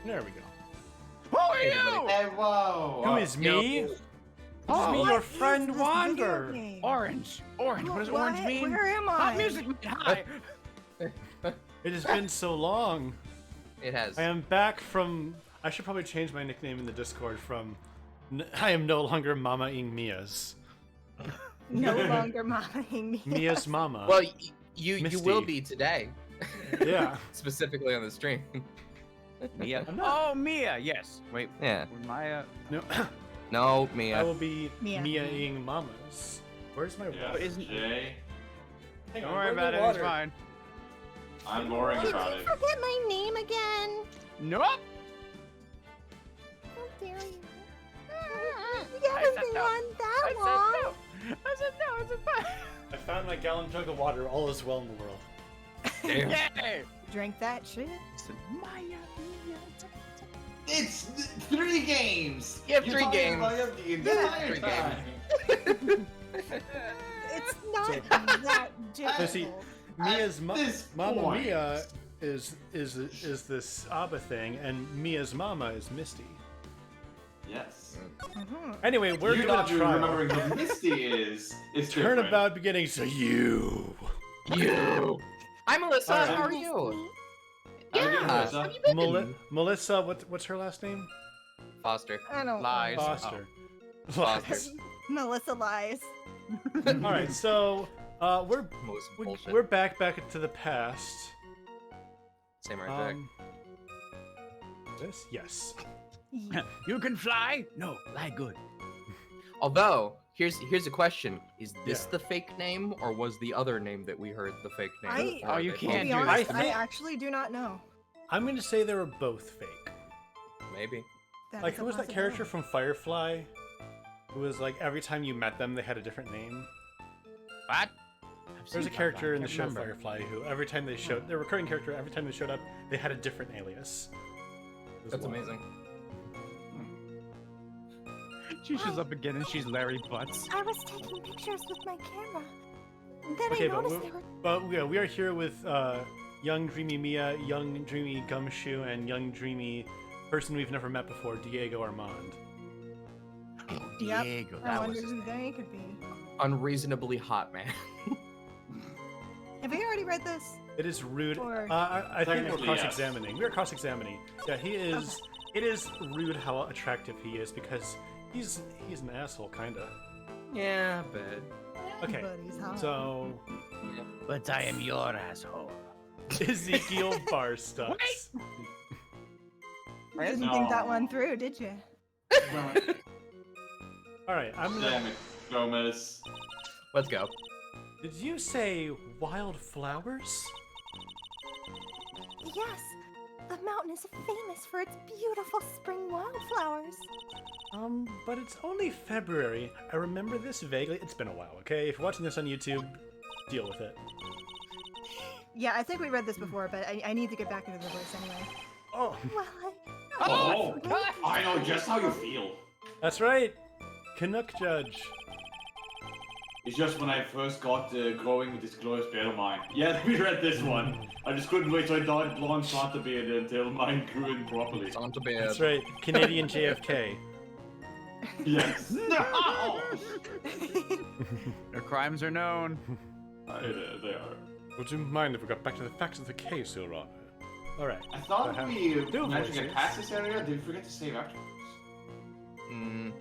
There we go. Who are Hey, you? Hey, whoa. Who is me? This is Oh, me, What your is friend this Wander. video game? Orange. Orange. What does What? orange mean? Where am Hot I? music. Hi. It has been so long. It has. I am back from. I should probably change my nickname in the Discord from. I am no longer Mama-ing Mia's. No longer momming me. Mia's mama. Well, you Misty. will be today. Yeah. Specifically on the stream. Mia. I'm not. Oh, Mia. Yes. Wait. Yeah. Maya. No. No, I Mia. will be Mia. Mia-ing Mamas. Where's my Yeah, water? Isn't- Jay, Hang Don't on, worry where's about the it. It's water? fine. I'm boring Did about you it. forget my name again? Nope. How dare you? You haven't said been no. on that I long. said no. I said no. It's fine. I found my gallon jug of water. All is well in the world. Damn. Yay. Drink that shit. Listen, Maya. Mia. It's 3 games. You have You're 3 talking games. about it the entire 3 time. It's not that So see, difficult. Mia's At this Mama point. Mia is this Abba thing, and Mia's mama is Misty. Yes. Mhm. Anyway, we're you doing a not trial. remembering who Misty is different. Turnabout beginning. So you. You. Hi, Melissa. Alright. How are you? How you doing, Yeah. Melissa? How you been? Melissa, what's her last name? Foster. I don't Lies. know. Foster. Foster. Melissa lies. All right, so we're Most we, bullshit. we're back into the past. Same right This? Yes. You can fly? No, lie good. Although, here's a question: is this Yeah. the fake name, or was the other name that we heard the fake name? I- before Oh, you they- To can't be do honest, that. I actually do not know. I'm going to say they were both fake. Maybe. That Like, is who a was that character possibility. from Firefly? Who was like, every time you met them, they had a different name? What? There's a character in the show Firefly who, every time they showed, their recurring character, every time they showed up, they had a different alias. It was That's wild. amazing. She shows up again and she's Larry Butts. I was taking pictures with my camera. And then Okay, I but noticed they were. yeah, we are here with young dreamy Mia, young dreamy Gumshoe, and young dreamy person we've never met before, Diego Armand. Yep. Diego, I that wonder was his who name. they could be. Unreasonably hot man. Have we already read this? It is rude. Or- I think we're Technically, cross-examining. We are cross-examining. Yeah, he is. It is rude how attractive he is because he's an asshole, kinda. Yeah, but Okay, But he's hot. so But I am your asshole. Ezekiel Barstucks. You didn't think that one through, did you? All right, I'm gonna. Damn it, Gomez. let's go. Did you say wildflowers? Yes. The mountain is famous for its beautiful spring wildflowers. But it's only February. I remember this vaguely. It's been a while, okay? If you're watching this on YouTube, deal with it. Yeah, I think we read this before, but I need to get back into the voice anyway. Oh, Well, Oh, I know just how you feel. that's right. Canuck Judge. It's just when I first got growing with this glorious beard of mine. Yeah, we read this one. I just couldn't wait till I dyed blonde Santa beard until mine grew in properly. On to bed. That's right. Canadian JFK. Yes. No! Their crimes are known. They are. Would you mind if we got back to the facts of the case, Your Honor? All right. I thought have we two managed to get voices. past this area. Did we forget to save afterwards? Mm,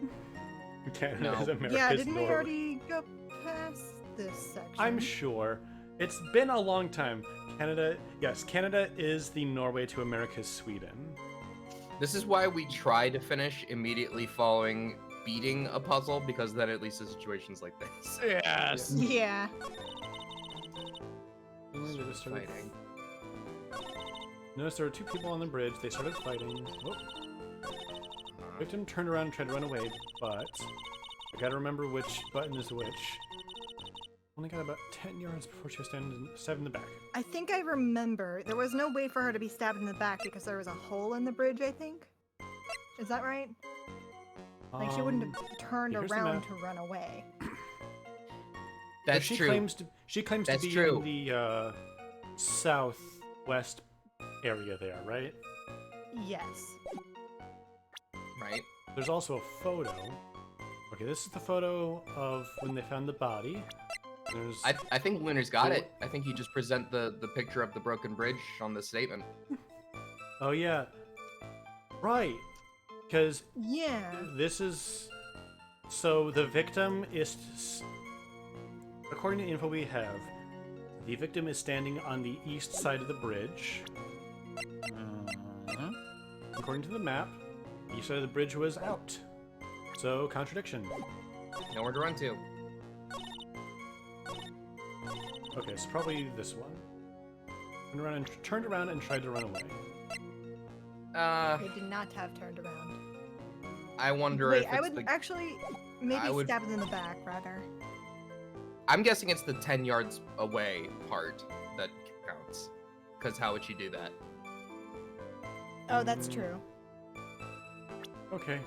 Canada No. is America's yeah, didn't we Norway. already go past this section? I'm sure. It's been a long time. Canada, yes, Canada is the Norway to America's Sweden. this is why we try to finish immediately following beating a puzzle, because then at least in situations like this. Yes. Yeah. They just started- Fighting. Notice there were two people on the bridge. They started fighting. Oh. Victim turned around and tried to run away, but I gotta remember which button is which. Only got about 10 yards before she was stabbed in the back. I think I remember. There was no way for her to be stabbed in the back because there was a hole in the bridge, I think. Is that right? Like, she wouldn't have turned here's the around map. to run away. That's she true. Claims to That's be true. in the southwest area there, right? Yes. Right? There's also a photo. Okay, this is the photo of when they found the body. There's I think Lunar's got it. I think you just present the picture of the broken bridge on the statement. oh yeah, right. Because Yeah. this is so the victim is, according to the info we have, the victim is standing on the east side of the bridge. According to the map, the east side of the bridge was out. So contradiction. Nowhere to run to. Okay, so probably this one. Turned around and tried to run away. They did not have turned around. I wonder Wait, if I it's would the... actually maybe I would- stab it in the back rather. I'm guessing it's the 10 yards away part that counts. Because how would she do that? Oh, that's true. Okay.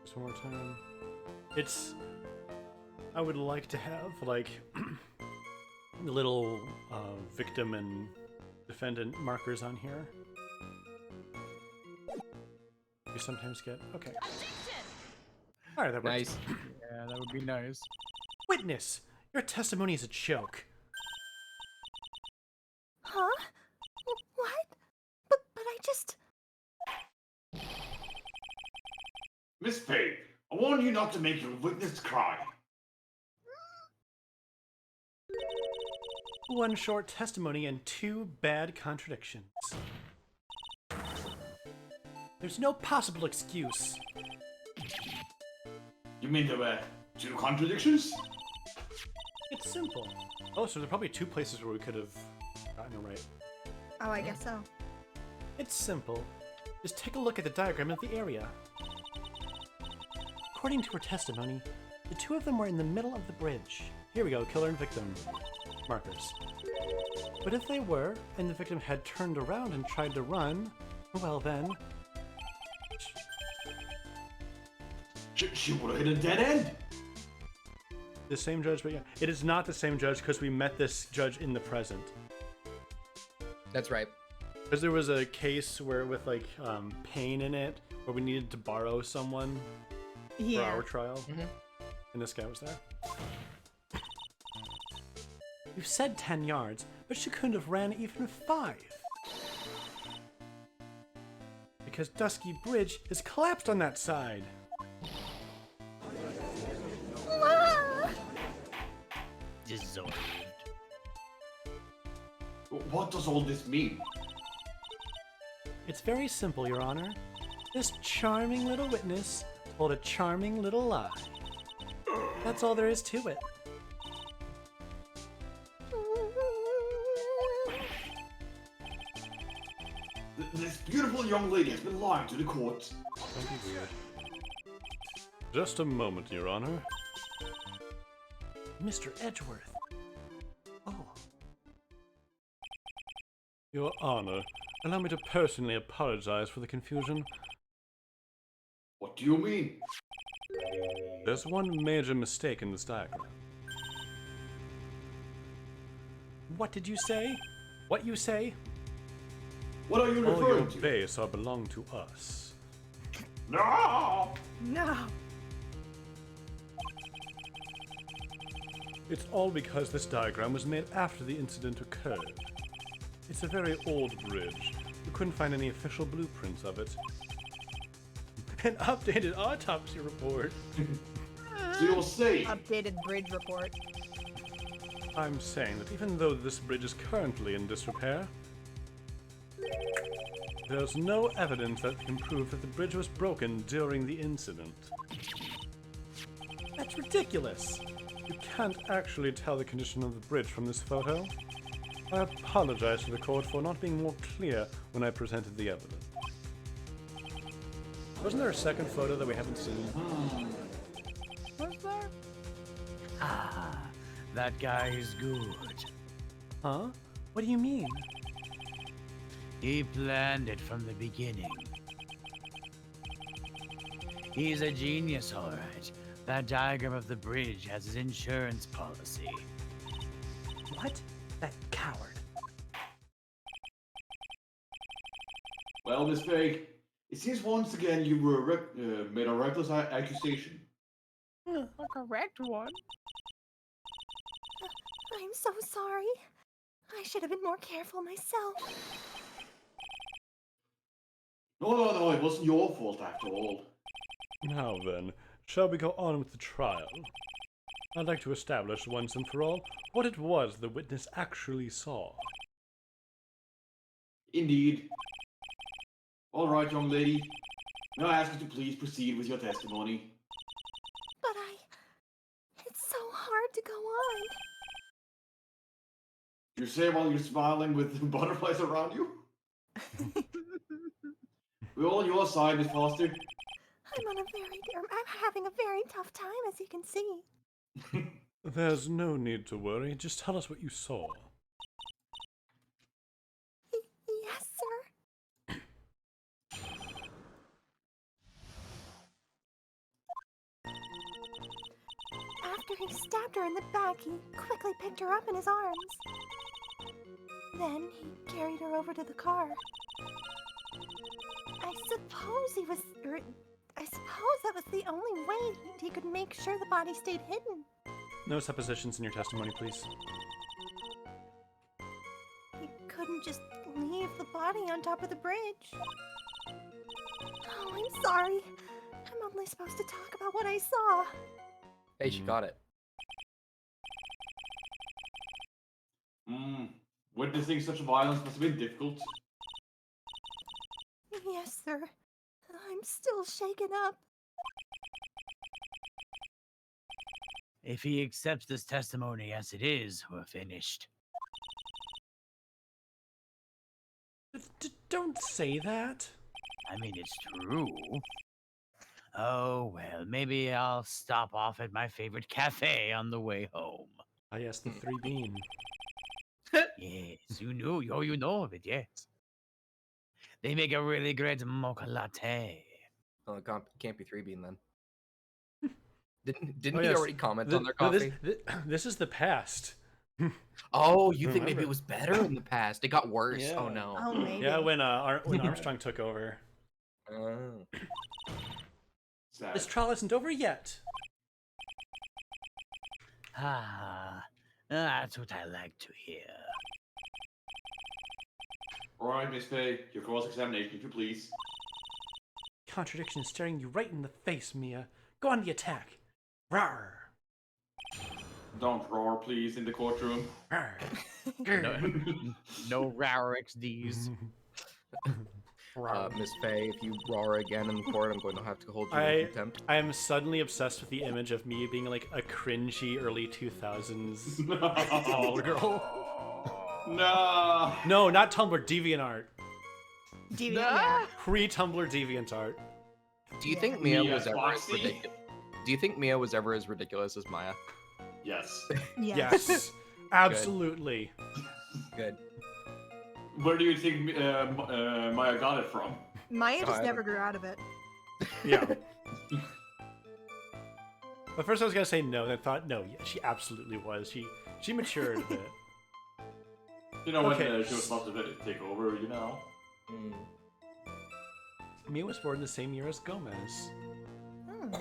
Just one more time. It's... I would like to have, like, little victim and defendant markers on here. You sometimes get... Okay. Alright, that works. Nice. Yeah, that would be nice. Witness! Your testimony is a joke. Huh? What? But I just... Miss Payne, I warn you not to make your witness cry. One short testimony and two bad contradictions. There's no possible excuse. You mean there were 2 contradictions? It's simple. Oh, so there are probably 2 places where we could have gotten it right. Oh, I guess so. It's simple. Just take a look at the diagram of the area. According to her testimony, the 2 of them were in the middle of the bridge. Here we go, killer and victim. Markers. But if they were, and the victim had turned around and tried to run, well then... She would have hit a dead end. The same judge, but yeah. It is not the same judge because we met this judge in the present. That's right. Because there was a case where with like pain in it, where we needed to borrow someone for Yeah. our trial. Mhm. And this guy was there. You said 10 yards, but she couldn't have ran even 5. Because Dusky Bridge is collapsed on that side. Dissolved. What does all this mean? It's very simple, Your Honor. This charming little witness told a charming little lie. That's all there is to it. This beautiful young lady has been lying to the court. Don't be weird. Just a moment, Your Honor. Mr. Edgeworth. Oh. Your Honor, allow me to personally apologize for the confusion. What do you mean? There's one major mistake in this diagram. What did you say? What you say? What are you All your referring to? base are belong to us. No! No. It's all because this diagram was made after the incident occurred. It's a very old bridge. We couldn't find any official blueprints of it. An updated autopsy report. So you're saying Updated bridge report. I'm saying that even though this bridge is currently in disrepair, there's no evidence that can prove that the bridge was broken during the incident. That's ridiculous! You can't actually tell the condition of the bridge from this photo. I apologize to the court for not being more clear when I presented the evidence. Wasn't there a second photo that we haven't seen? Was there? Ah, that guy is good. Huh? What do you mean? He planned it from the beginning. He's a genius, all right. That diagram of the bridge has his insurance policy. What? That coward. Well, Miss Faye, it seems once again you were made a reckless accusation. A correct one. I'm so sorry. I should have been more careful myself. No, it wasn't your fault after all. Now then, shall we go on with the trial? I'd like to establish once and for all what it was the witness actually saw. Indeed. All right, young lady. May I ask you to please proceed with your testimony? But it's so hard to go on. You say while you're smiling with butterflies around you? We're all on your side, Miss Foster. I'm having a very tough time, as you can see. There's no need to worry, just tell us what you saw. Yes, sir. After he stabbed her in the back, he quickly picked her up in his arms. Then he carried her over to the car. I suppose that was the only way he could make sure the body stayed hidden. No suppositions in your testimony, please. He couldn't just leave the body on top of the bridge. Oh, I'm sorry. I'm only supposed to talk about what I saw. Hey, she got it. Witnessing such violence must have been difficult. Yes, sir. I'm still shaken up. If he accepts this testimony as it is, we're finished. Don't say that. I mean, it's true. Oh, well, maybe I'll stop off at my favorite cafe on the way home. Ah, yes, the 3 bean. Yes, you know of it, yes. They make a really great mocha latte. Oh, it can't be 3-bean then. Didn't Oh, he yes. already comment The- on their no, coffee? this is the past. Oh, you think maybe Remember. it was better in the past? It got worse. Yeah. Oh no. Oh, maybe. Yeah, when Armstrong took over. Oh. Sad. This trial isn't over yet. That's what I like to hear. All right, Miss Faye, your cross-examination, if you please. Contradiction is staring you right in the face, Mia. Go on the attack. Rawr. Don't roar, please, in the courtroom. No rare XDs. Miss Faye, if you roar again in the court, I'm going to have to hold you in contempt. I am suddenly obsessed with the image of me being like a cringy early 2000s Tumblr girl. No. No, not Tumblr, DeviantArt. Yeah. Pre-Tumblr DeviantArt. Do you think Mia Mia was ever as Foxy? ridiculous? Do you think Mia was ever as ridiculous as Maya? Yes. Yes, absolutely. Good. Where do you think Maya got it from? Maya I just don't- never grew out of it. Yeah. At first I was gonna say no, then I thought no, yeah, she absolutely was. She matured a bit. You know when Okay. she was supposed to take over, you know? Mm. Mia was born the same year as Gomez. Hmm.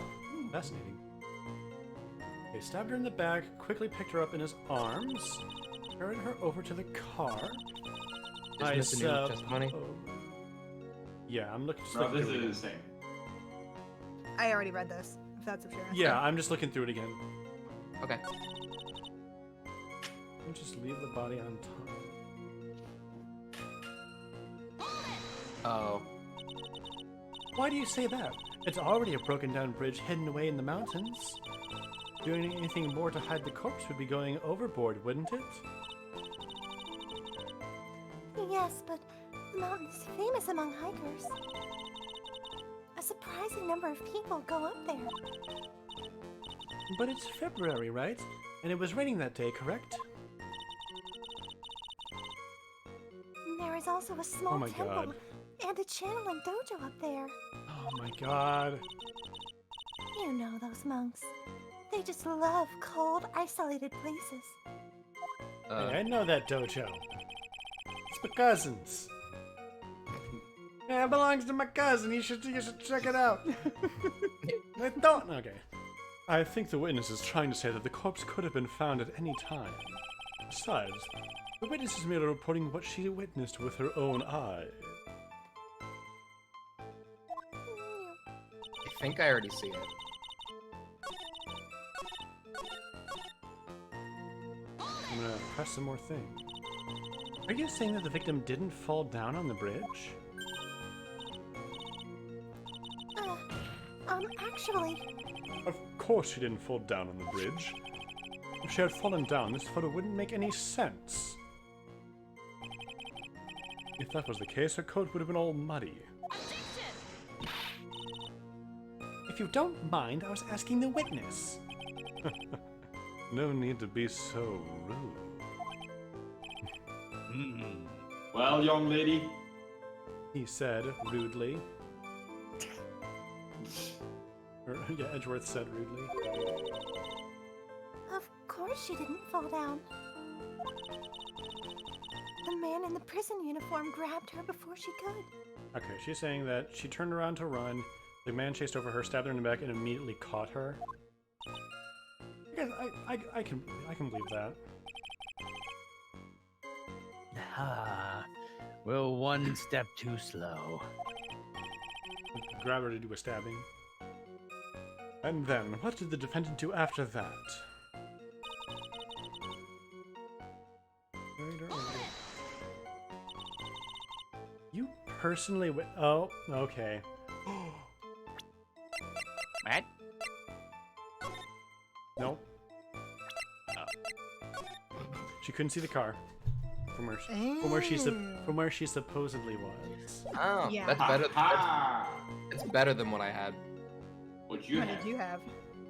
Fascinating. He stabbed her in the back, quickly picked her up in his arms, carried her over to the car. Isn't this a new testimony? Yeah, I'm looking. Just No, looking this through it is the again. same. I already read this, if that's what you're asking. Yeah, I'm just looking through it again. Okay. And just leave the body on top. Oh. Why do you say that? It's already a broken down bridge hidden away in the mountains. Doing anything more to hide the corpse would be going overboard, wouldn't it? Yes, but the mountain is famous among hikers. A surprising number of people go up there. But it's February, right? And it was raining that day, correct? There is also a small Oh my temple God. and a channel and dojo up there. Oh my god. You know those monks. They just love cold, isolated places. Hey, I know that dojo. It's my cousins. Yeah, it belongs to my cousin. You should check it out. I don't. Okay. I think the witness is trying to say that the corpse could have been found at any time. Besides, the witness is merely reporting what she witnessed with her own eyes. I think I already see it. I'm gonna press some more things. Are you saying that the victim didn't fall down on the bridge? Actually, Of course she didn't fall down on the bridge. If she had fallen down, this photo wouldn't make any sense. If that was the case, her coat would have been all muddy. If you don't mind, I was asking the witness. No need to be so rude. Well, young lady. He said rudely. Or, yeah, Edgeworth said rudely. of course she didn't fall down. The man in the prison uniform grabbed her before she could. Okay, she's saying that she turned around to run, the man chased over her, stabbed her in the back, and immediately caught her. I can believe that. Well, one step too slow. Grab her to do a stabbing. And then, what did the defendant do after that? You personally oh, okay. What? Nope. She couldn't see the car from where she supposedly was. Oh, Yeah. that's better. Ha! It's better than what I had. What you What have? did you have?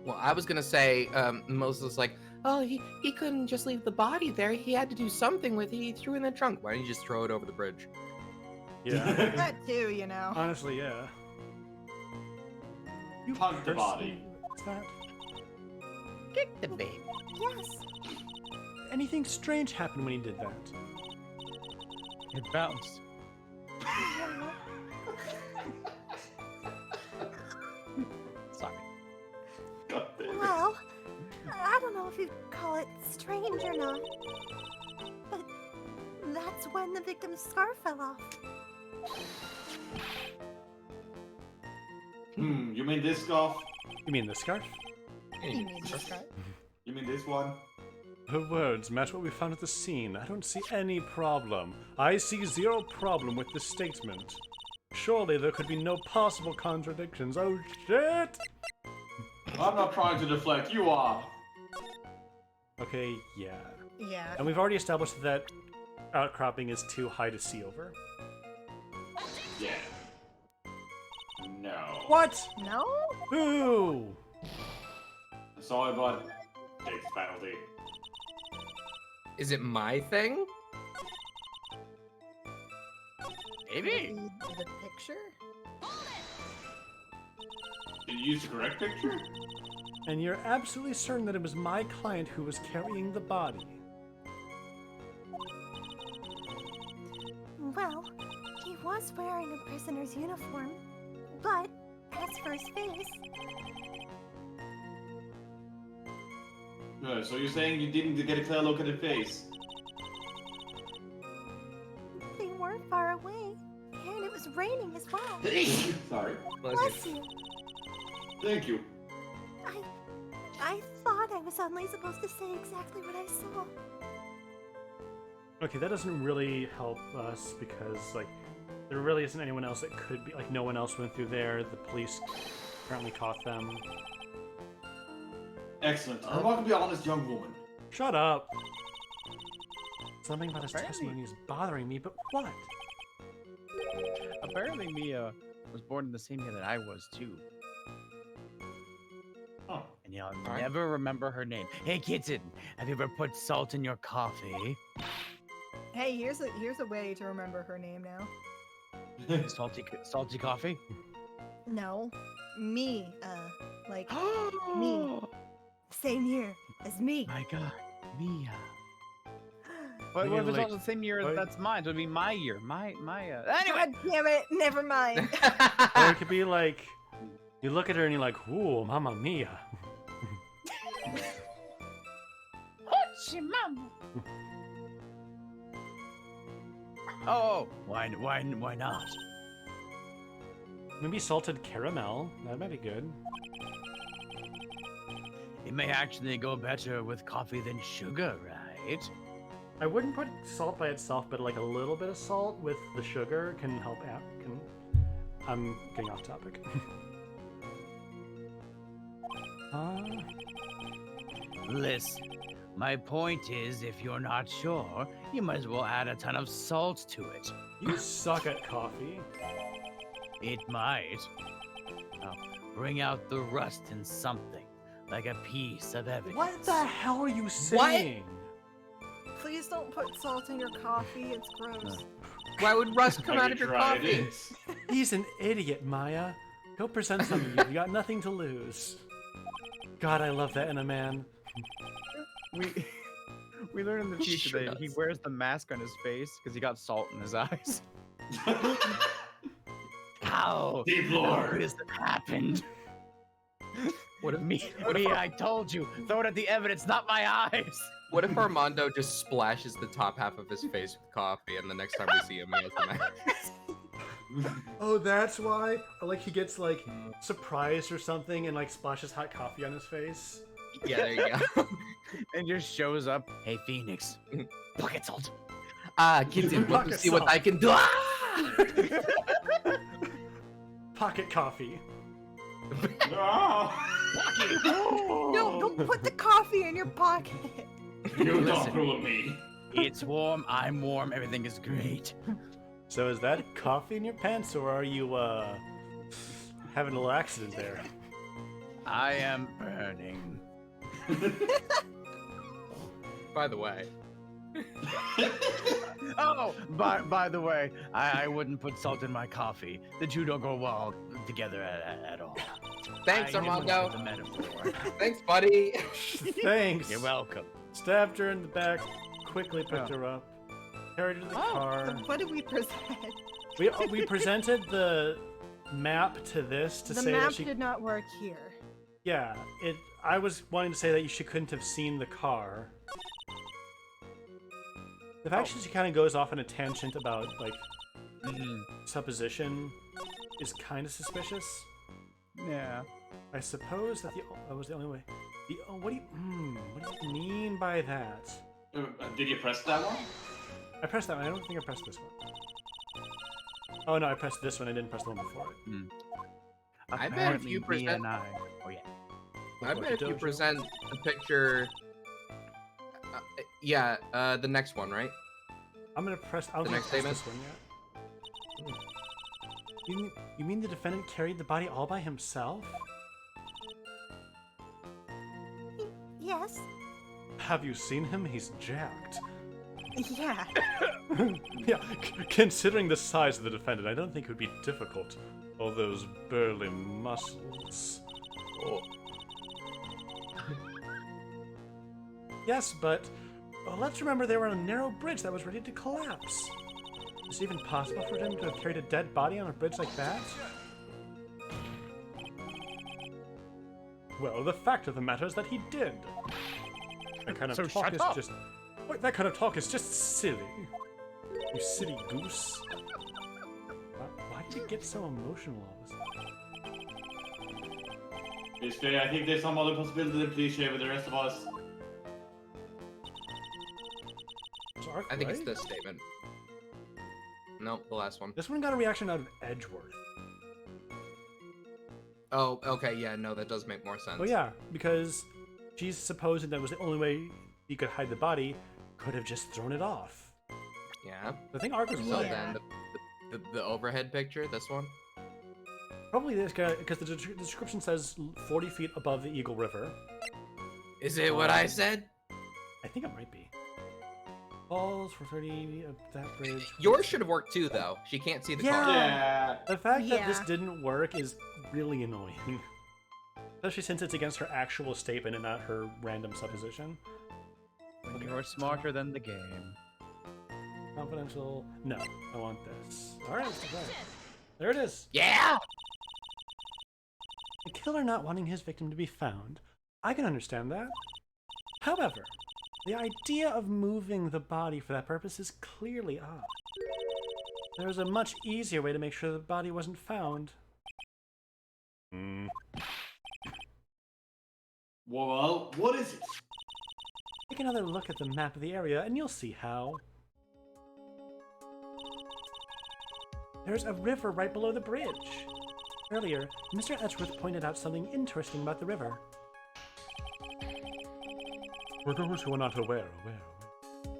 Well, I was gonna say, Moses was like, oh, he couldn't just leave the body there. He had to do something with it. He threw it in the trunk. Why didn't you just throw it over the bridge? Yeah. That too, you know. Honestly, yeah. You Hug the body. What's that? Kick the baby. Yes. Anything strange happened when he did that? It bounced. Sorry. God damn it. Well, I don't know if you'd call it strange or not, but that's when the victim's scarf fell off. You mean this scarf? You mean the scarf? You mean this guy? You mean this one? Her words match what we found at the scene. I don't see any problem. I see zero problem with this statement. Surely there could be no possible contradictions. Oh shit! I'm not trying to deflect, you are. Okay, yeah. Yeah. And we've already established that outcropping is too high to see over. Yeah. No. What? No? Boo! Sorry, bud. Takes penalty. Is it my thing? Maybe. The picture? Did you use the correct picture? And you're absolutely certain that it was my client who was carrying the body. Well, he was wearing a prisoner's uniform, but as for his face, So you're saying you didn't get a clear look at the face? they weren't far away, and it was raining as well. Sorry. Bless you. Thank you. I thought I was only supposed to say exactly what I saw. Okay, that doesn't really help us because, like, there really isn't anyone else that could be. Like, no one else went through there. The police apparently caught them. Excellent. A remarkably honest young woman. Shut up! Something about his Apparently- testimony is bothering me, but what? Apparently, Mia was born in the same year that I was too, Oh. and you'll Alright. never remember her name. Hey, kitten, have you ever put salt in your coffee? Hey, here's a way to remember her name now. Salty coffee? No. Me. Like Oh same year as me. my God, Mia. But what if it's like, also the same year what? that's mine? So it'd be my year. Anyway. God damn it! Never mind. Or it could be like, you look at her and you're like, ooh, mamma mia. Oh, why not? Maybe salted caramel. That might be good. It may actually go better with coffee than sugar, right? I wouldn't put salt by itself, but like a little bit of salt with the sugar can help out. I'm getting off topic. Listen, my point is, if you're not sure, you might as well add a ton of salt to it. You suck at coffee. It might. Now, bring out the rust in something, like a piece of evidence. What the hell are you saying? Please don't put salt in your coffee. It's gross. Why would rust come Have out you of your tried coffee? it? He's an idiot, Maya. Go present something. You've got nothing to lose. God, I love that in a man. We learned in the He future sure that he does. wears the mask on his face because he got salt in his eyes. How? Deep How lore. could this have happened? What if Me, I told you. Throw it at the evidence, not my eyes. What if Armando just splashes the top half of his face with coffee, and the next time we see him, he has the mask? Oh, that's why? Or like he gets like surprised or something and like splashes hot coffee on his face. Yeah, there you go. And just shows up. Hey, Phoenix. Bucket salt. Ah, kids, look to Pocket see what salt. I can do. Ah! Pocket coffee. No! No, don't put the coffee in your pocket. You don't Listen. fool me. It's warm. I'm warm. Everything is great. So is that coffee in your pants or are you having a little accident there? I am burning. By the way, Oh, by the way, I wouldn't put salt in my coffee. The two don't go well together at all. thanks, I knew Armando. the metaphor. Thanks, buddy. Thanks. You're welcome. Stabbed her in the back, quickly picked her up, carried her to the car. What did we present? We presented the map to this to The say map that she. did not work here. Yeah, it. I was wanting to say that she couldn't have seen the car. The fact that she kind of goes off on a tangent about like supposition is kind of suspicious. Yeah. I suppose that that was the only way. What do you mean by that? Did you press that one? I pressed that one. I don't think I pressed this one. Oh no, I pressed this one. I didn't press the one before it. I bet if Apparently, you me present, and I. Oh yeah. I bet if you Dojo. present the picture, the next one, right? I'm gonna press. I don't The think I next pressed this one yet. You mean the defendant carried the body all by himself? Yes. Have you seen him? He's jacked. Yeah. Yeah, considering the size of the defendant, I don't think it would be difficult. All those burly muscles. Oh. Yes, but let's remember they were on a narrow bridge that was ready to collapse. Is it even possible for him to have carried a dead body on a bridge like that? Well, the fact of the matter is that he did. That kind of So talk shut is up. just. Wait, that kind of talk is just silly. You silly goose. Why did you get so emotional all of a sudden? It's fair. I think there's some other possibility than please share with the rest of us. Was Ark I think it's right? this statement. Nope, the last one. This one got a reaction out of Edgeworth. Oh, okay, yeah, no, that does make more sense. Oh yeah, because she's supposing that was the only way he could hide the body. Could have just thrown it off. Yeah. I think Ark was So right. then, the overhead picture, this one. Probably this guy, because the description says 40 feet above the Eagle River. Is it what I said? I think it might be. Falls for 30 of that bridge. Yours should have worked too, though. She can't see the Yeah. car. Yeah. The fact that this Yeah. didn't work is really annoying. Especially since it's against her actual statement and not her random supposition. When you're smarter than the game. Confidential. No, I want this. All right, let's try it. There it is. Yeah. The killer not wanting his victim to be found. I can understand that. However, the idea of moving the body for that purpose is clearly odd. There is a much easier way to make sure the body wasn't found. Well, what is it? Take another look at the map of the area and you'll see how. There's a river right below the bridge. Earlier, Mr. Edgeworth pointed out something interesting about the river. For those who are not aware,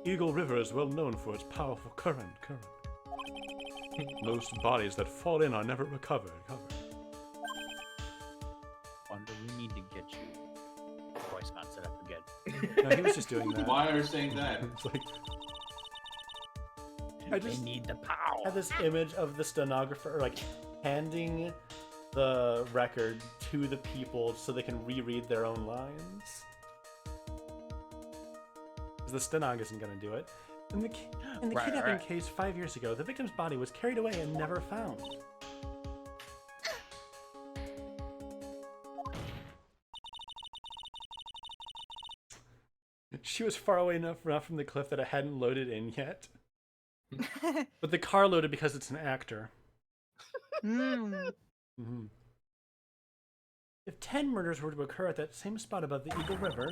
Eagle River is well known for its powerful current. Most bodies that fall in are never recovered. Wonder we need to get you. Voice not set up again. No, he was just doing that. Why are you saying that? It's like, I just need the power. I had this image of the stenographer like handing the record to the people so they can reread their own lines. Because the stenog isn't going to do it. In the kidnapping case 5 years ago, the victim's body was carried away and never found. She was far away enough from the cliff that it hadn't loaded in yet. But the car loaded because it's an actor. If 10 murders were to occur at that same spot above the Eagle River,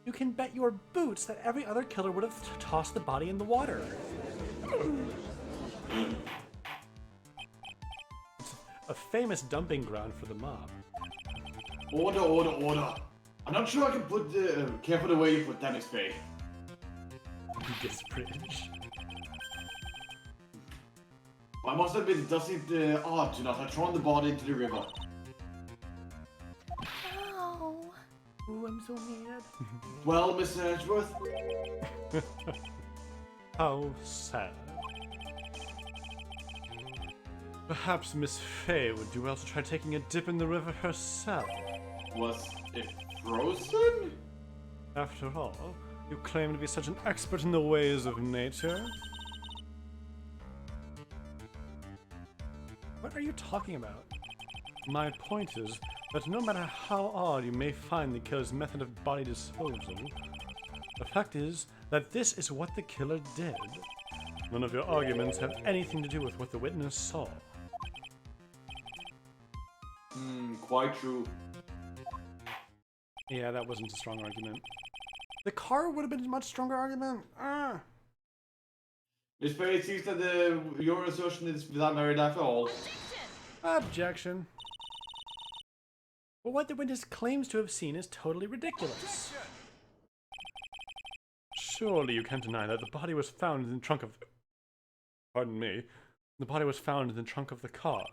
you can bet your boots that every other killer would have tossed the body in the water. It's a famous dumping ground for the mob. Order. I'm not sure I can put the careful the way you put that, Miss Faye. This bridge. I must admit, it does seem odd to not have thrown the body into the river. Oh. Ooh, I'm so mad. Well, Mr. Edgeworth? How sad. Perhaps Miss Faye would do well to try taking a dip in the river herself. Was it frozen? After all, you claim to be such an expert in the ways of nature. What are you talking about? My point is that no matter how odd you may find the killer's method of body disposal, the fact is that this is what the killer did. None of your arguments have anything to do with what the witness saw. Quite true. Yeah, that wasn't a strong argument. The car would have been a much stronger argument. Miss Faye, it seems that your assertion is without merit after all. Objection. But what the witness claims to have seen is totally ridiculous. Surely you can't deny that the body was found in the trunk of... Pardon me. The body was found in the trunk of the car.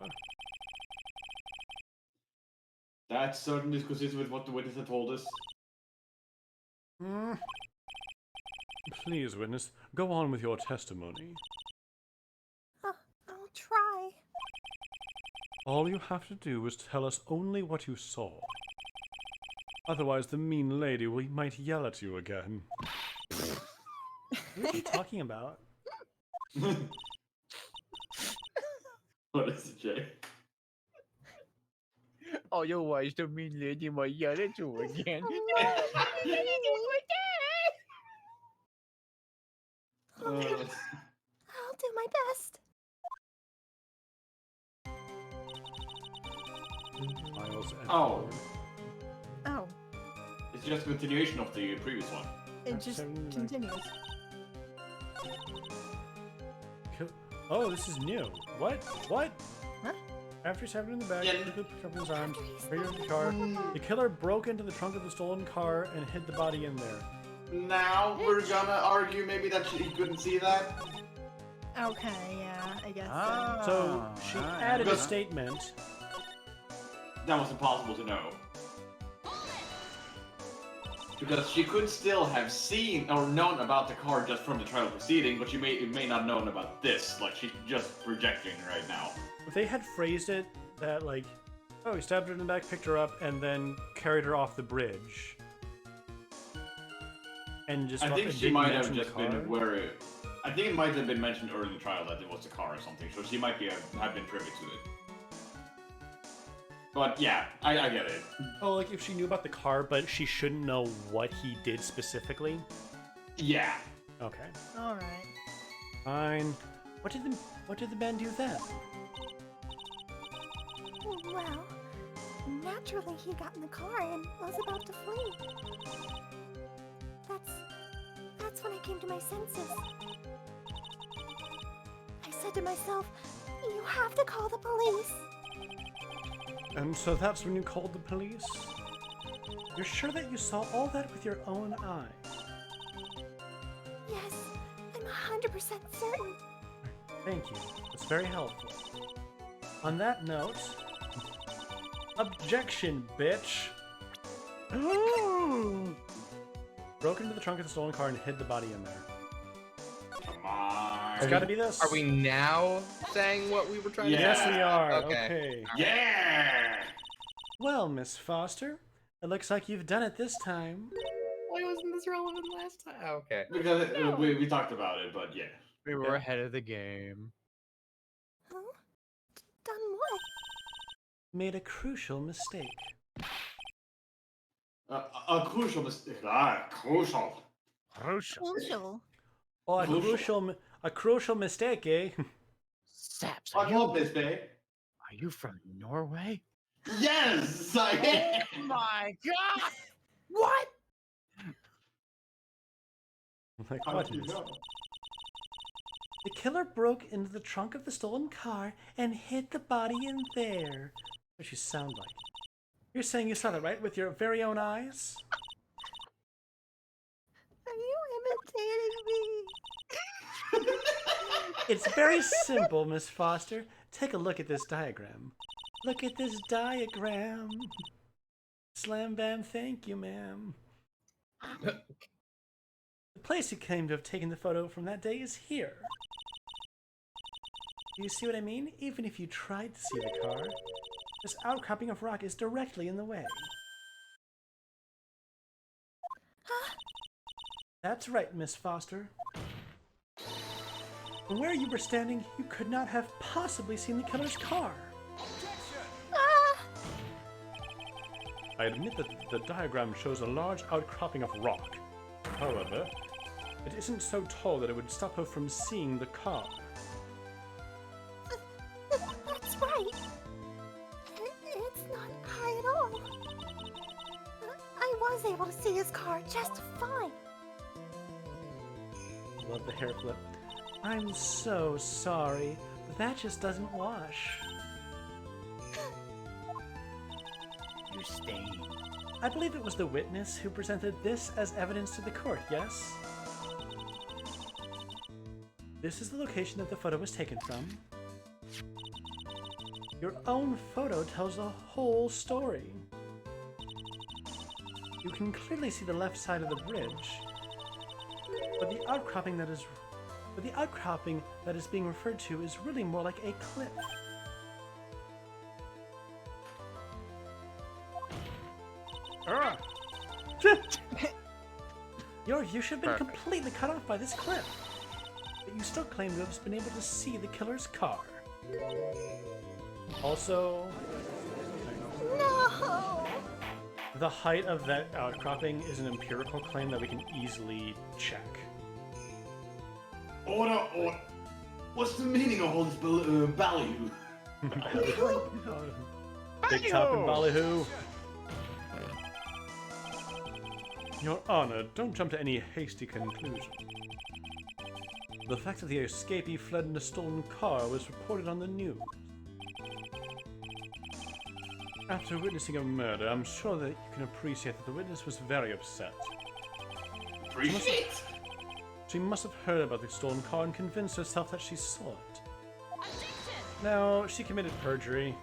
That certainly is consistent with what the witness had told us. Please, witness, go on with your testimony. I'll try. All you have to do is tell us only what you saw. Otherwise, the mean lady might yell at you again. What are you talking about? What is it, Jay? Otherwise, the mean lady might yell at you again. I'll do my best. Miles Oh. Oh, It's just a continuation of the previous one. it just continues. Oh, this is new. What? What? Huh? After he stabbed him in the back, Yeah. he picked up his arms, carried the car. The killer broke into the trunk of the stolen car and hid the body in there. Now we're gonna argue maybe that he couldn't see that. Okay, yeah, I guess So she added a Because- statement. That was impossible to know. Because she could still have seen or known about the car just from the trial proceeding, but she may not have known about this. Like, she's just projecting right now. If they had phrased it that, like, oh, he stabbed her in the back, picked her up, and then carried her off the bridge. And just I think she didn't might have mention the just been car. aware I think it might have been mentioned early in the trial that it was a car or something, so she might have been privy to it. But yeah, I get it. Oh, like if she knew about the car, but she shouldn't know what he did specifically? Yeah. Okay. Alright. Fine. What did the man do then? Well, naturally he got in the car and was about to flee. That's when I came to my senses. I said to myself, you have to call the police. And so that's when you called the police? You're sure that you saw all that with your own eyes? Yes, I'm 100% certain. Thank you. It's very helpful. On that note, objection, bitch! Broke into the trunk of the stolen car and hid the body in there. Come on. It's gotta be this. Are we now saying what we were trying to Yes, say? we are. Okay. Okay. Yeah! Well, Miss Foster, it looks like you've done it this time. Why wasn't this relevant last time? Okay. Because we talked about it, but yeah. We were ahead of the game. Huh? Done what? Made a crucial mistake. A crucial mistake. Crucial. Crucial. Crucial. Oh, Crucial. a crucial mistake, eh? Saps, I love this day. are you from Norway? Yes, I am. My God! What? Like, How what did you is? know? The killer broke into the trunk of the stolen car and hid the body in there. What you sound like? You're saying you saw that, right? With your very own eyes? Are you imitating me? It's very simple, Miss Foster. Take a look at this diagram. Look at this diagram. Slam bam, thank you, ma'am. The place you claim to have taken the photo from that day is here. Do you see what I mean? Even if you tried to see the car, this outcropping of rock is directly in the way. That's right, Miss Foster. From where you were standing, you could not have possibly seen the killer's car. Ah! I admit that the diagram shows a large outcropping of rock. However, it isn't so tall that it would stop her from seeing the car. That's right. It's not high at all. I was able to see his car just fine. Love the hair flip. I'm so sorry, but that just doesn't wash. You stained. I believe it was the witness who presented this as evidence to the court, yes? This is the location that the photo was taken from. Your own photo tells the whole story. You can clearly see the left side of the bridge, but the outcropping that is being referred to is really more like a cliff. Ah! Your view should have been Perfect. completely cut off by this cliff, but you still claim to have been able to see the killer's car. Also, No! the height of that outcropping is an empirical claim that we can easily check. Order. What's the meaning of all this ballyhoo? Big top and ballyhoo. Your Honor, don't jump to any hasty conclusion. The fact that the escapee fled in a stolen car was reported on the news. After witnessing a murder, I'm sure that you can appreciate that the witness was very upset. Appreciate. She must have heard about the stolen car and convinced herself that she saw it. Now, she committed perjury.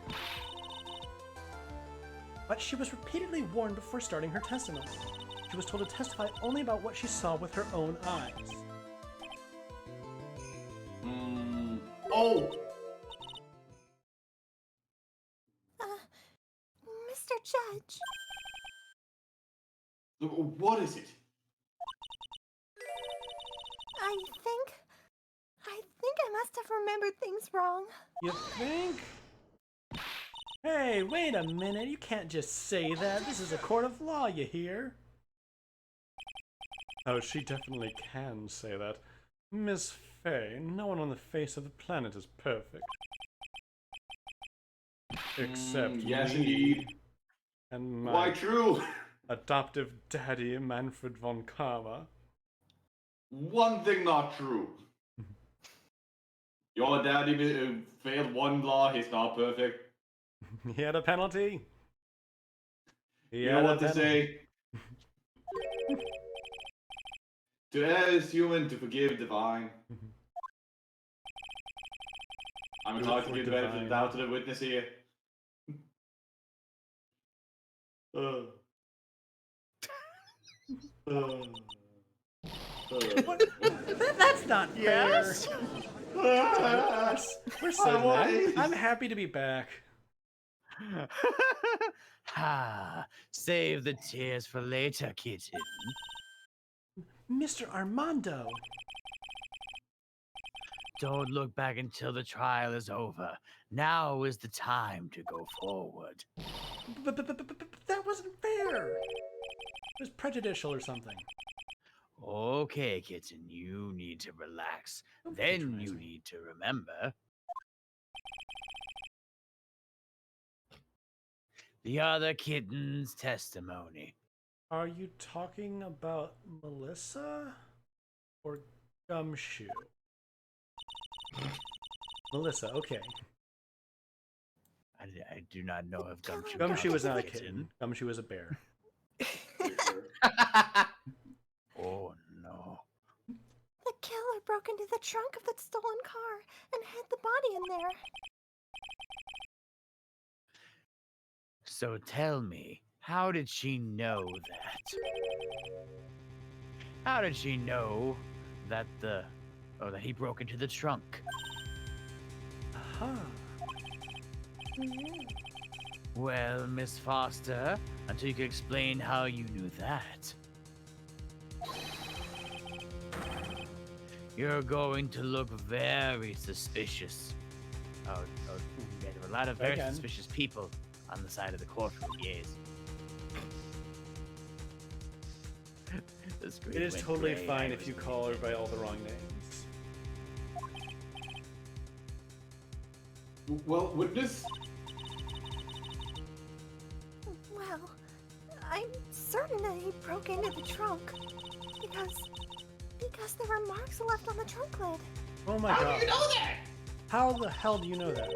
But she was repeatedly warned before starting her testimony. She was told to testify only about what she saw with her own eyes. Oh. Mr. Judge, What is it? I think I think I must have remembered things wrong. You think? Hey, wait a minute. You can't just say that. This is a court of law, you hear? Oh, she definitely can say that. Miss Faye, no one on the face of the planet is perfect. Except yes, me indeed. and Why my true? adoptive daddy, Manfred von Karma. One thing not true. Your daddy failed one law, he's not perfect. He had a penalty. You know what to say? To err is human, to forgive divine. I'm entitled to give the benefit of the doubt to the witness here. That's not Yes? fair. Yes. We're so I'm happy to be back. Ha! Save the tears for later, kitten. Mr. Armando. Don't look back until the trial is over. Now is the time to go forward. But that wasn't fair. It was prejudicial or something. Okay, kitten, you need to relax. Don't Then patronize you me. need to remember. The other kitten's testimony. Are you talking about Melissa or Gumshoe? Melissa, okay. I do not know if Gumshoe. Gumshoe was not a counts as kitten. Gumshoe was a bear. Oh no. The killer broke into the trunk of that stolen car and hid the body in there. So tell me, how did she know that? How did she know that that he broke into the trunk? Aha. Well, Miss Foster, until you can explain how you knew that, you're going to look very suspicious. Yeah, there were a lot of very Again. suspicious people on the side of the courtroom, yes. The screen It is went totally gray, fine I if was you call her by all the wrong names. Well, witness? Well, I'm certain that he broke into the trunk because there were marks left on the trunk lid. Oh my god. How do you know that? How the hell do you know that?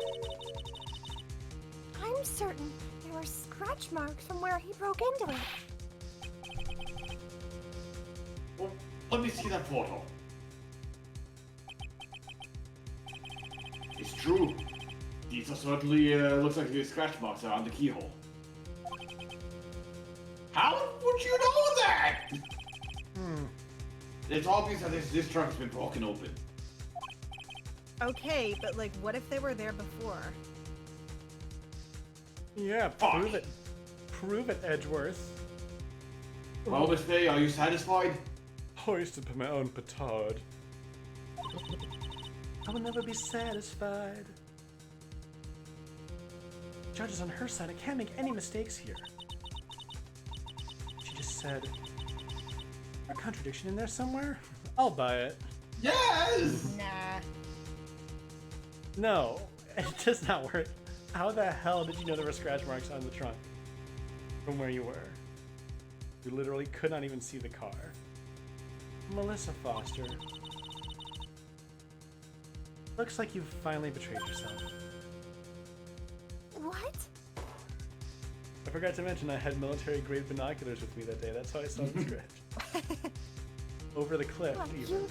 I'm certain there were scratch marks from where he broke into it. Well, let me see that photo. It's true. These are certainly, looks like the scratch marks around the keyhole. How would you know that? It's obvious that this trunk has been broken open. Okay, but like, what if they were there before? Yeah, prove it. Prove it, Edgeworth. Well, Miss Faye, are you satisfied? Hoisted by my own petard. I will never be satisfied. Judge is on her side. I can't make any mistakes here. She just said, a contradiction in there somewhere? I'll buy it. Yes! Nah. No, it does not work. How the hell did you know there were scratch marks on the trunk? From where you were. You literally could not even see the car. Melissa Foster. Looks like you've finally betrayed yourself. What? I forgot to mention I had military-grade binoculars with me that day. That's how I saw the scratch. Over the cliff, What, even.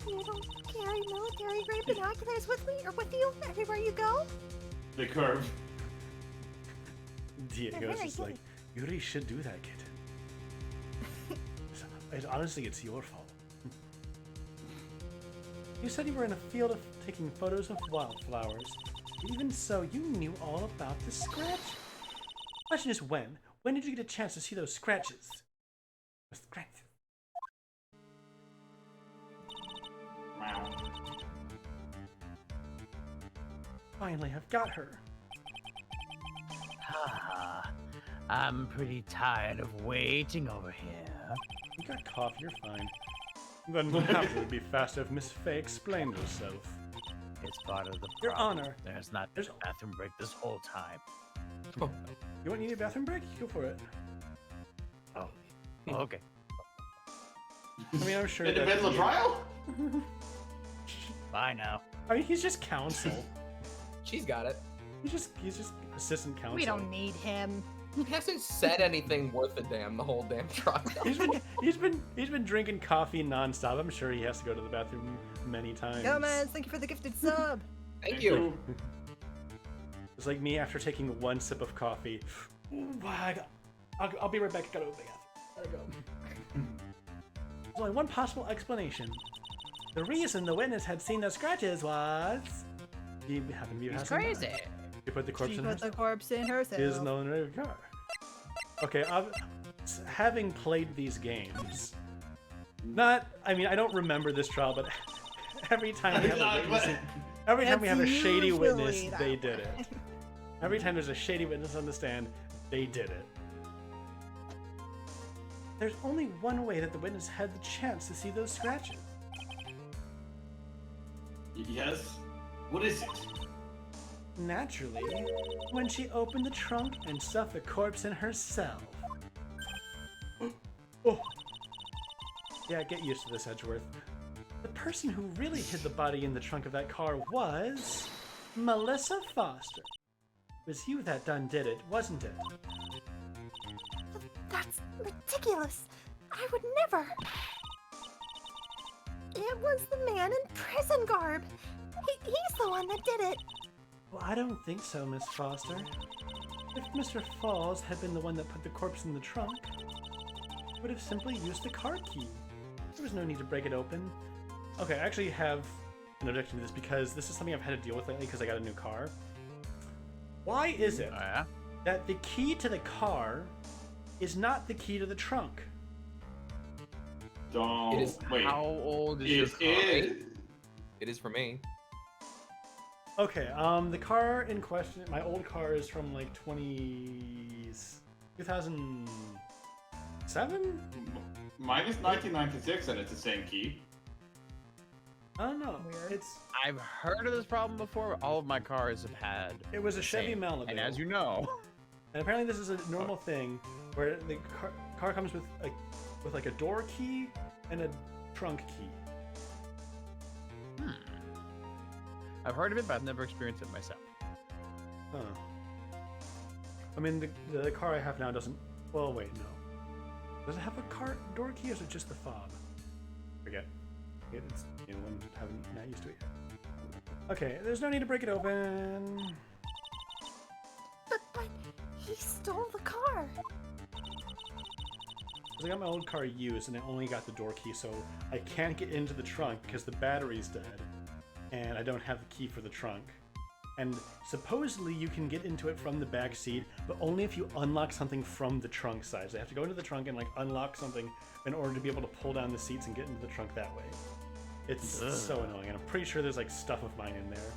you don't carry military-grade binoculars with me or with you everywhere you go? The curve. Diego's very just like, you really should do that, kitten. Honestly, it's your fault. You said you were in a field of taking photos of wildflowers. Even so, you knew all about the scratch. Question is when? When did you get a chance to see those scratches? The scratches. Finally, I've got her. Ah, I'm pretty tired of waiting over here. You got cough, you're fine. Then perhaps it would be faster if Miss Fay explained herself. It's part of the Your problem. Honor. There's not been a bathroom break this whole time. You want to need a bathroom break? Go for it. Oh, okay. I mean, I'm sure In the that- middle of trial? Bye now. I mean, he's just counsel. She's got it. he's just assistant counsel. We don't need him. He hasn't said anything worth a damn the whole damn trial. He's been drinking coffee nonstop. I'm sure he has to go to the bathroom many times. Gomez, thank you for the gifted sub. Thank you. It's like me after taking one sip of coffee. Ooh, I'll be right back. Gotta go to the bathroom. Gotta go. There's only one possible explanation. The reason the witness had seen the scratches was he happened to be He's passing by. crazy. He put the corpse She in put her. the corpse in herself. Is no in the car. Okay, having played these games, I mean, I don't remember this trial, but every time we have a witness, every time we have a shady witness, usually they that did it. way. Every time there's a shady witness on the stand, they did it. There's only one way that the witness had the chance to see those scratches. Yes? What is it? Naturally, when she opened the trunk and stuffed the corpse in herself. Oh. Yeah, get used to this, Edgeworth. The person who really hid the body in the trunk of that car was Melissa Foster. It was you that done did it, wasn't it? That's ridiculous. I would never. It was the man in prison garb. He's the one that did it. Well, I don't think so, Miss Foster. If Mr. Falls had been the one that put the corpse in the trunk, he would have simply used the car key. There was no need to break it open. Okay, I actually have an objection to this because this is something I've had to deal with lately because I got a new car. Why is it Oh, yeah? that the key to the car is not the key to the trunk? Don't. It is- Wait. How old is your It car? is. It is for me. Okay, the car in question, my old car is from like 2007? Mine is 1996 and it's the same key. I don't know. Weird. I've heard of this problem before. All of my cars have had. It was a the Chevy same. Malibu. And as you know, And apparently this is a normal thing where the car comes with like a door key and a trunk key. I've heard of it, but I've never experienced it myself. Huh. I mean, the car I have now doesn't. Well, wait, no. Does it have a car door key, or is it just the fob? Forget. It's new one. Haven't not used to it yet. Okay, there's no need to break it open. But he stole the car. 'Cause I got my old car used, and I only got the door key, so I can't get into the trunk because the battery's dead, and I don't have the key for the trunk. And supposedly you can get into it from the back seat, but only if you unlock something from the trunk side. So I have to go into the trunk and like unlock something in order to be able to pull down the seats and get into the trunk that way. It's so annoying, and I'm pretty sure there's like stuff of mine in there.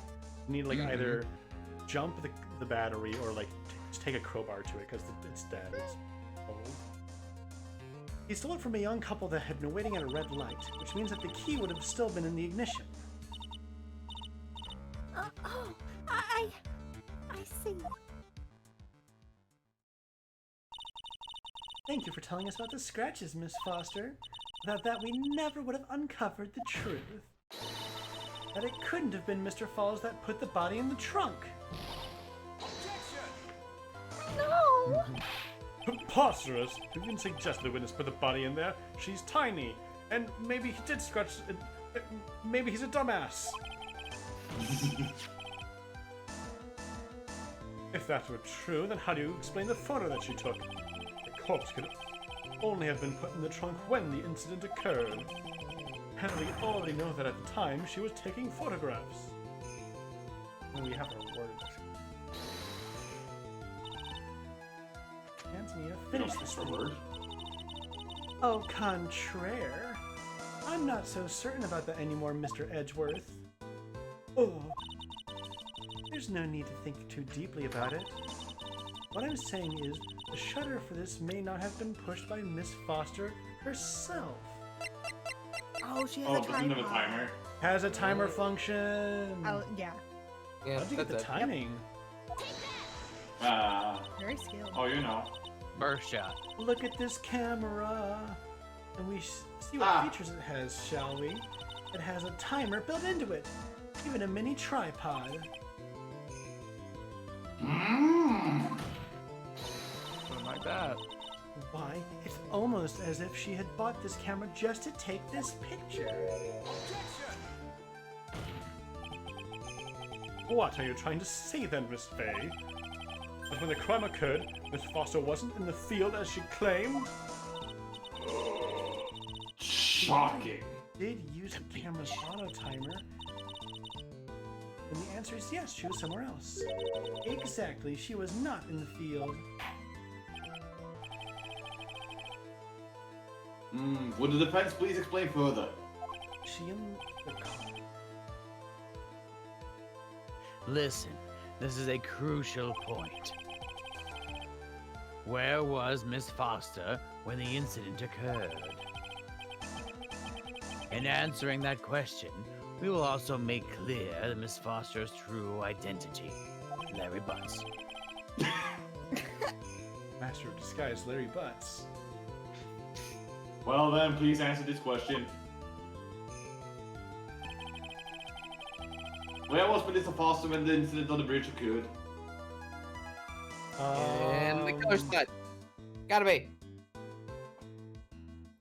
You need to like either jump the battery or like just take a crowbar to it because it's dead. It's old. He stole it from a young couple that had been waiting at a red light, which means that the key would have still been in the ignition. Oh, I see. Thank you for telling us about the scratches, Miss Foster. Without that, we never would have uncovered the truth. That it couldn't have been Mr. Falls that put the body in the trunk. No. Preposterous! Who can suggest the witness put the body in there? She's tiny, and maybe he did scratch. Maybe he's a dumbass. If that were true, then how do you explain the photo that she took? The corpse could only have been put in the trunk when the incident occurred. And we already know that at the time she was taking photographs. And we have our words. Antonia, finish this word. Au contraire. I'm not so certain about that anymore, Mr. Edgeworth. Oh. There's no need to think too deeply about it. What I'm saying is, the shutter for this may not have been pushed by Miss Foster herself. Oh, she has Oh, a doesn't have a tripod. timer. Has a timer function. Oh, yeah. Yeah, How'd you get the that's it. timing? Very skilled. Oh, you know. Burst shot. Look at this camera. And we see what features it has, shall we? It has a timer built into it. Even a mini tripod. Something like that. Why, it's almost as if she had bought this camera just to take this picture. What are you trying to say then, Miss Fay? That when the crime occurred, Miss Foster wasn't in the field as she claimed? Shocking. Did use the camera's auto timer? And the answer is yes, she was somewhere else. Exactly, she was not in the field. Would the defense please explain further? She in the car. Listen, this is a crucial point. Where was Miss Foster when the incident occurred? In answering that question, we will also make clear Miss Foster's true identity. Larry Butts. Master of Disguise, Larry Butts. Well then, please answer this question. Where was Melissa Foster when the incident on the bridge occurred? And the killer's butt. Gotta be.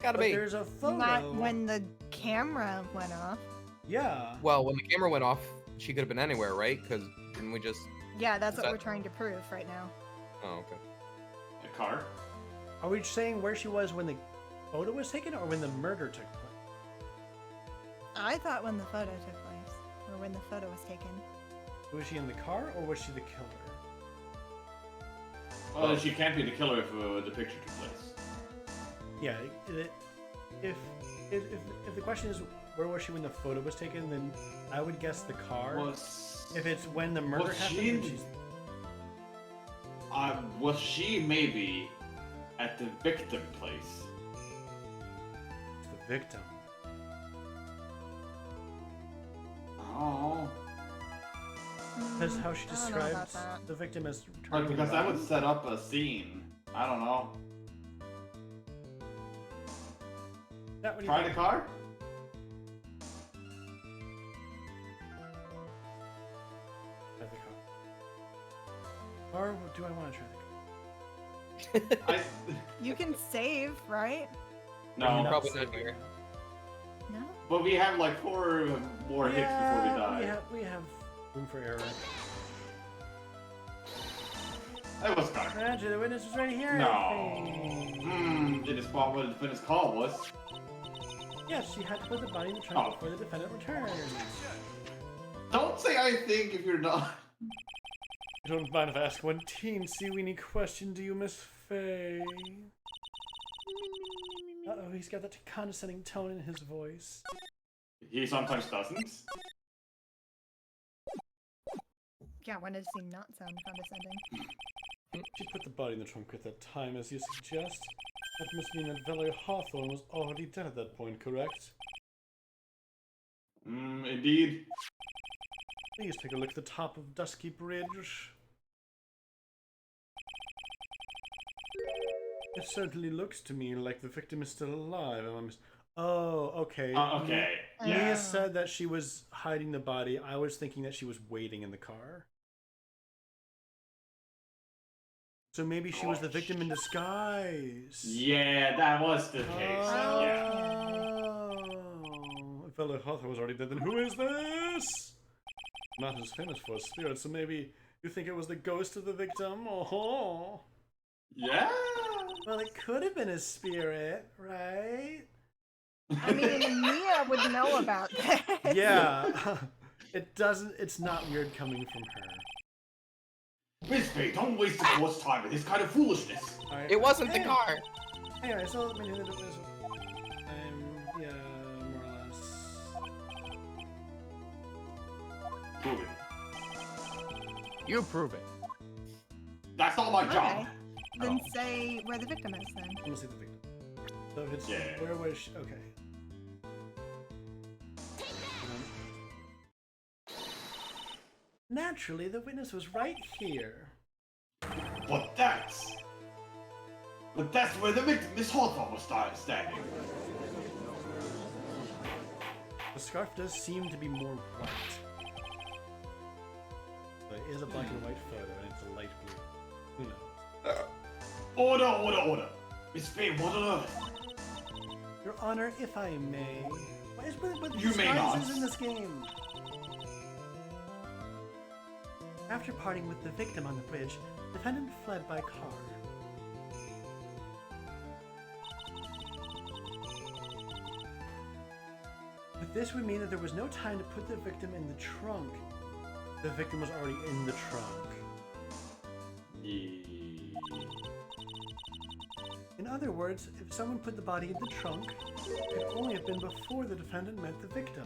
Gotta But be. there's a photo. Not when the camera went off. Yeah. Well, when the camera went off, she could have been anywhere, right? Because didn't we just... Yeah, that's Is what that- we're trying to prove right now. Oh, okay. A car? Are we saying where she was when the photo was taken or when the murder took place? I thought when the photo took place, or when the photo was taken. Was she in the car or was she the killer? Well, she can't be the killer if the picture took place. Yeah, if the question is where was she when the photo was taken, then I would guess the car. If it's when the murder was happened, she then in- she's Was she maybe at the victim place? the victim. Oh. That's how she I don't know about describes that. the victim as Like, returning because the that would body. set up a scene. I don't know. That what you Try the think? car? Try the car. Or do I want to try the car? I You can save, right? no. Probably not here. No? But we have like 4 more hits before we die. We have room for error. That was car. Roger, the witness was right here. I No. think. Did it spot what the defendant's call was? Yes, she had to put the body in the trunk Oh. before the defendant returned. Don't say I think if you're not. You don't mind if I ask one teensy weeny question, do you, Miss Fay? Uh-oh, he's got that condescending tone in his voice. He sometimes doesn't. Yeah, when does he not sound condescending? She put the body in the trunk at that time, as you suggest. That must mean that Valerie Hawthorne was already dead at that point, correct? Indeed. Please take a look at the top of Dusky Bridge. It certainly looks to me like the victim is still alive. Oh, okay. Okay. Mia Yeah. said that she was hiding the body. I was thinking that she was waiting in the car. So maybe she was the victim in disguise. Yeah, that was the case. Yeah. Oh. If Valerie Hawthorne was already dead, then who is this? Not as famous for a spirit, so maybe you think it was the ghost of the victim? Oh. Yeah. Well, it could have been a spirit, right? I mean, Mia would know about that. Yeah. It's not weird coming from her. Miss Fay, don't waste the court's time with this kind of foolishness. Alright. It wasn't the Hey. car. Anyway, so I mean, it was. Yeah, more or less. Prove it. You prove it. That's not my job. Okay. Then say where the victim is then. Let me see the victim. So if it's Yeah. where was she? Okay. Naturally, the witness was right here. But that's where the victim, Miss Hawthorne, was standing. The scarf does seem to be more white. But it is a black and white photo, and it's a light blue. Who knows? Order! Miss Fay, what on earth? Your Honor, if I may. What is with You may not. disguises in this game? After parting with the victim on the bridge, the defendant fled by car. But this would mean that there was no time to put the victim in the trunk. The victim was already in the trunk. In other words, if someone put the body in the trunk, it could only have been before the defendant met the victim.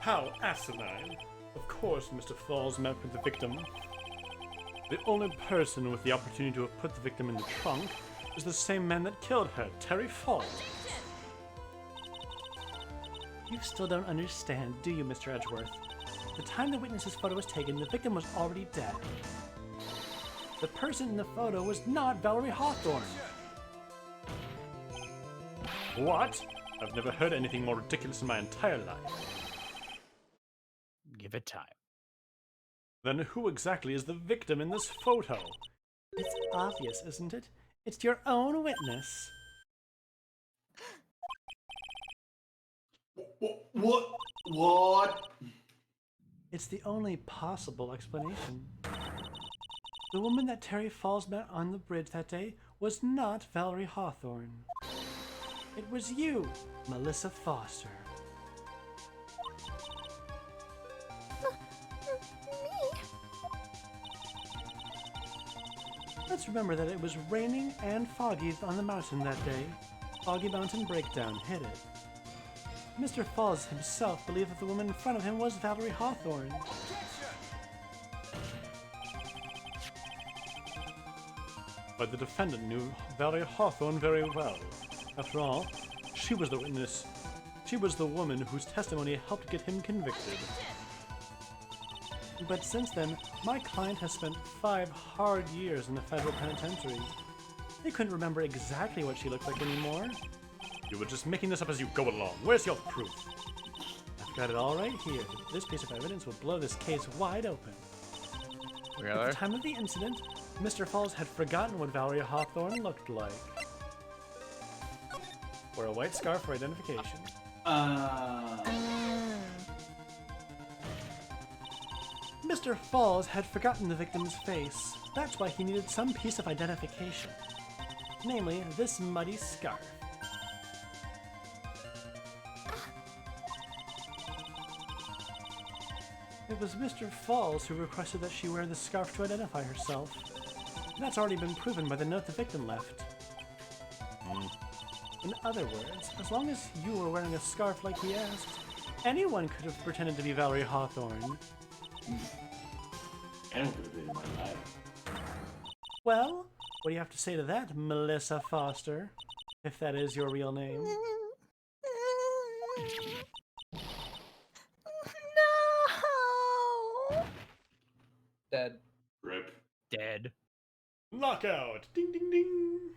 How asinine! Of course, Mr. Falls met with the victim. The only person with the opportunity to have put the victim in the trunk is the same man that killed her, Terry Falls. You still don't understand, do you, Mr. Edgeworth? At the time the witness's photo was taken, the victim was already dead. The person in the photo was not Valerie Hawthorne. What? I've never heard anything more ridiculous in my entire life. Give it time. Then who exactly is the victim in this photo? It's obvious, isn't it? It's your own witness. What? It's the only possible explanation. The woman that Terry Falls met on the bridge that day was not Valerie Hawthorne. It was you, Melissa Foster. Me? Let's remember that it was raining and foggy on the mountain that day. Foggy Mountain Breakdown hit it. Mr. Falls himself believed that the woman in front of him was Valerie Hawthorne. But the defendant knew Valerie Hawthorne very well. After all, she was the witness. She was the woman whose testimony helped get him convicted. But since then, my client has spent 5 hard years in the federal penitentiary. They couldn't remember exactly what she looked like anymore. You were just making this up as you go along. Where's your proof? I've got it all right here. This piece of evidence will blow this case wide open. At Really? the time of the incident, Mr. Falls had forgotten what Valerie Hawthorne looked like. Wore a white scarf for identification. Mr. Falls had forgotten the victim's face. That's why he needed some piece of identification. Namely, this muddy scarf. It was Mr. Falls who requested that she wear the scarf to identify herself. That's already been proven by the note the victim left. In other words, as long as you were wearing a scarf like he asked, anyone could have pretended to be Valerie Hawthorne. Anyone could have been in my life. Well, what do you have to say to that, Melissa Foster? If that is your real name. No! Dead. Rip. Dead. Knockout! Ding ding ding!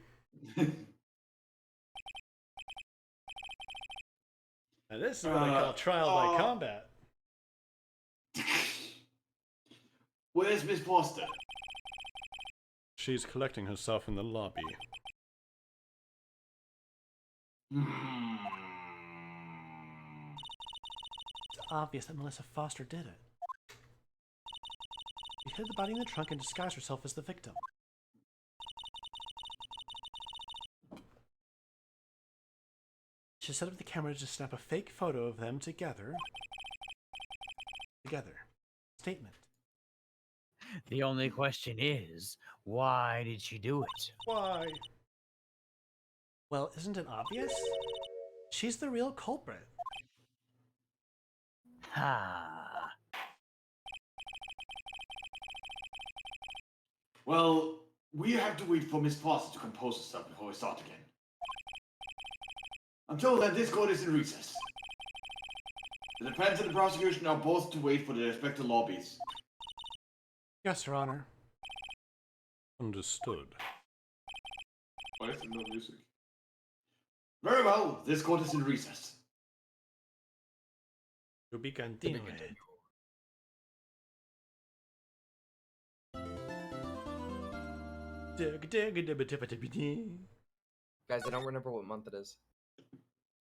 Now this is what I call trial by combat. Where's Miss Foster? She's collecting herself in the lobby. It's obvious that Melissa Foster did it. She hid the body in the trunk and disguised herself as the victim. She set up the camera to snap a fake photo of them together. Statement. The only question is, why did she do it? Why? Well, isn't it obvious? She's the real culprit. Ha! Well, we have to wait for Miss Foster to compose herself before we start again. I'm told that this court is in recess. The defense and the prosecution are both to wait for their respective lobbies. Yes, Your Honor. Understood. Why is there no music? Very well, this court is in recess. To be continued. Guys, I don't remember what month it is.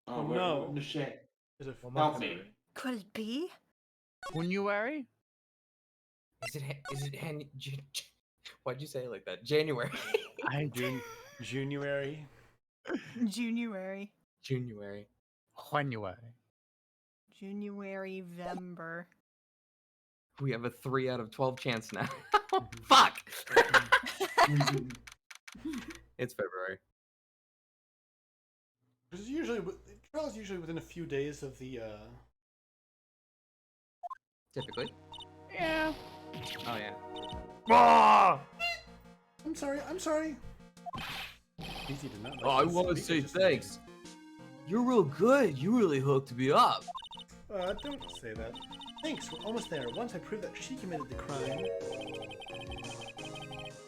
Oh, we're no. in the shed. Is it Help me. Could it be? January? Is it why'd you say it like that? January. I do. January. January. January. January. January, Vember. We have a 3 out of 12 chance now. Fuck! It's February. Because usually, trial's usually within a few days of the. Typically. Yeah. Oh yeah. Ah! I'm sorry. I'm sorry. Easy to not. Oh, I want to say thanks. You're real good. You really hooked me up. Don't say that. Thanks. We're almost there. Once I prove that she committed the crime.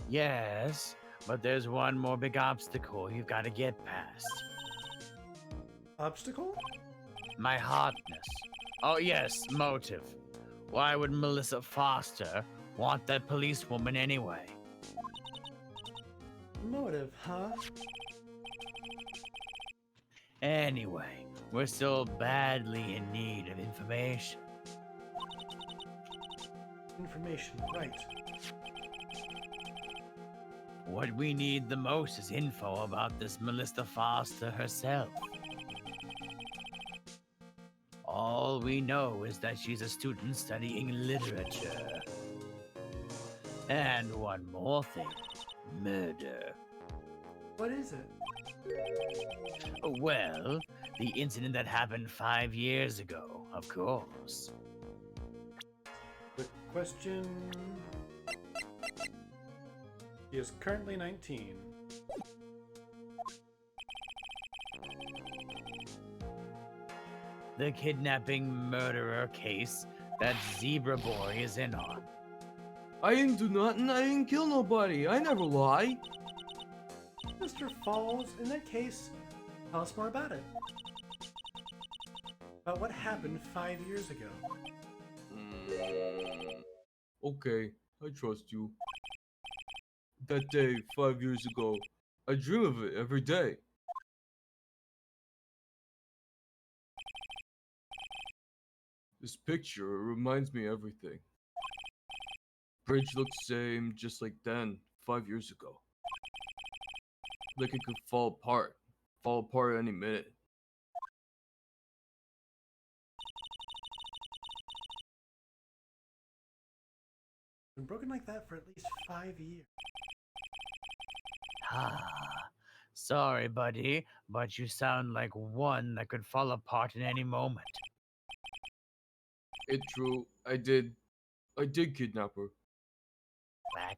Yes, but there's one more big obstacle you've got to get past. Obstacle? My hotness. Oh yes, motive. Why would Melissa Foster want that policewoman anyway? Motive, huh? Anyway, we're still badly in need of information. Information, right. What we need the most is info about this Melissa Foster herself. All we know is that she's a student studying literature. And one more thing. Murder. What is it? Well, the incident that happened 5 years ago, of course. The question. She is currently 19. The kidnapping murderer case that Zebra Boy is in on. I didn't do nothing. I didn't kill nobody. I never lie. Mr. Falls, in that case, tell us more about it. About what happened 5 years ago. Okay, I trust you. That day, 5 years ago, I dream of it every day. This picture reminds me of everything. Bridge looked the same, just like then, 5 years ago. Like it could fall apart any minute. Been broken like that for at least 5 years. Ah, sorry, buddy, but you sound like one that could fall apart in any moment. It's true, I did kidnap her. Back.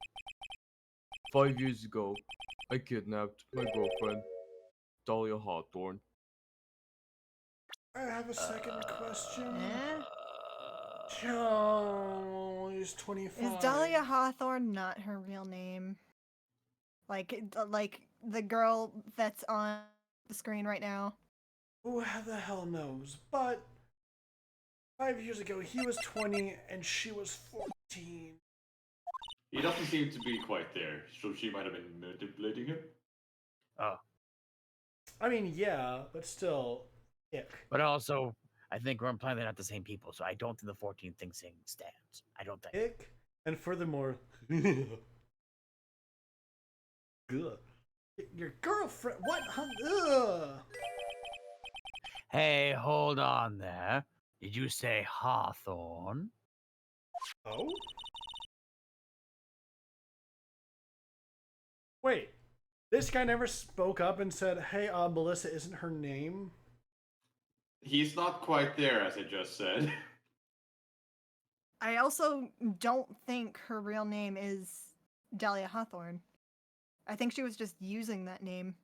5 years ago, I kidnapped my girlfriend, Dahlia Hawthorne. I have a second question. Eh? Oh, he's 25. Is Dahlia Hawthorne not her real name? Like the girl that's on the screen right now? Who the hell knows? But 5 years ago, he was 20 and she was 14. He doesn't seem to be quite there, so she might have been manipulating him. Oh, I mean, yeah, but still, ick. but also, I think we're implying they're not the same people, so I don't think the 14 thing stands. I don't think. Ick, and furthermore, good. Your girlfriend, what? Ugh. Hey, hold on there. Did you say Hawthorne? Oh? Wait, this guy never spoke up and said, hey, Melissa isn't her name? He's not quite there, as I just said. I also don't think her real name is Dahlia Hawthorne. I think she was just using that name.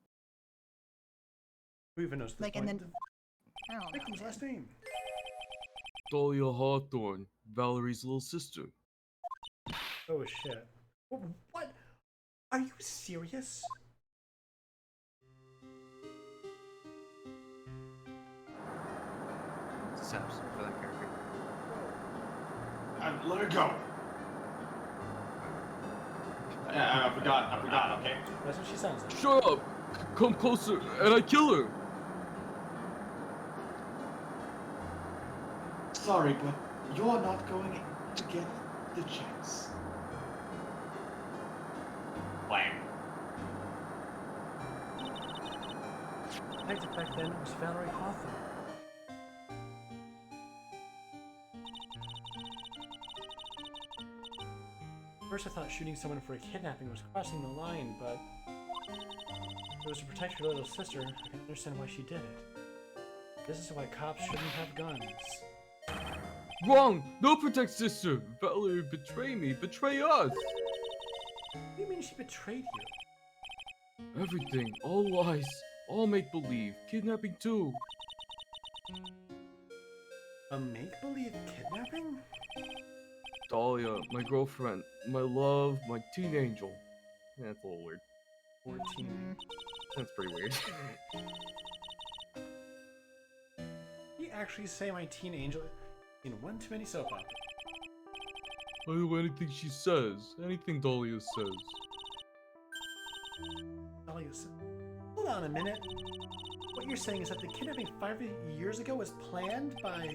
Who even knows this Like, and point? then I don't know, Victim's man. last name. Dahlia Hawthorne, Valerie's little sister. Oh shit. What? Are you serious? Steps for that character. Let her go. I forgot, okay? That's what she sounds like. Shut up! Come closer, and I kill her! Sorry, but you're not going to get the chance. Wham. Detective back then was Valerie Hawthorne. First I thought shooting someone for a kidnapping was crossing the line, but it was to protect her little sister. I can understand why she did it. This is why cops shouldn't have guns. Wrong! No protect sister! Valerie betray me, betray us! What do you mean she betrayed you? Everything, all lies, all make-believe, kidnapping too. A make-believe kidnapping? Dahlia, my girlfriend, my love, my teen angel. That's a little weird. 14. That's pretty weird. You actually say my teen angel in one too many soap operas. I do anything she says, anything Dahlia says. Dahlia said, hold on a minute. What you're saying is that the kidnapping 5 years ago was planned by...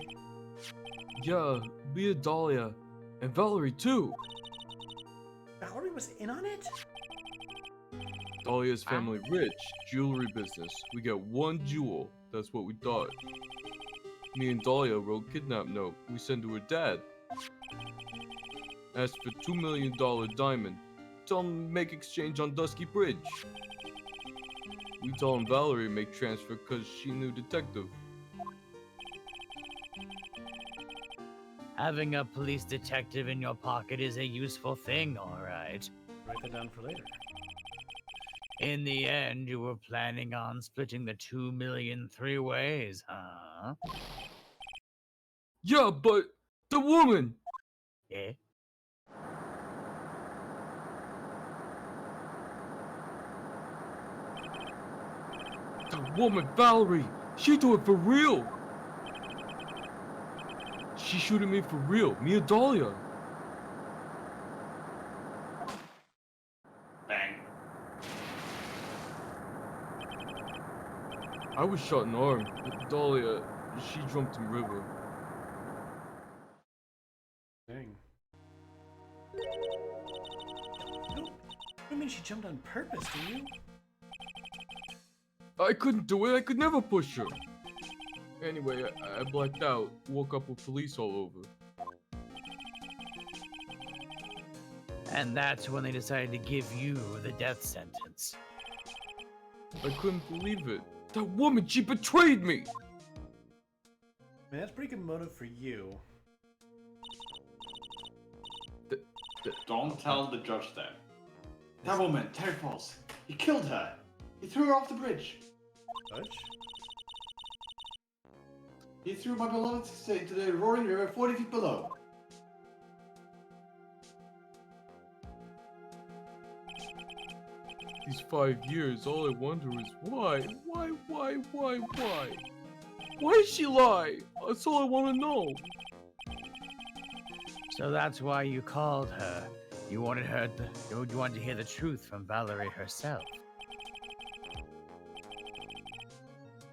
Yeah, me and Dahlia, and Valerie too. Valerie was in on it? Dahlia's family rich, jewelry business. We get one jewel, that's what we thought. Me and Dahlia wrote kidnap note, we send to her dad. Asked for $2 million diamond. Tell him make exchange on Dusky Bridge. We told him Valerie make transfer cause she knew detective. Having a police detective in your pocket is a useful thing, alright. Write that down for later. In the end, you were planning on splitting the 2 million 3 ways, huh? Yeah, but the woman! Eh? The woman, Valerie! She do it for real! She shooting me for real, me and Dahlia. Bang. I was shot in the arm, but Dahlia, she jumped in river. Dang. You don't mean she jumped on purpose, do you? I couldn't do it, I could never push her. Anyway, I blacked out, woke up with police all over. And that's when they decided to give you the death sentence. I couldn't believe it. That woman, she betrayed me! I mean, that's pretty good motive for you. Don't tell the judge that. That woman, Terry Falls. He killed her. He threw her off the bridge. Judge? He threw my beloved sister into the roaring river 40 feet below. These 5 years, all I wonder is why? Why? Why did she lie? That's all I want to know. So that's why you called her. You wanted to hear the truth from Valerie herself.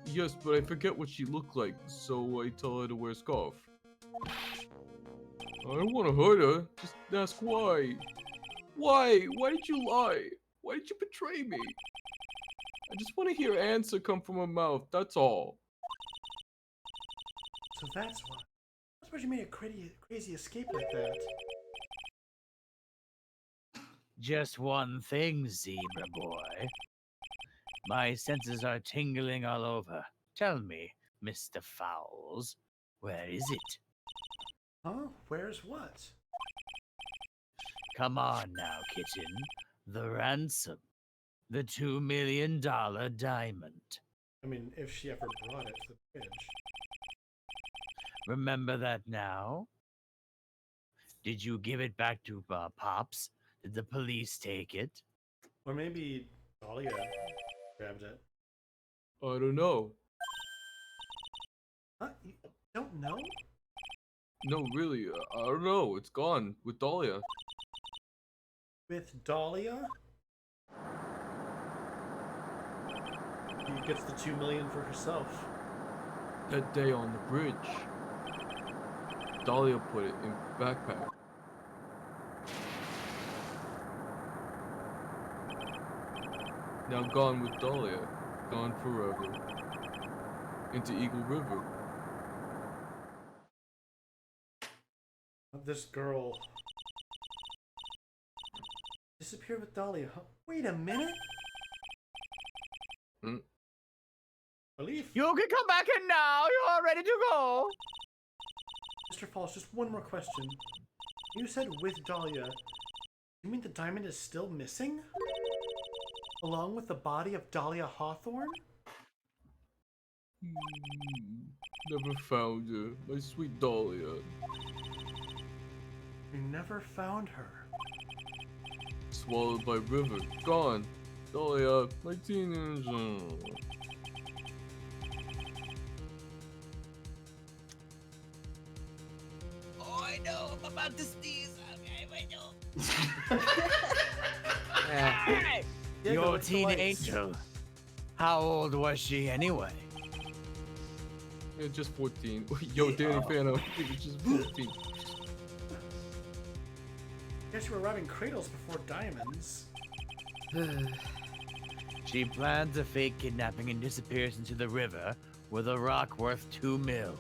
Yes, but I forget what she looked like, so I tell her to wear a scarf. I don't want to hurt her, just ask why. Why? Why did you lie? Why did you betray me? I just want to hear an answer come from her mouth, that's all. So that's why. That's why you made a crazy escape like that. Just one thing, zebra boy. My senses are tingling all over. Tell me, Mr. Fowles, where is it? Huh? Where's what? Come on now, kitten. The ransom. The $2 million diamond. I mean, if she ever brought it to the bridge. Remember that now? Did you give it back to Pops? Did the police take it? Or maybe Dahlia grabbed it. I don't know. Huh? You don't know? No, really, I don't know. It's gone with Dahlia. With Dahlia? She gets the 2 million for herself. That day on the bridge, Dahlia put it in backpack. Now gone with Dahlia, gone forever. Into Eagle River. This girl disappeared with Dahlia. Huh? Wait a minute. Hmm? Belief. You can come back in now. You're ready to go. Mr. Falls, just one more question. You said with Dahlia. You mean the diamond is still missing? Along with the body of Dahlia Hawthorne? Never found her, my sweet Dahlia. You never found her. Swallowed by river, gone. Dahlia, my teenager. Oh, I know. I'm about to sneeze. Okay, wait, no. Yeah. Yeah, Your it's the teen lights. angel. How old was she anyway? Yeah, just 14. Yo, Danny Phantom, I think it's just 14. Guess you were robbing cradles before diamonds. She plans a fake kidnapping and disappears into the river with a rock worth 2 mil.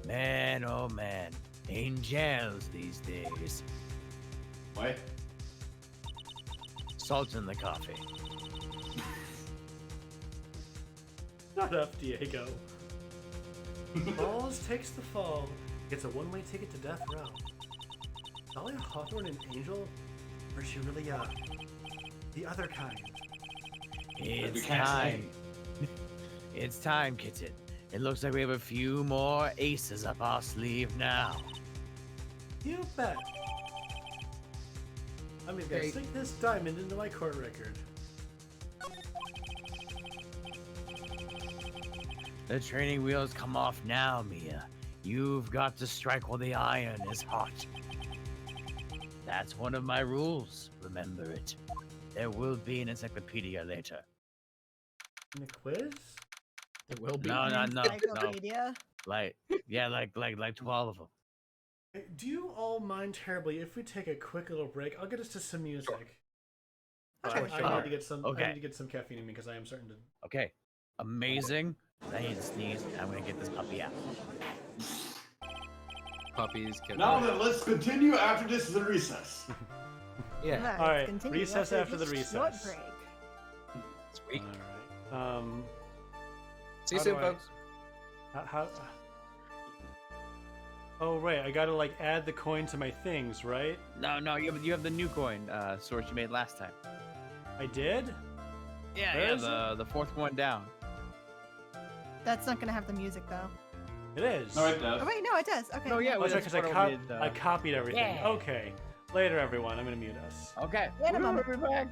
Man, oh man, angels these days. What? Salt in the coffee. Shut up, Diego. Falls takes the fall. Gets a one-way ticket to death row. Dahlia Hawthorne an angel? Or is she really, the other kind? It's can't time. It's time, kitten. It looks like we have a few more aces up our sleeve now. You bet. I'm gonna Hey. stick this diamond into my court record. The training wheels come off now, Mia. You've got to strike while the iron is hot. That's one of my rules. Remember it. There will be an encyclopedia later. In a quiz? It will be. No. Encyclopedia. Like 12 of them. Hey, do you all mind terribly if we take a quick little break? I'll get us to some music. Okay, I sure. need to get some. I Okay. need to get some caffeine in me because I am starting to. Okay. Amazing. I need to sneeze. I'm gonna get this puppy out. Puppies can. Now then, let's continue after this the recess. Yeah. Let's All right, continue recess after the this short recess. break. Sweet. All right. See you How soon, do I- folks. How? Oh right, I gotta like add the coin to my things, right? No, you have the new coin source you made last time. I did. Yeah, Where yeah, is the fourth one down. That's not gonna have the music though. It is. No, it does. Oh wait, no, it does. Okay. No, yeah, Oh, well, that's that's because what we did, I copied everything. Yeah. Okay. Later, everyone. I'm gonna mute us. Okay. Wait a moment. We're back.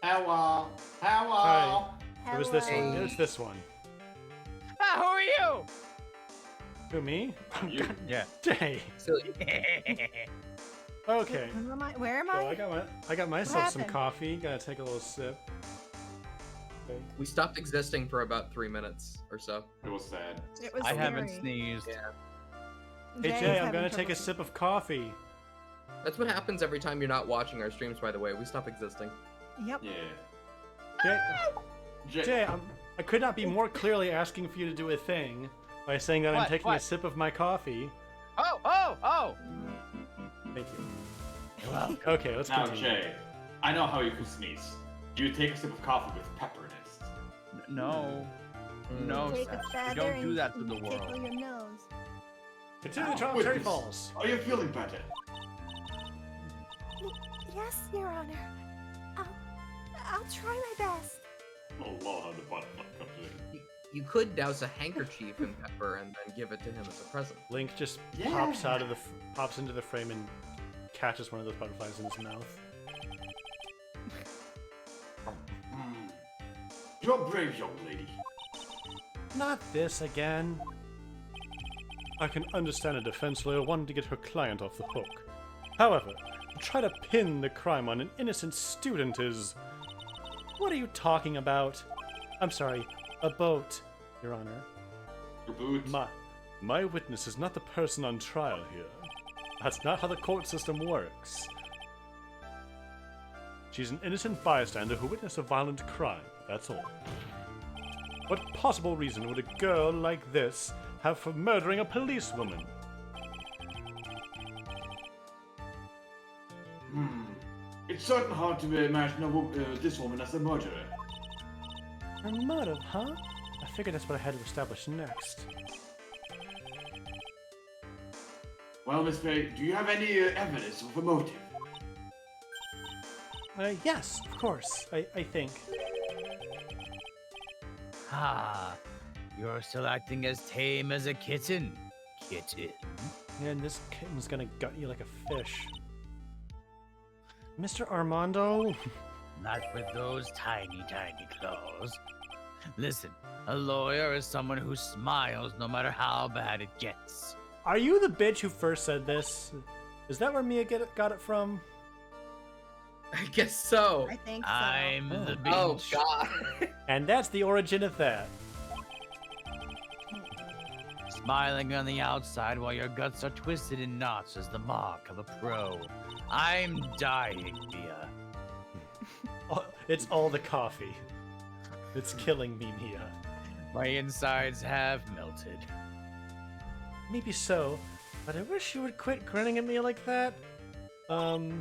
Hello. Hello. Hi. It was this one. Hey. It was this one. Ah, who are you? Who, me? You. Yeah. Day. So Okay. Where am So I? I got myself some happened? coffee. Gotta take a little sip. Okay. we stopped existing for about 3 minutes or so. It was sad. It was I scary. haven't sneezed. Yeah. Hey Jay's Jay, I'm having gonna trouble take a sleeping. sip of coffee. That's what happens every time you're not watching our streams, by the way. We stop existing. Yep. Yeah. Jay, Jay, I could not be more clearly asking for you to do a thing by saying that I'm What? taking a What? sip of my coffee. Oh! Thank you. You're welcome. Okay, let's Now, continue. Jay, I know how you can sneeze. Do you take a sip of coffee with pepper in it? No. No, Take a Seth. We feather don't do and that to the tickle world. your nose. Continue the Wait, Cherry this- Falls. Are you feeling better? Yes, Your Honor. I'll try my best. Oh, love how the butterfly comes in. You could douse a handkerchief in pepper and then give it to him as a present. Link just Yeah. pops into the frame and catches one of those butterflies in his mouth. Mm. You're brave, young lady. Not this again. I can understand a defense lawyer wanting to get her client off the hook. However, to try to pin the crime on an innocent student is... What are you talking about? I'm sorry, a boat, Your Honor. Your boots. My witness is not the person on trial here. That's not how the court system works. She's an innocent bystander who witnessed a violent crime, that's all. What possible reason would a girl like this have for murdering a policewoman? It's certain hard to imagine this woman as a murderer. A motive, huh? I figured that's what I had to establish next. Well, Miss Bay, do you have any evidence of a motive? Yes, of course, I think. Ah, you're still acting as tame as a kitten. Kitten. And this kitten's gonna gut you like a fish. Mr. Armando? Not with those tiny claws. Listen, a lawyer is someone who smiles no matter how bad it gets. Are you the bitch who first said this? Is that where Mia got it from? I guess so. I think so. I'm the bitch. Oh god. And that's the origin of that. Smiling on the outside while your guts are twisted in knots is the mark of a pro. I'm dying, Mia. Oh, it's all the coffee. It's killing me, Mia. My insides have melted. Maybe so, but I wish you would quit grinning at me like that. Alright,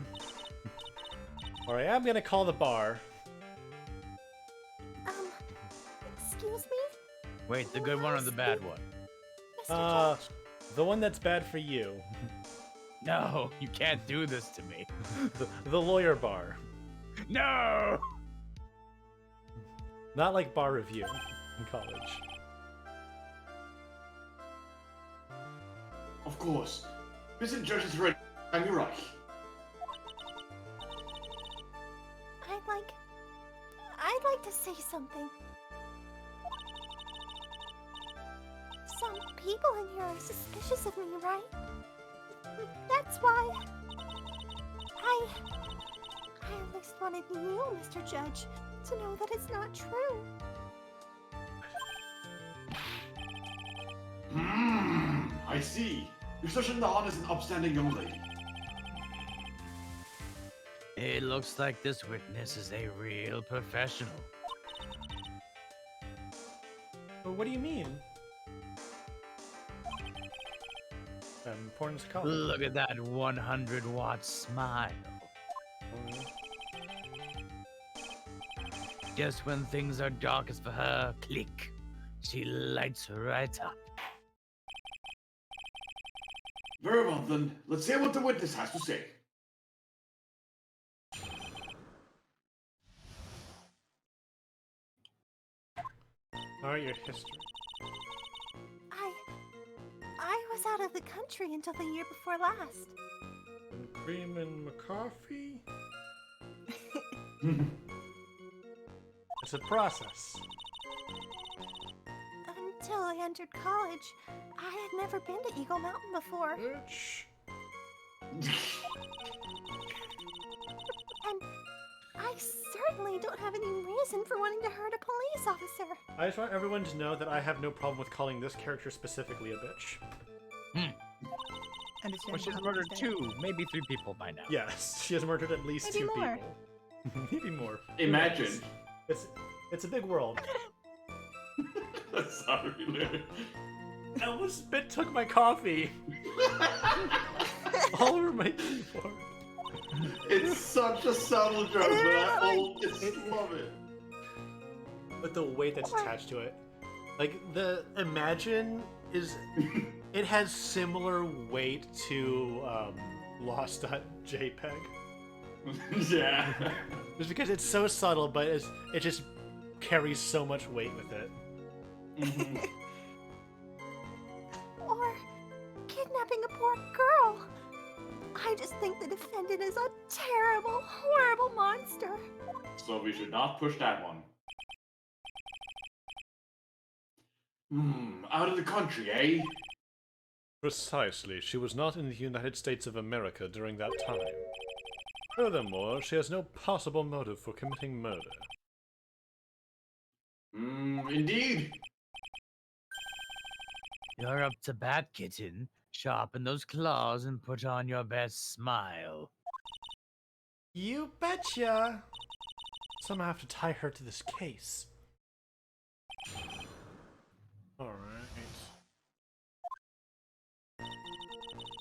I'm gonna call the bar. Excuse me? Wait, the good one or the bad one? Mr. Judge? The one that's bad for you. No, you can't do this to me. The lawyer bar. No! Not like bar review in college. Of course. Mr. Judge is ready. You're right. I'd like to say something. Some people in here are suspicious of me, right? That's why I at least wanted you, Mr. Judge, to know that it's not true. I see. You're such an honest and upstanding young lady. It looks like this witness is a real professional. But what do you mean? Pouring this coffee. Look at that 100-watt smile. Just when things are darkest for her, click. She lights right up. Very well then, let's hear what the witness has to say. Alright, your history. I was out of the country until the year before last. And cream and coffee? It's a process. Until I entered college, I had never been to Eagle Mountain before. Shh. And I certainly don't have any reason for wanting to hurt a police officer. I just want everyone to know that I have no problem with calling this character specifically a bitch. Understand Well, she's how murdered to say it. 2, maybe 3 people by now. Yes, she has murdered at least Maybe 2 more. people. Maybe more. Imagine. It's a big world. Sorry, Larry. Elvis Spit took my coffee. All over my keyboard. It's such a subtle joke, but I just love it. But the weight that's attached to it. Like, the Imagine is... It has similar weight to Lost.jpg. Yeah. Just because it's so subtle, but it just carries so much weight with it. Or kidnapping a poor girl. I just think the defendant is a terrible, horrible monster. So we should not push that one. Out of the country, eh? Precisely. She was not in the United States of America during that time. Furthermore, she has no possible motive for committing murder. Indeed. You're up to bat, kitten. Sharpen those claws and put on your best smile. You betcha! Somehow I have to tie her to this case. Alright.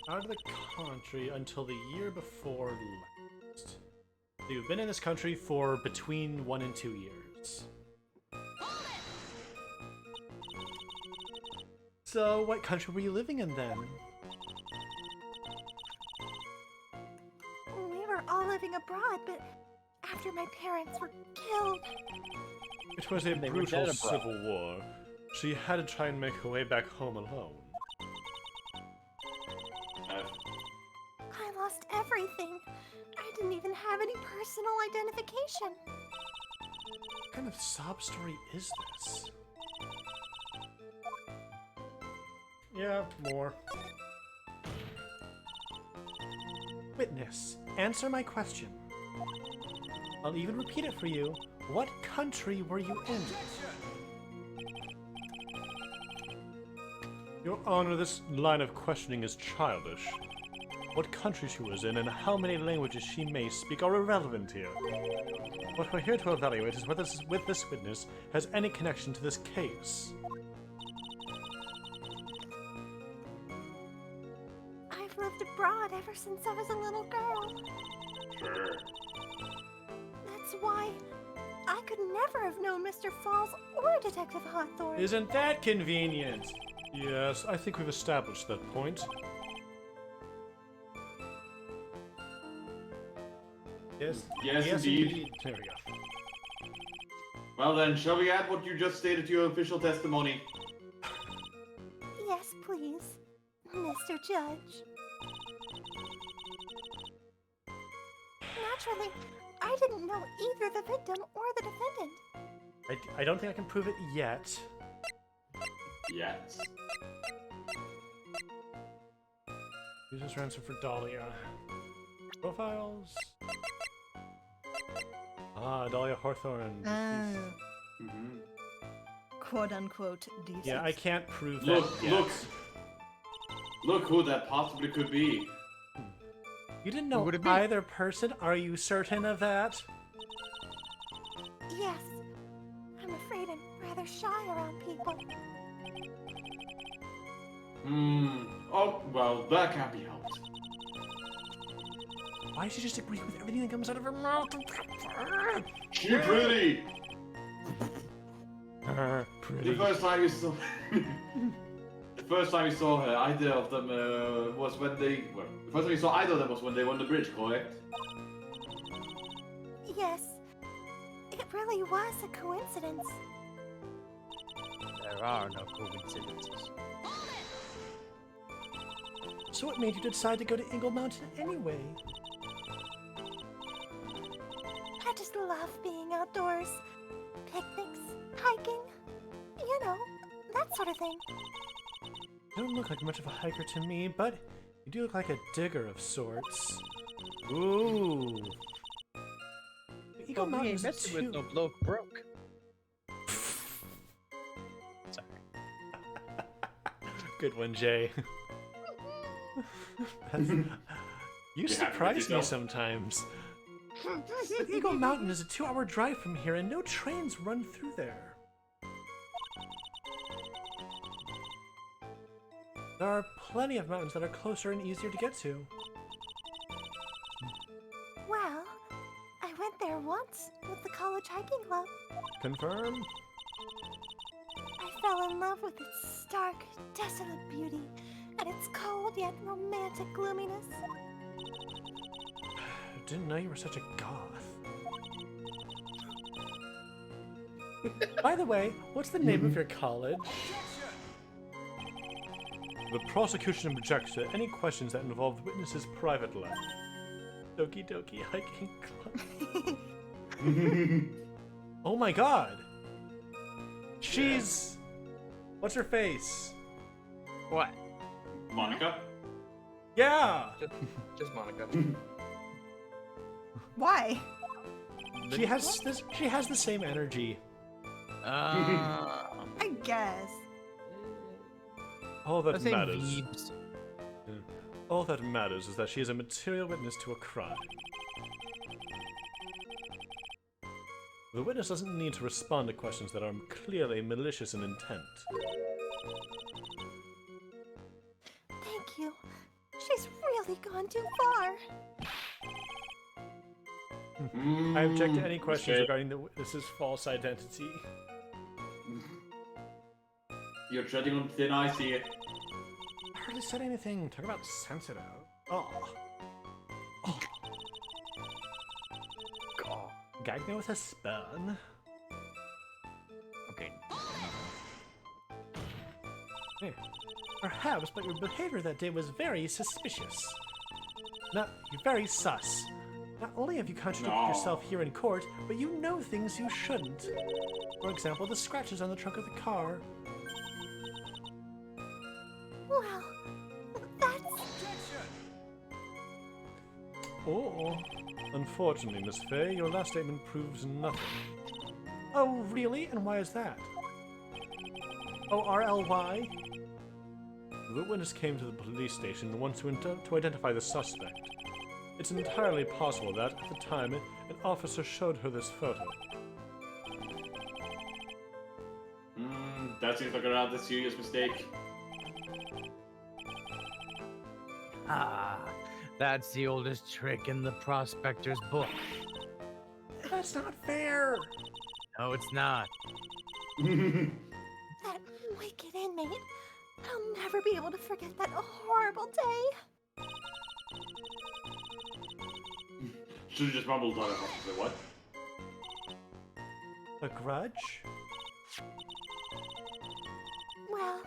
Out of the country until the year before last. So you've been in this country for between 1 and 2 years. So, what country were you living in then? We were all living abroad, but after my parents were killed, It was a They were brutal dead abroad. civil war. She had to try and make her way back home alone. I lost everything. I didn't even have any personal identification. What kind of sob story is this? Yeah, more. Witness, answer my question. I'll even repeat it for you. What country were you in? Your Honor, this line of questioning is childish. What country she was in and how many languages she may speak are irrelevant here. What we're here to evaluate is whether this witness has any connection to this case. I've lived abroad ever since I was a little girl. Sure. That's why I could never have known Mr. Falls or Detective Hawthorne. Isn't that convenient? Yes, I think we've established that point. Yes, Yes, indeed. There we go. Well then, shall we add what you just stated to your official testimony? Yes, please, Mr. Judge. Naturally, I didn't know either the victim or the defendant. I don't think I can prove it yet. Yes. Use this ransom for Dahlia. Profiles. Ah, Dahlia Hawthorne. Quote unquote decent. Yeah, I can't prove Look, that yet. look who that possibly could be. You didn't Who know would it be? either person? Are you certain of that? Yes, I'm afraid I'm rather shy around people. Oh, well, that can't be helped. Why does she just agree with everything that comes out of her mouth? She pretty! Pretty. The first time we saw... the first time we saw her, either of them was when they... Well, the first time we saw either of them was when they won the bridge, correct? Yes, it really was a coincidence. There are no coincidences. So what made you decide to go to Eagle Mountain anyway? I just love being outdoors, picking sort of thing. You don't look like much of a hiker to me, but you do look like a digger of sorts. Ooh. Eagle Well, we Mountain ain't is messing too... with no bloke broke. Sorry. Good one, Jay. You You happy surprise with me yourself? sometimes. But Eagle Mountain is a 2-hour drive from here, and no trains run through there. There are plenty of mountains that are closer and easier to get to. Well, I went there once with the college hiking club. Confirm? I fell in love with its stark, desolate beauty and its cold yet romantic gloominess. Didn't know you were such a goth. By the way, what's the name of your college? The prosecution objects to any questions that involve the witness's private life. Doki Doki Hiking Club. Oh my god! She's... What's her face? What? Monica? Yeah! Just Monica. Why? She has this. She has the same energy. I guess. All that the same matters. vibes. All that matters is that she is a material witness to a crime. The witness doesn't need to respond to questions that are clearly malicious in intent. Thank you. She's really gone too far. I object to any questions okay. regarding the witness's false identity. You're treading on thin ice here. I hardly said anything. Talk about sensitive. Oh. God. Gag me with a spoon. Okay. Eh, perhaps, but your behavior that day was very suspicious. You're very sus. Not only have you contradicted No. yourself here in court, but you know things you shouldn't. For example, the scratches on the trunk of the car. Well, that's... Oh, unfortunately, Miss Fay, your last statement proves nothing. Oh, really? And why is that? O-R-L-Y? The witness came to the police station and wants to identify the suspect. It's entirely possible that, at the time, an officer showed her this photo. That seems like a rather serious mistake. Ah, that's the oldest trick in the prospector's book. That's not fair! No, it's not. That wicked inmate. I'll never be able to forget that horrible day. Should've just mumbled on it. Wait, what? A grudge? Well,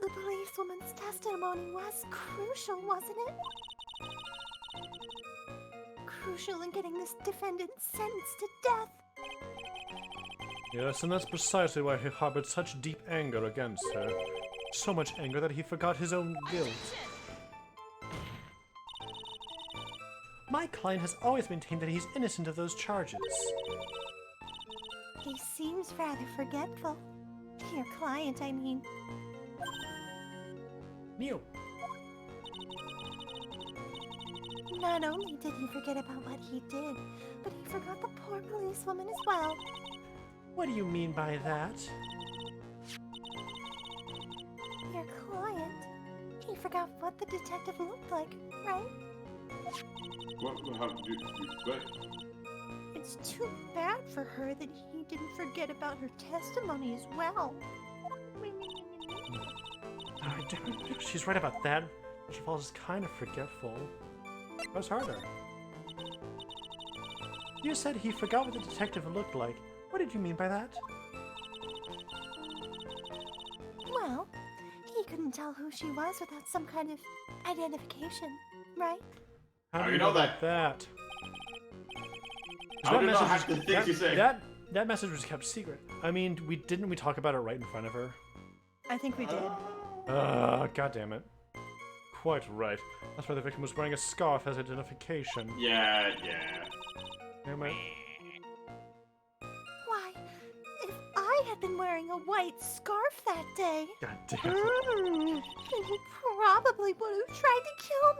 the policewoman's testimony was crucial, wasn't it? Crucial in getting this defendant sentenced to death. Yes, and that's precisely why he harbored such deep anger against her. So much anger that he forgot his own guilt. My client has always maintained that he's innocent of those charges. He seems rather forgetful. Your client, I mean. Neil, Not only did he forget about what he did, but he forgot the poor policewoman as well. what do you mean by that? Your client. He forgot what the detective looked like, right? What? It's too bad for her that he didn't forget about her testimony as well. She's right about that. She falls kind of forgetful. What's harder? You said he forgot what the detective looked like. What did you mean by that? Well, he couldn't tell who she was without some kind of identification, right? How do you know about that? How That did I message have was- the things you say? That message was kept secret. I mean, we talk about it right in front of her? I think we did. God damn it. Quite right. That's why the victim was wearing a scarf as identification. Yeah. Damn it. Why, if I had been wearing a white scarf that day, God damn it. then he probably would have tried to kill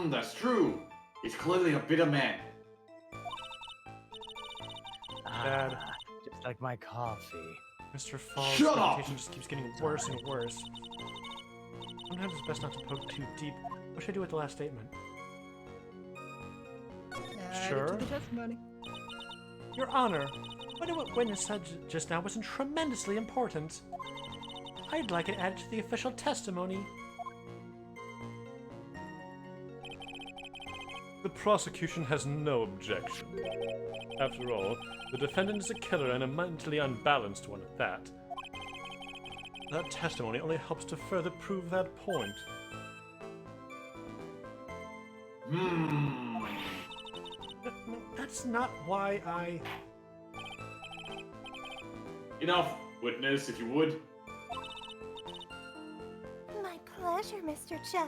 me. That's true. He's clearly a bitter man. Dad. Just like my coffee. Mr. Fall's Shut up! reputation just keeps getting worse and worse. Sometimes it's best not to poke too deep. What should I do with the last statement? Add it Sure. to the testimony. Your Honor, what witness said just now wasn't tremendously important. I'd like it added to the official testimony. The prosecution has no objection. After all, the defendant is a killer and a mentally unbalanced one at that. That testimony only helps to further prove that point. No, that's not why I... Enough, witness, if you would. My pleasure, Mr. Judge.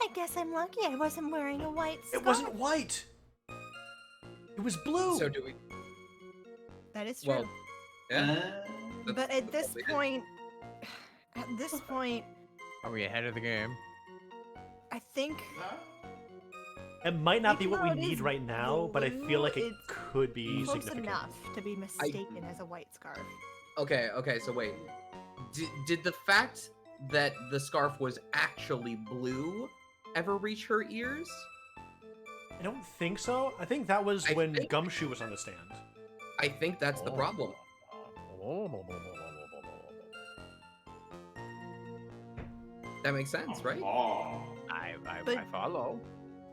I guess I'm lucky I wasn't wearing a white scarf. It wasn't white! It was blue! So do we? That is true. Well, yeah. But at this point, Are we ahead of the game? I think It might not be even what we though it need is right now, but I feel like it blue, it's could be close significant. enough to be mistaken as a white scarf. Okay, so wait. Did the fact that the scarf was actually blue ever reach her ears? I don't think so. I think that was I when think- Gumshoe was on the stand. I think that's the problem. That makes sense, right? Oh. I But- follow.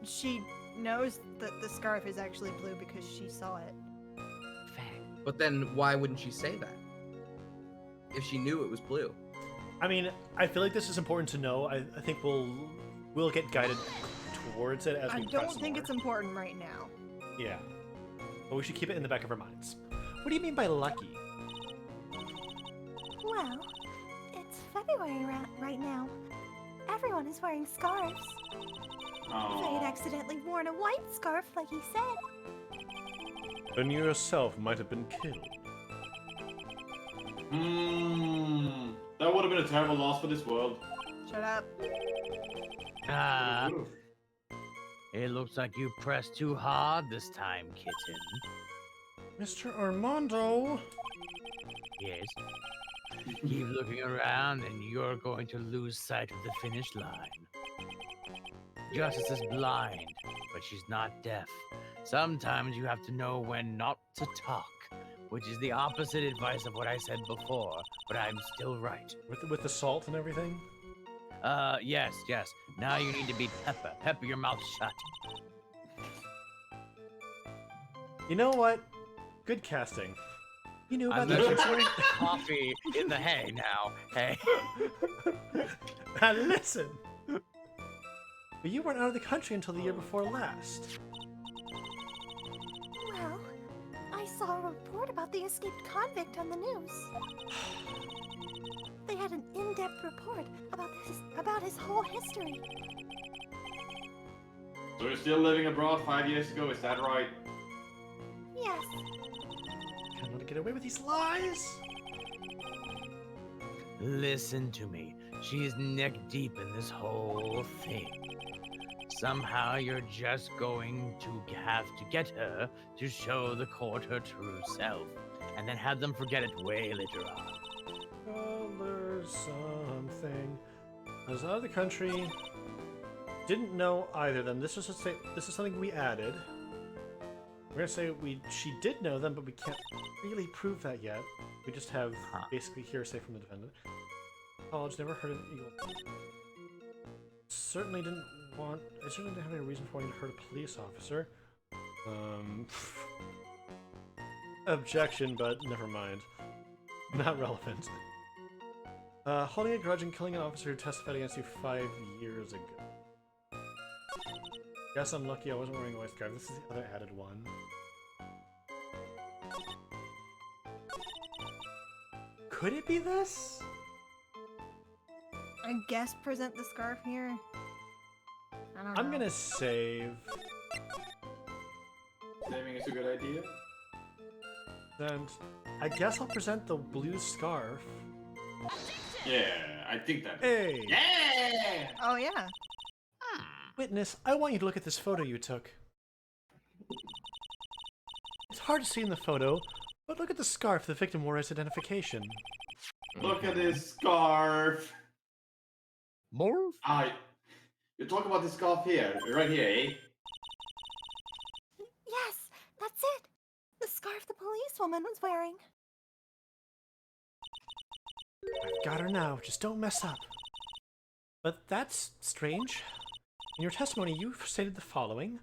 She knows that the scarf is actually blue because she saw it. Fact. But then why wouldn't she say that? If she knew it was blue. I mean, I feel like this is important to know. I think we'll get guided towards it as I we don't press think more. it's important right now. Yeah. But we should keep it in the back of our minds. What do you mean by lucky? Well, it's February right now. Everyone is wearing scarves. If I had accidentally worn a white scarf like he said, Then you yourself might have been killed. That would have been a terrible loss for this world. Shut up. Ah, it looks like you pressed too hard this time, kitten. Mr. Armando! Yes. Keep looking around and you're going to lose sight of the finish line. Justice is blind, but she's not deaf. Sometimes you have to know when not to talk, which is the opposite advice of what I said before, but I'm still right. With the salt and everything? Yes. Now you need to be Pepper. Pepper your mouth shut. You know what? Good casting. You knew I'm about letting the coffee in the hay now. Hey. Now listen! But you weren't out of the country until the year before last. well, I saw a report about the escaped convict on the news. They had an in-depth report about his whole history. So you're still living abroad 5 years ago, is that right? Yes, Can't let her get away with these lies! Listen to me. She is neck deep in this whole thing. Somehow you're just going to have to get her to show the court her true self, and then have them forget it way later on. Color something. I was out of the country. Didn't know either of them. This is something we added. We're gonna say she did know them, but we can't really prove that yet. We just have basically hearsay from the defendant. College never heard of Eagle. I certainly didn't have any reason for wanting to hurt a police officer. Objection, but never mind. Not relevant. Holding a grudge and killing an officer who testified against you 5 years ago. Guess I'm lucky I wasn't wearing a white scarf. This is the other added one. Could it be this? I guess present the scarf here. I don't know. I'm gonna save. Saving is a good idea. And I guess I'll present the blue scarf. Yeah, I think that. Hey! Yeah! Oh yeah. Witness, I want you to look at this photo you took. It's hard to see in the photo, but look at the scarf the victim wore as identification. Look at this scarf. Morph? You talk about this scarf here, right here, eh? Yes, that's it. The scarf the policewoman was wearing. I've got her now, just don't mess up. But that's strange. In your testimony, you stated the following.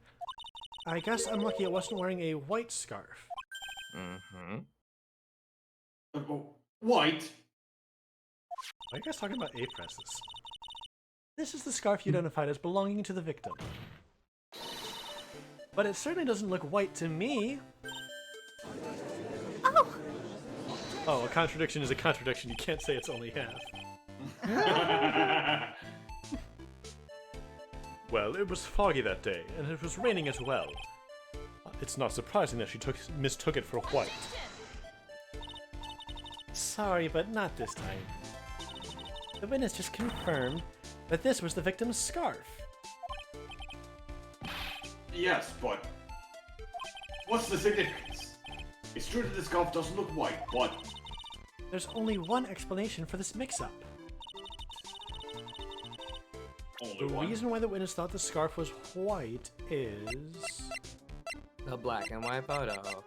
I guess I'm lucky I wasn't wearing a white scarf. Mm-hmm. White? Why are you guys talking about A-presses? This is the scarf you identified as belonging to the victim. But it certainly doesn't look white to me. Oh, Oh, a contradiction is a contradiction. You can't say it's only half. Well, it was foggy that day, and it was raining as well. It's not surprising that she mistook it for white. Sorry, but not this time. The witness just confirmed that this was the victim's scarf. Yes, but what's the significance? It's true that the scarf doesn't look white, but There's only one explanation for this mix-up. only The one. reason why the witness thought the scarf was white is... The black and white photo.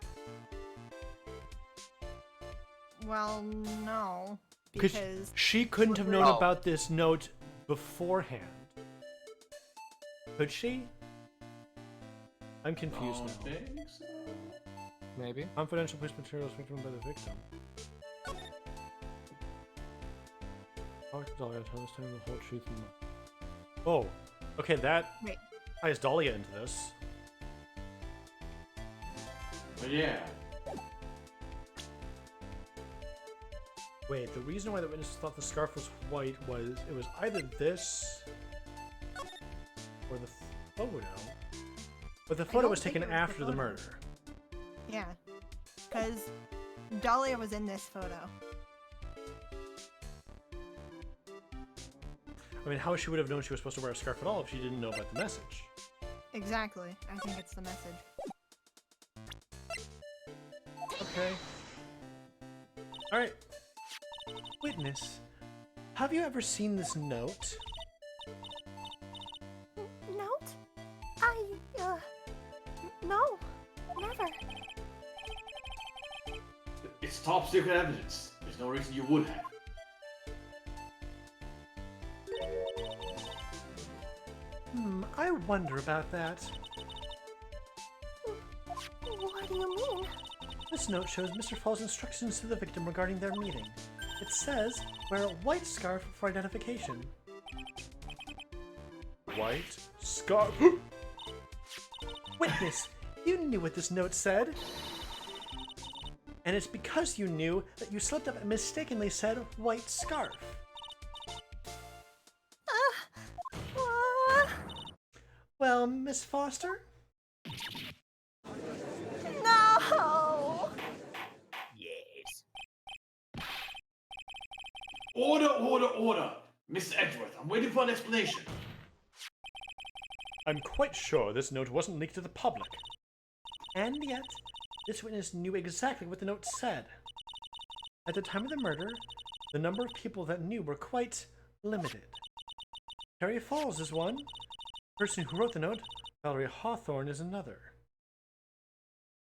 Well, no. Because Because she couldn't have known Oh. about this note beforehand. Could she? I'm confused Don't now. think so. Maybe. Confidential police materials victim by the victim. Talk to Dahlia, tell us the whole truth. Oh, okay, that Wait. ties Dahlia into this. But yeah. Wait, the reason why the witness thought the scarf was white was it was either this or the photo. But the photo don't was think taken it was the after the photo. murder. yeah, because Dahlia was in this photo. I mean, how she would have known she was supposed to wear a scarf at all if she didn't know about the message? Exactly. I think it's the message. Okay. Alright. Witness, have you ever seen this note? note? No, never. It's top secret evidence. There's no reason you would have. I wonder about that. What do you mean? This note shows Mr. Fall's instructions to the victim regarding their meeting. It says, wear a white scarf for identification. White scarf? Witness, you knew what this note said. And it's because you knew that you slipped up and mistakenly said white scarf. Well, Miss Foster? No! Yes. Order, order, order! Mr. Edgeworth, I'm waiting for an explanation. I'm quite sure this note wasn't leaked to the public. And yet, this witness knew exactly what the note said. At the time of the murder, the number of people that knew were quite limited. Terry Falls is one. The person who wrote the note, Valerie Hawthorne, is another.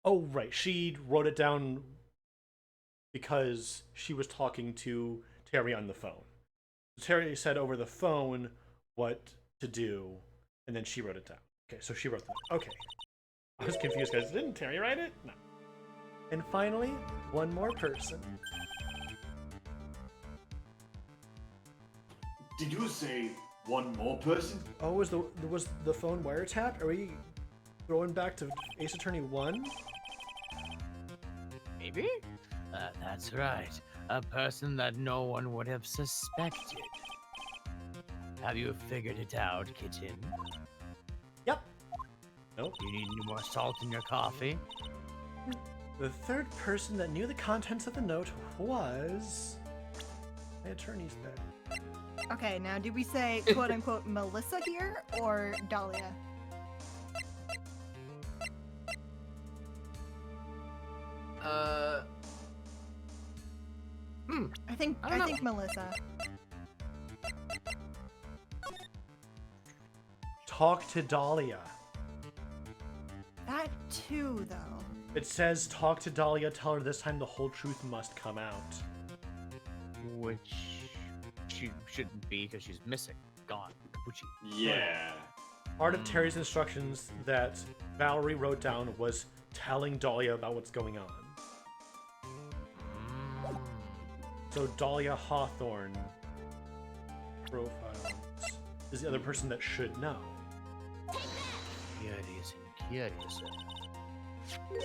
Oh, right. She wrote it down because she was talking to Terry on the phone. Terry said over the phone what to do, and then she wrote it down. Okay, so she wrote the note. Okay. I was confused, guys. Didn't Terry write it? No. And finally, one more person. Did you say One more person? Oh, was the phone wiretapped? Are we throwing back to Ace Attorney 1? Maybe? That's right. A person that no one would have suspected. Have you figured it out, kitten? Yep. Nope. You need any more salt in your coffee? The third person that knew the contents of the note was my attorney's bed. Okay, now did we say quote unquote Melissa here or Dahlia? I think Melissa. Talk to Dahlia. That too, though. It says talk to Dahlia, tell her this time the whole truth must come out. Which she shouldn't be because she's missing. Gone. Capucci. Yeah. Part of Terry's instructions that Valerie wrote down was telling Dahlia about what's going on. So Dahlia Hawthorne profiles is the other person that should know. Curious and curious.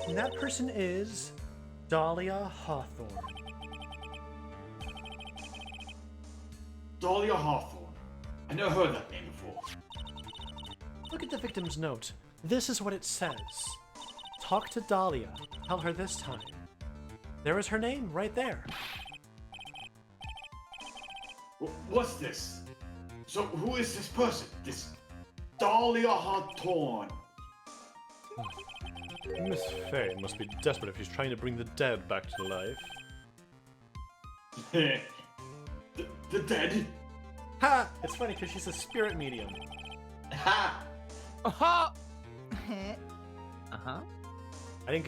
And that person is Dahlia Hawthorne. Dahlia Hawthorne. I never heard that name before. Look at the victim's note. This is what it says. Talk to Dahlia. Tell her this time. There is her name right there. What's this? So who is this person? This Dahlia Hawthorne. Miss Faye must be desperate if she's trying to bring the dead back to life. The dead? Ha! It's funny because she's a spirit medium. Ha! Aha! Uh-huh. I didn't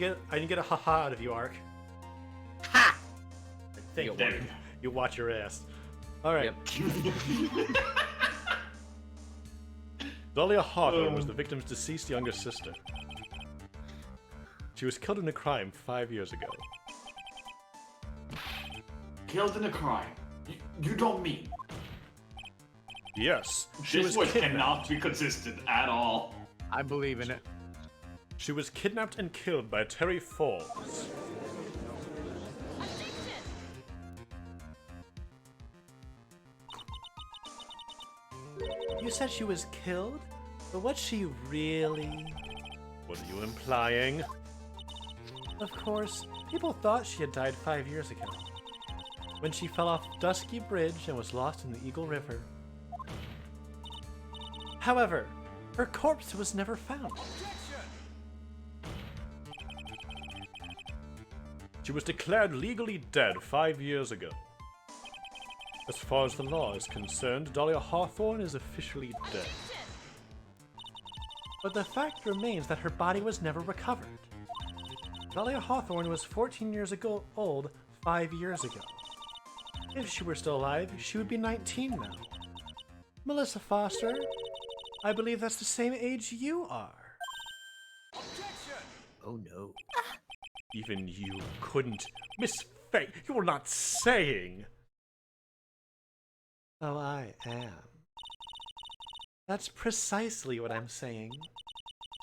get a haha out of you, Ark. Ha! I think There we you watch your ass. All right. Yep. Dahlia Hawthorne was the victim's deceased younger sister. She was killed in a crime 5 years ago. Killed in a crime. You don't mean. Yes, she This was voice kidnapped. cannot be consistent at all. I believe in it. She was kidnapped and killed by Terry Falls. You said she was killed? But was she really? What are you implying? Of course, people thought she had died 5 years ago, when she fell off Dusky Bridge and was lost in the Eagle River. However, her corpse was never found. She was declared legally dead 5 years ago. As far as the law is concerned, Dahlia Hawthorne is officially dead. But the fact remains that her body was never recovered. Dahlia Hawthorne was 14 years old 5 years ago. If she were still alive, she would be 19 now. Melissa Foster, I believe that's the same age you are. Oh no. Even you couldn't. Miss Faye, you're not saying. Oh, I am. That's precisely what I'm saying.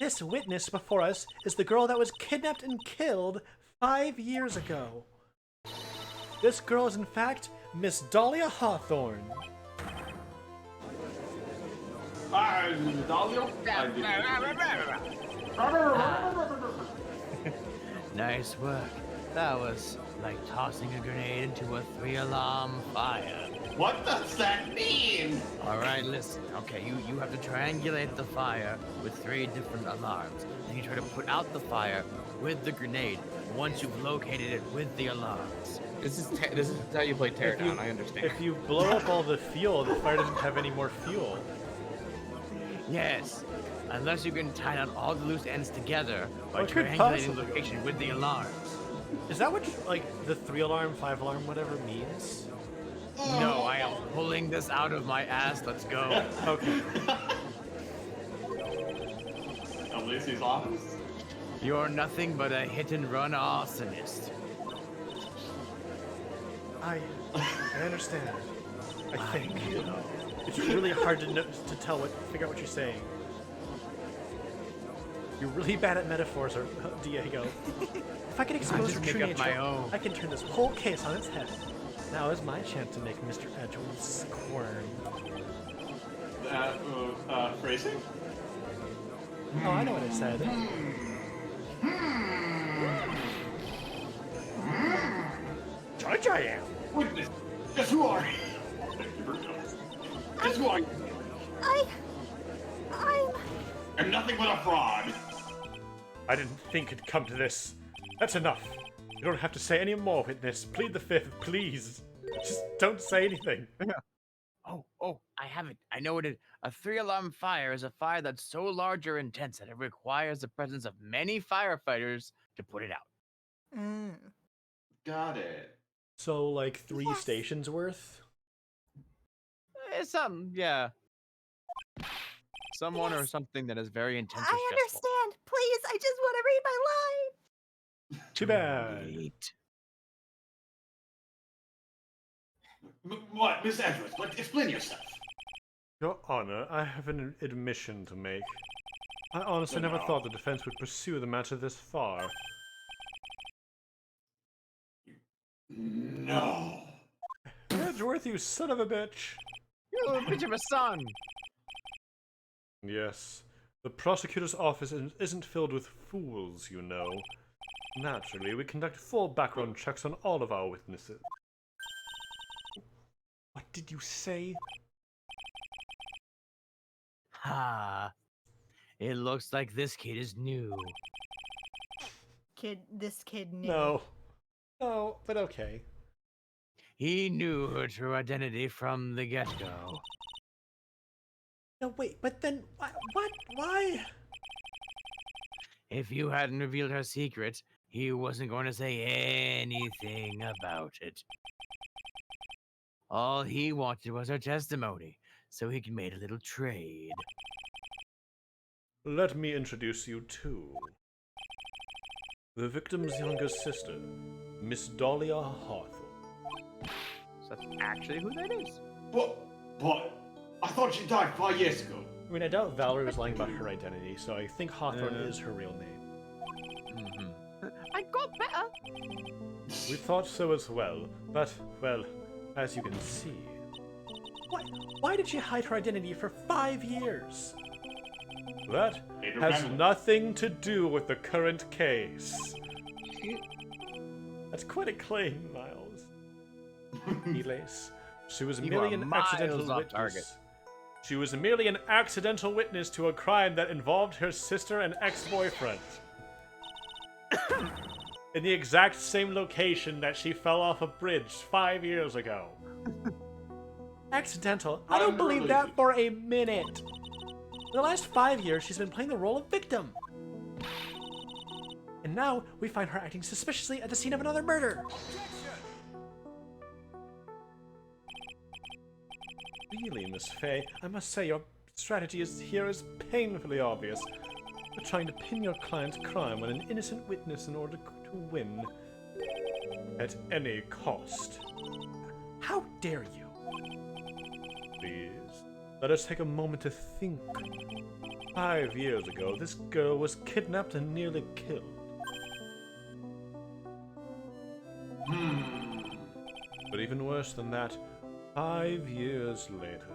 This witness before us is the girl that was kidnapped and killed 5 years ago. This girl is in fact Miss Dahlia Hawthorne. Dahlia? Nice work. That was like tossing a grenade into a 3-alarm fire. What does that mean? Alright, listen. Okay, you have to triangulate the fire with 3 different alarms. Then you try to put out the fire with the grenade once you've located it with the alarms. This is how you play Tear Down. I understand. If you blow up all the fuel, the fire doesn't have any more fuel. Yes. Unless you can tie down all the loose ends together by What could triangulating possibly the go location with the alarms. Is that what, like, the 3-alarm, 5-alarm, whatever means? No, I am pulling this out of my ass. Let's go. Okay. At least he's honest. You're nothing but a hit-and-run arsonist. I understand. I think. It's really hard to figure out what you're saying. You're really bad at metaphors, Diego. If I could expose her just true make up my nature, own. I can turn this whole case on its head. Now is my chance to make Mr. Edgewood squirm. Phrasing? Oh, I know what it said. Judge I am. Witness, guess who are you? Guess who are you? I'm... I'm nothing but a fraud. I didn't think it'd come to this. That's enough. You don't have to say any more, witness. Plead the fifth, please. Just don't say anything. Oh, I have it. I know what it is. A 3-alarm fire is a fire that's so large or intense that it requires the presence of many firefighters to put it out. Mm. Got it. So, like, 3 Yes. stations worth? It's something, yeah. Someone or Yes. something that is very intense or I stressful. understand. Please, I just want to read my line. Too bad. Wait. What, Miss Edwards? But explain yourself. Your Honor, I have an admission to make. I honestly never thought the defense would pursue the matter this far. No. Edgeworth, you son of a bitch! You're a bitch of a son. Yes. The prosecutor's office isn't filled with fools, you know. Naturally, we conduct full background checks on all of our witnesses. What did you say? Ha. It looks like this kid is new. This kid knew. No. No, but okay. He knew her true identity from the get-go. No, wait, but then, what? Why? If you hadn't revealed her secret, he wasn't going to say anything about it. All he wanted was her testimony, so he could make a little trade. Let me introduce you to the victim's younger sister, Miss Dahlia Hawthorne. So that's actually who that is. But I thought she died 5 years ago. I mean, I doubt Valerie was lying about her identity, so I think Hawthorne is her real name. I got better. We thought so as well, but, well, as you can see... Why did she hide her identity for 5 years? That has nothing to do with the current case. That's quite a claim, Miles. Elace. She was You merely are an miles accidental off witness. target. She was merely an accidental witness to a crime that involved her sister and ex-boyfriend. In the exact same location that she fell off a bridge 5 years ago. Accidental? I don't believe that for a minute. In the last 5 years, she's been playing the role of victim. And now, we find her acting suspiciously at the scene of another murder. Really, Miss Faye, I must say your strategy here is painfully obvious. You're trying to pin your client's crime on an innocent witness in order to win. At any cost. How dare you? Please, let us take a moment to think. 5 years ago, this girl was kidnapped and nearly killed. But even worse than that, 5 years later,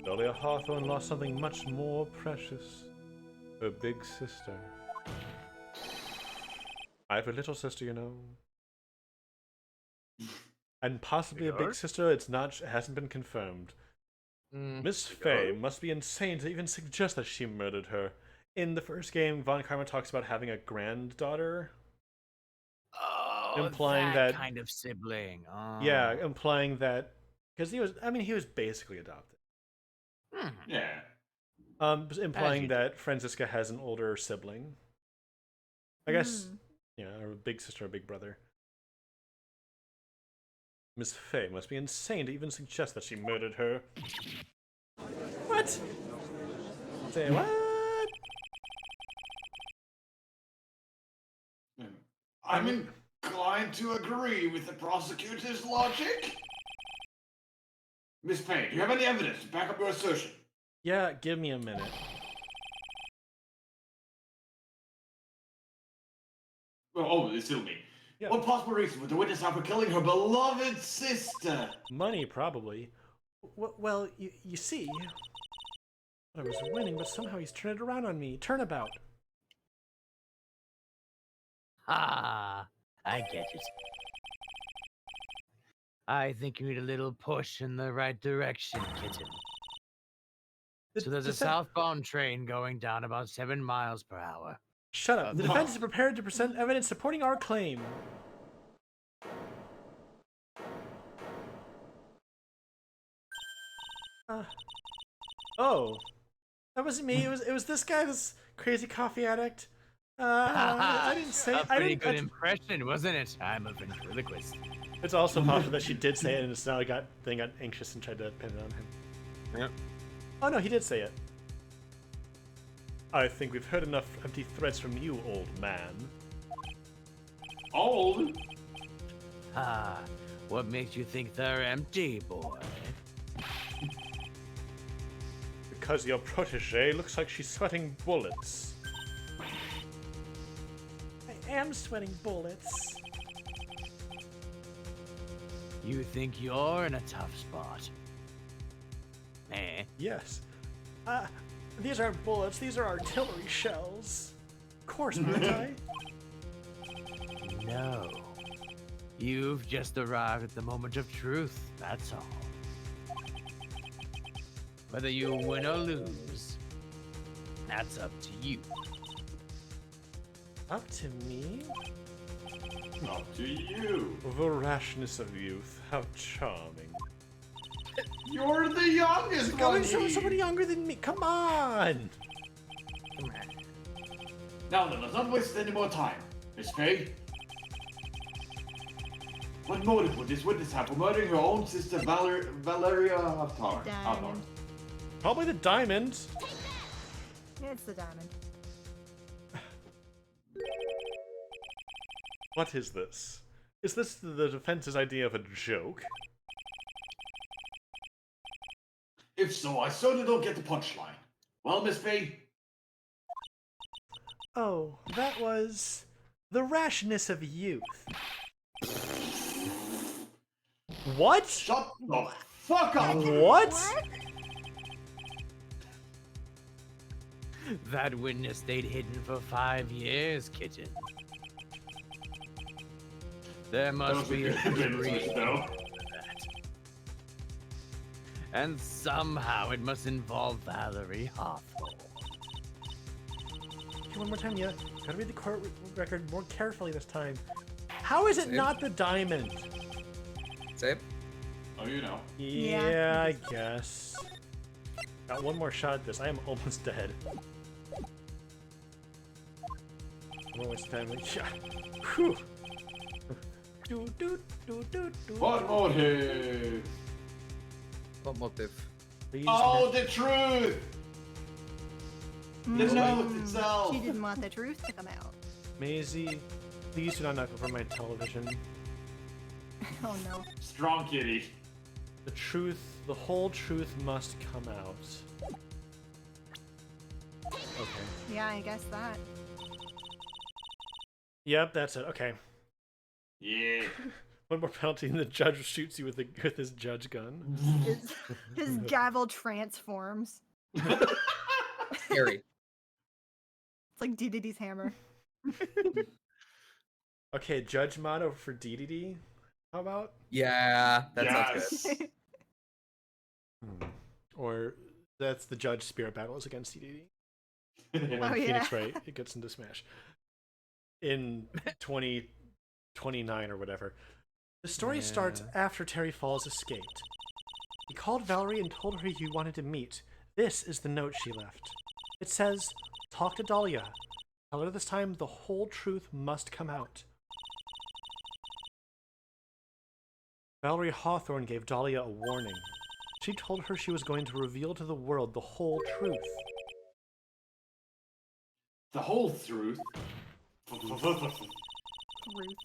Dahlia Hawthorne lost something much more precious. Her big sister. I have a little sister, you know. And possibly a big sister, it hasn't been confirmed. Miss Faye must be insane to even suggest that she murdered her. In the first game, Von Karma talks about having a granddaughter. Oh, Implying that that- kind of sibling. Oh. Yeah, implying that... Because he was basically adopted. Yeah. Implying you that Franziska has an older sibling. I guess, or a big sister or big brother. Miss Faye must be insane to even suggest that she murdered her. What? Say what? I'm inclined to agree with the prosecutor's logic. Miss Faye, do you have any evidence to back up your assertion? Yeah, give me a minute. Oh, it's still me. Yeah. What possible reason would the witness have for killing her beloved sister? Money, probably. Well, you see, I was winning, but somehow he's turned it around on me. Turnabout. Ah, I get it. I think you need a little push in the right direction, kitten. So there's a southbound train going down about 7 miles per hour. Shut up. The No. defense is prepared to present evidence supporting our claim. Oh. That wasn't me. It was this guy, this crazy coffee addict. I didn't say A I pretty didn't. good impression, wasn't it? I'm a ventriloquist. It's also possible that she did say it, and it's now got anxious and tried to pin it on him. Yep. Oh no, he did say it. I think we've heard enough empty threats from you, old man. Old? Ah, what makes you think they're empty, boy? Because your protege looks like she's sweating bullets. I am sweating bullets. You think you're in a tough spot? Eh? Yes. These aren't bullets, these are artillery shells. Of course, aren't I? No. You've just arrived at the moment of truth, that's all. Whether you win or lose, that's up to you. Up to me? Up to you. The rashness of youth, how charming. You're the youngest one here. Somebody younger than me, come on! Now then, let's not waste any more time. Miss Faye? What motive would this witness have for murdering her own sister Valeria Haftar? Diamond. Probably the diamond. It's the diamond. What is this? Is this the defense's idea of a joke? If so, I certainly don't get the punchline. Well, Miss Faye? Oh, that was the rashness of youth. What? Shut the fuck up! What? That witness stayed hidden for 5 years, kitten. There must be a good reason though. for that. And somehow it must involve Valerie Hawthorne. Okay, one more time, yeah. Gotta read the court record more carefully this time. How is it Same. not the diamond? Same. Oh, you know. Yeah, I guess. Got one more shot at this. I am almost dead. I'm almost time. Yeah. Whew. What motive? What motive? Please, Oh, the truth! The note itself! She didn't want the truth to come out. Maisie, please do not knock over my television. Oh no. Strong kitty. The truth, the whole truth must come out. Okay. Yeah, I guess that. Yep, that's it. Okay. Yeah. One more penalty and the judge shoots you with his judge gun. His gavel transforms. Scary. It's like DDD's hammer. Okay, judge motto for DDD. How about? Yeah, that Yes. sounds good. Or that's the judge spirit battles against DDD. Oh, When yeah. Phoenix Wright it gets into Smash in 2029 or whatever. The story starts after Terry Falls escaped. He called Valerie and told her he wanted to meet. This is the note she left. It says, "Talk to Dahlia. Tell her this time the whole truth must come out." Valerie Hawthorne gave Dahlia a warning. She told her she was going to reveal to the world the whole truth. The whole truth. Ruth.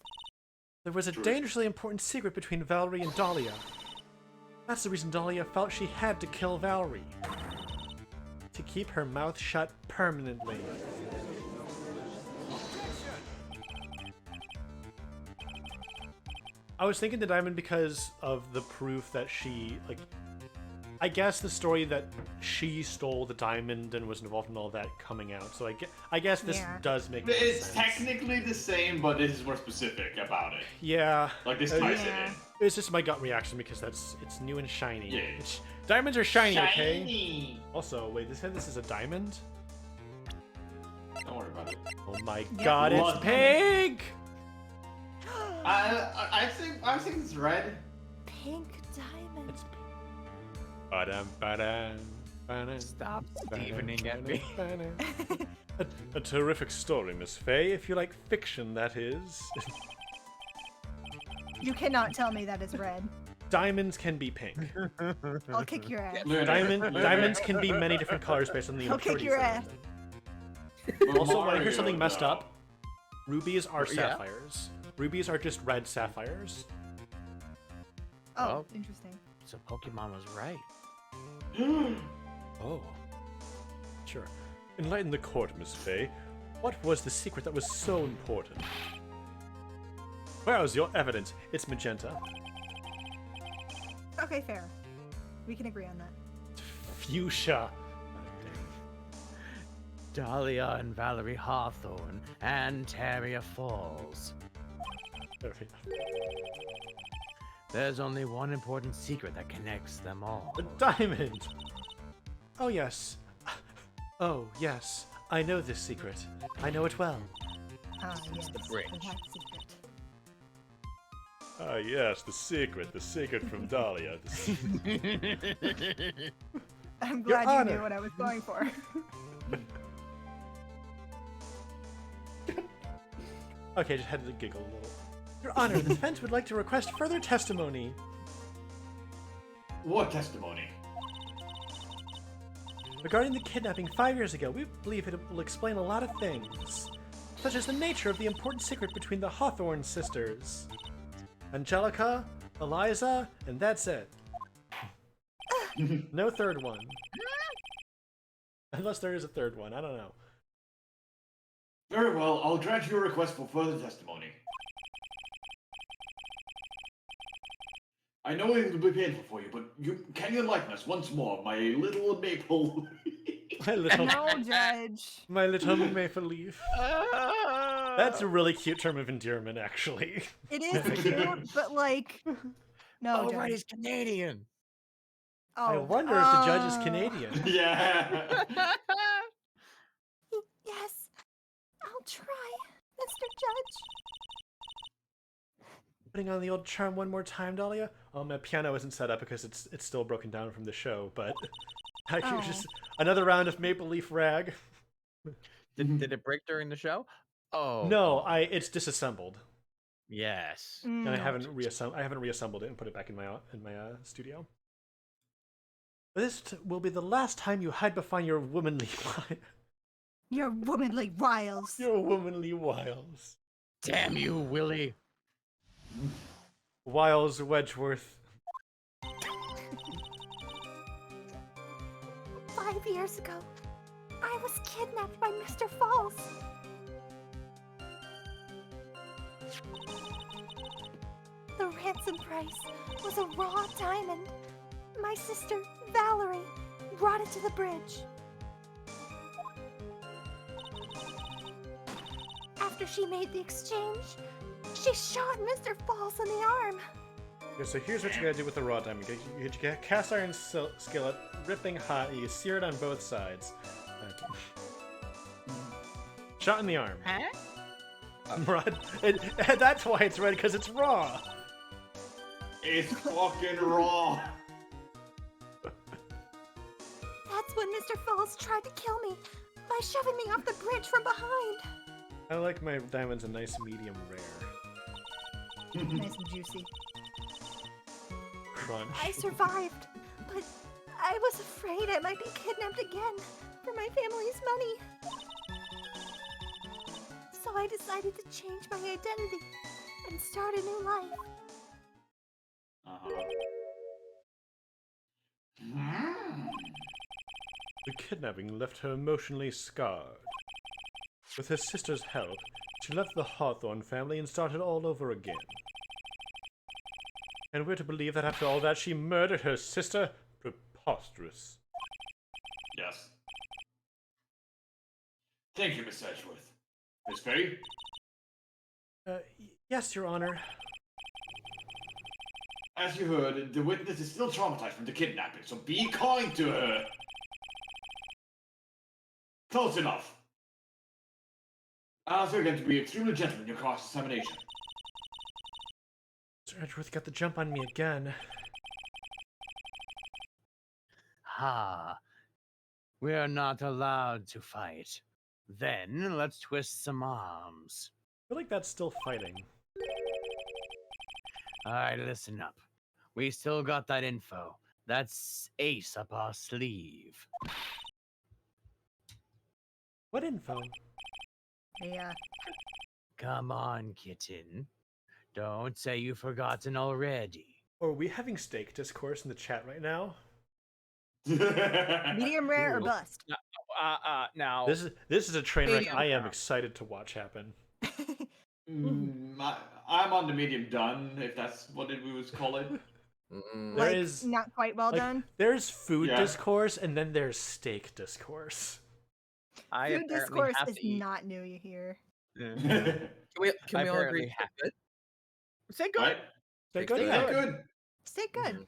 There was a Truth. dangerously important secret between Valerie and Dahlia. That's the reason Dahlia felt she had to kill Valerie. To keep her mouth shut permanently. I was thinking the diamond because of the proof that she, like, I guess the story that she stole the diamond and was involved in all that coming out. So I guess this Yeah. does make more It's sense. technically the same, but this is more specific about it. Yeah. Like this ties it Yeah. in. It's just my gut reaction because it's new and shiny. Yeah. Diamonds are shiny, okay? Shiny. Also, wait, this is a diamond? Don't worry about it. Oh my Yeah. god, it's Blood pink! I think it's red. Pink diamond. It's pink. Ba-dum, ba-dum, ba-dum, Stop ba-dum, Stevening at me. ba-dum. A terrific story, Miss Faye. If you like fiction, that is. You cannot tell me that is red. Diamonds can be pink. I'll kick your ass. Diamonds can be many different colors based on the I'll kick your impurities ass. in them. Also, when I hear something messed up, rubies are Yeah. sapphires. Rubies are just red sapphires. Oh, Well. interesting. So Pokemon was right. Oh. Sure. Enlighten the court, Miss Faye. What was the secret that was so important? Where is your evidence? It's magenta. Okay, fair. We can agree on that. Fuchsia. Dahlia and Valerie Hawthorne and Taria Falls. There's only one important secret that connects them all. A diamond! Oh, yes. Oh, yes. I know this secret. I know it well. Ah, yes. the bridge. the top secret. Ah, yes, the secret from Dahlia. I'm Your glad you Honor. knew what I was going for. Okay, just had to giggle a little. Your Honor, the defense would like to request further testimony. What testimony? Regarding the kidnapping 5 years ago, we believe it will explain a lot of things, such as the nature of the important secret between the Hawthorne sisters. Angelica, Eliza, and that's it. No third one. Unless there is a third one, I don't know. Very well, I'll grant your request for further testimony. I know it will be painful for you, but can you enlighten us once more, my little maple? My little, No, Judge. my little maple leaf. That's a really cute term of endearment, actually. It is cute, but like, no, Oh, Judge. right, he's Canadian. Oh, I wonder if the judge is Canadian. Yeah. Yes, I'll try, Mr. Judge. Putting on the old charm one more time, Dahlia. My piano isn't set up because it's still broken down from the show, but actually just another round of maple leaf rag. Did it break during the show? Oh No, it's disassembled, yes. and I Mm. haven't reassembled it and put it back in my studio. This will be the last time you hide behind your womanly Your womanly wiles. your womanly wiles. Damn you, Willie! Wiles Wedgeworth. 5 years ago, I was kidnapped by Mr. Falls. The ransom price was a raw diamond. My sister, Valerie, brought it to the bridge. After she made the exchange, she shot Mr. Falls in the arm. Okay, so here's what you gotta do with the raw diamond. You get a cast iron skillet, ripping hot. You sear it on both sides. Shot in the arm. Huh? Rod. That's why it's red, because it's raw. It's fucking raw. That's when Mr. Falls tried to kill me by shoving me off the bridge from behind. I like my diamonds a nice medium rare. Nice and juicy. Crunch. I survived, but I was afraid I might be kidnapped again for my family's money. So I decided to change my identity and start a new life. Uh-huh. The kidnapping left her emotionally scarred. With her sister's help, she left the Hawthorne family and started all over again. And we're to believe that after all that, she murdered her sister? Preposterous. Yes. Thank you, Miss Edgeworth. Miss Faye? Yes, Your Honor. As you heard, the witness is still traumatized from the kidnapping, so be kind to her. Close enough. I'll ask you again to be extremely gentle in your cross-examination. Mr. Edgeworth got the jump on me again. Ha! We are not allowed to fight. Then let's twist some arms. I feel like that's still fighting. Alright, listen up. We still got that info. That's ace up our sleeve. What info? Yeah. Come on, kitten. Don't say you've forgotten already. Or are we having steak discourse in the chat right now? Medium rare or Ooh. bust? Now, This is a train wreck Medium I am rare. excited to watch happen. I'm on the medium done, if that's what we would call it. There Like, is not quite well done. There's food Yeah. discourse and then there's steak discourse. I Food apparently discourse have is to eat. not new, you hear. Yeah. Can we all agree? apparently have it's good? Say good. Right? Steak Steak good, Yeah, yeah. good. Stay good.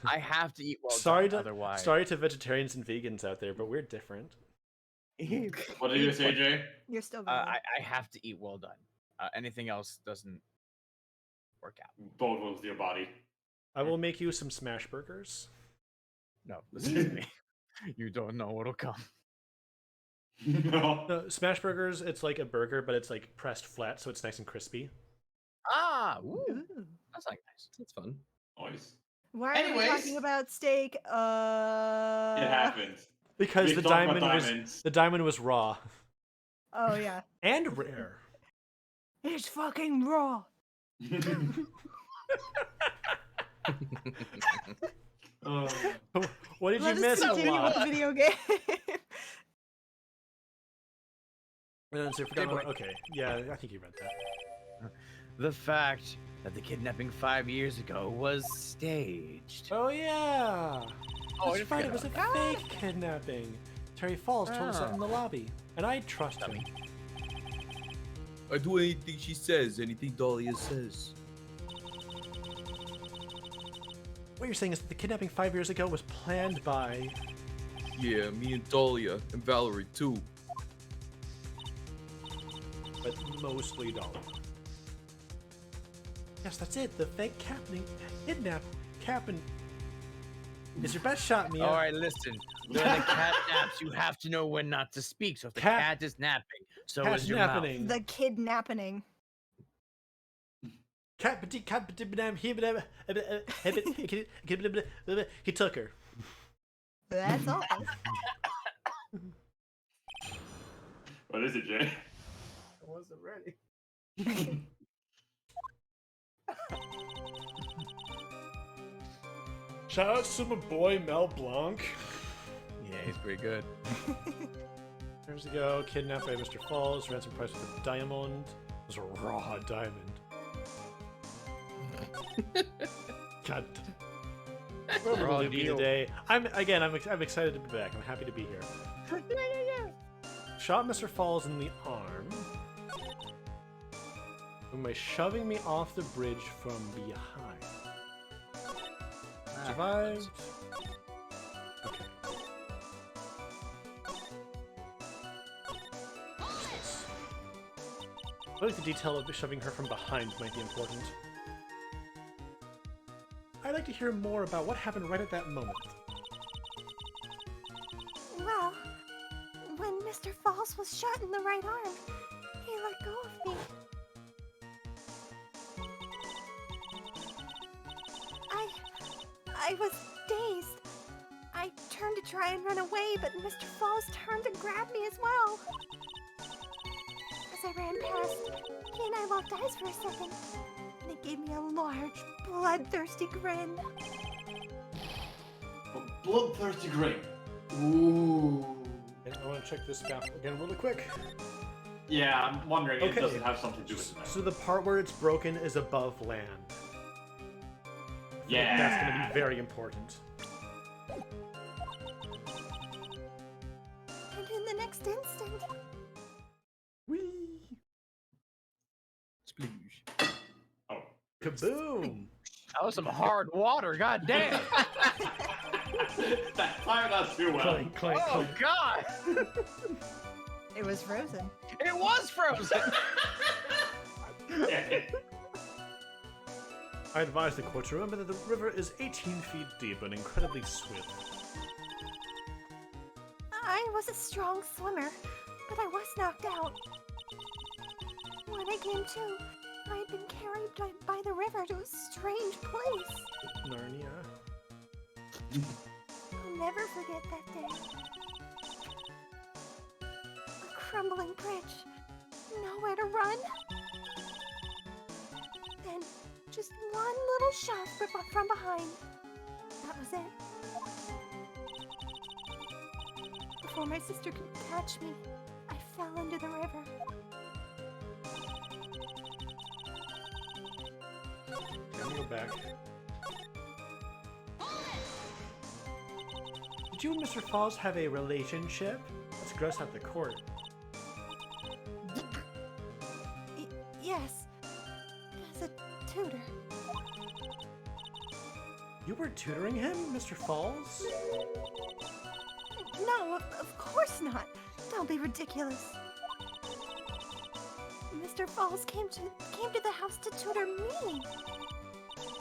I have to eat well sorry done, to otherwise. sorry to vegetarians and vegans out there, but we're different. What did you say, Jay? You're still valid. I have to eat well done. Anything else doesn't work out. Bold with your body. I will make you some smash burgers. No, listen to me. You don't know what'll come. No. No, smash burgers, it's like a burger, but it's like pressed flat, so it's nice and crispy. Ah, ooh, Ooh. that's like nice. That's fun. Nice. Why are we Anyways. talking about steak? It happened. Because We the talked about diamond was raw. Oh yeah. And rare. It's fucking raw. What did Let you us miss? A continue with the lot. video game. So I forgot what- okay, yeah, I think you read that. The fact that the kidnapping 5 years ago was staged. Oh yeah. Oh, I That's didn't right. forget It was a about fake kidnapping. Terry Falls told us that in the lobby, and I trust him. I do anything she says, anything Dahlia says. What you're saying is that the kidnapping 5 years ago was planned by. Yeah, me and Dahlia, and Valerie too. But mostly Dolly. Yes, that's it. The fake kidnapping is your best shot, Mia. All right, listen. When the cat naps, you have to know when not to speak. So if the Cat- cat is napping, so Cat's is your mouth. napping. The kidnapping. He took her. That's all. What is it, Jay? I wasn't ready. Shout out to my boy Mel Blanc. Yeah, he's pretty good. Years ago, kidnapped by Mr. Falls, ransom price with a diamond. It was a raw diamond. God. What Raw will be deal. today? I'm excited to be back. I'm happy to be here. Shot Mr. Falls in the arm. By shoving me off the bridge from behind. Survived. Okay. What's this? I feel like the detail of shoving her from behind might be important. I'd like to hear more about what happened right at that moment. Well, when Mr. Falls was shot in the right arm, he let go of me. I was dazed. I turned to try and run away, but Mr. Falls turned and grabbed me as well. As I ran past, he and I locked eyes for a second, and he gave me a large, bloodthirsty grin. A bloodthirsty grin. Ooh. Okay, I want to check this map again really quick. Yeah, I'm wondering if Okay. it doesn't have something to do with it. So the part where it's broken is above land. Yeah. That's going to be very important. And in the next instant, Whee! Sploosh. Oh. Kaboom! That was some hard water. God damn. That fired out too well. Clank, clank, Oh clank. God. It was frozen. It was frozen. I advise the court to remember that the river is 18 feet deep and incredibly swift. I was a strong swimmer, but I was knocked out. When I came to, I had been carried by the river to a strange place. Narnia. I'll never forget that day. A crumbling bridge, nowhere to run. Then, just one little shove from behind. That was it. Before my sister could catch me, I fell into the river. Let me go back. Did you and Mr. Falls have a relationship? Let's gross out the court. Yes, as a tutor. You were tutoring him, Mr. Falls? No, of course not. Don't be ridiculous. Mr. Falls came to the house to tutor me.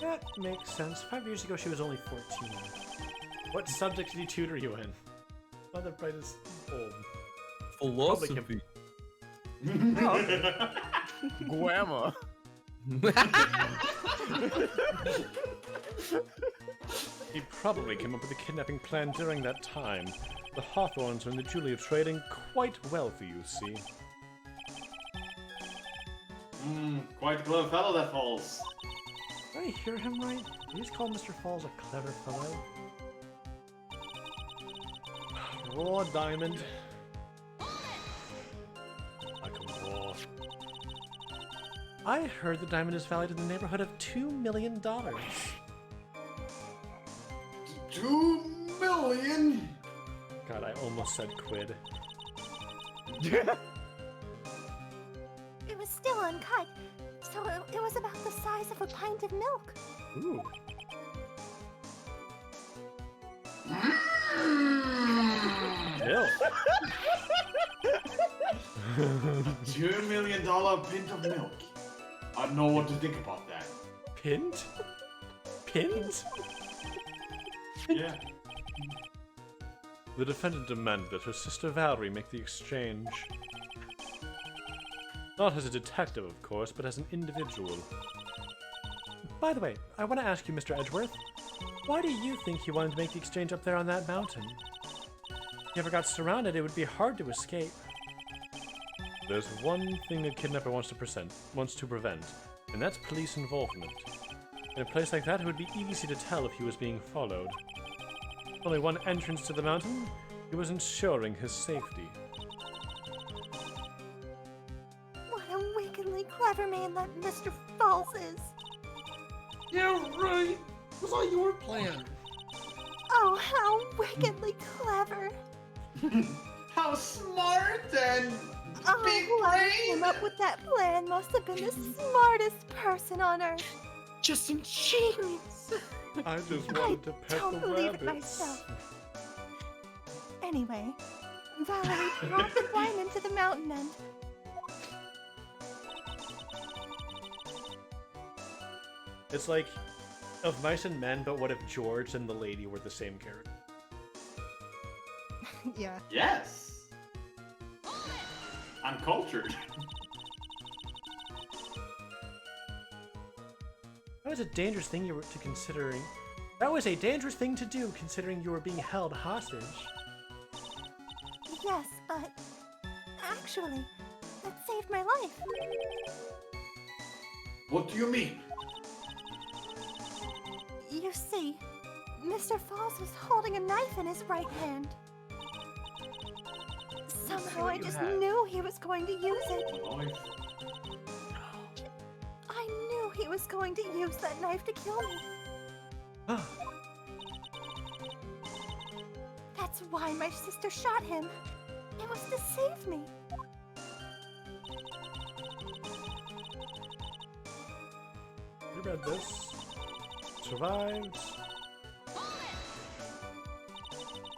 That makes sense. 5 years ago, she was only 14. What subject did he tutor you in? Mother Bright is old. Philosophy. Guama. He probably came up with the kidnapping plan during that time. The Hawthorns and the Julia trading quite well for you, see? Quite a clever fellow, that Falls. Did I hear him right? Did he just call Mr. Falls a clever fellow? Raw diamond. Like a raw. I heard the diamond is valued in the neighborhood of $2 million. 2 million? God, I almost said quid. It was still uncut, so it was about the size of a pint of milk. Ooh. Milk. $2 million pint of milk. I don't know what to think about that. Pint? Pint? Yeah. The defendant demanded that her sister Valerie make the exchange. Not as a detective, of course, but as an individual. By the way, I want to ask you, Mr. Edgeworth, why do you think he wanted to make the exchange up there on that mountain? If you ever got surrounded, it would be hard to escape. There's one thing a kidnapper wants to prevent, and that's police involvement. In a place like that, it would be easy to tell if he was being followed. Only one entrance to the mountain, he was ensuring his safety. What a wickedly clever man that Mr. Falls is. Yeah, right. It was all your plan. Oh, how wickedly clever. How smart and Oh, big whoever brain! came up with that plan must have been the smartest person on earth. Just Genius. I just I wanted to pet don't the believe it rabbits. myself. Anyway, Valerie dropped the diamond to the mountain and It's like of Mice and Men, but what if George and the lady were the same character? Yeah. Yes. I'm cultured. That was a dangerous thing you were to considering. That was a dangerous thing to do, considering you were being held hostage. yes, but actually, that saved my life. What do you mean? You see, Mr. Falls was holding a knife in his right hand. Somehow I you just have. knew he was going to use it. Knife. I knew he was going to use that knife to kill me. That's why my sister shot him. It was to save me. You read this. Survived.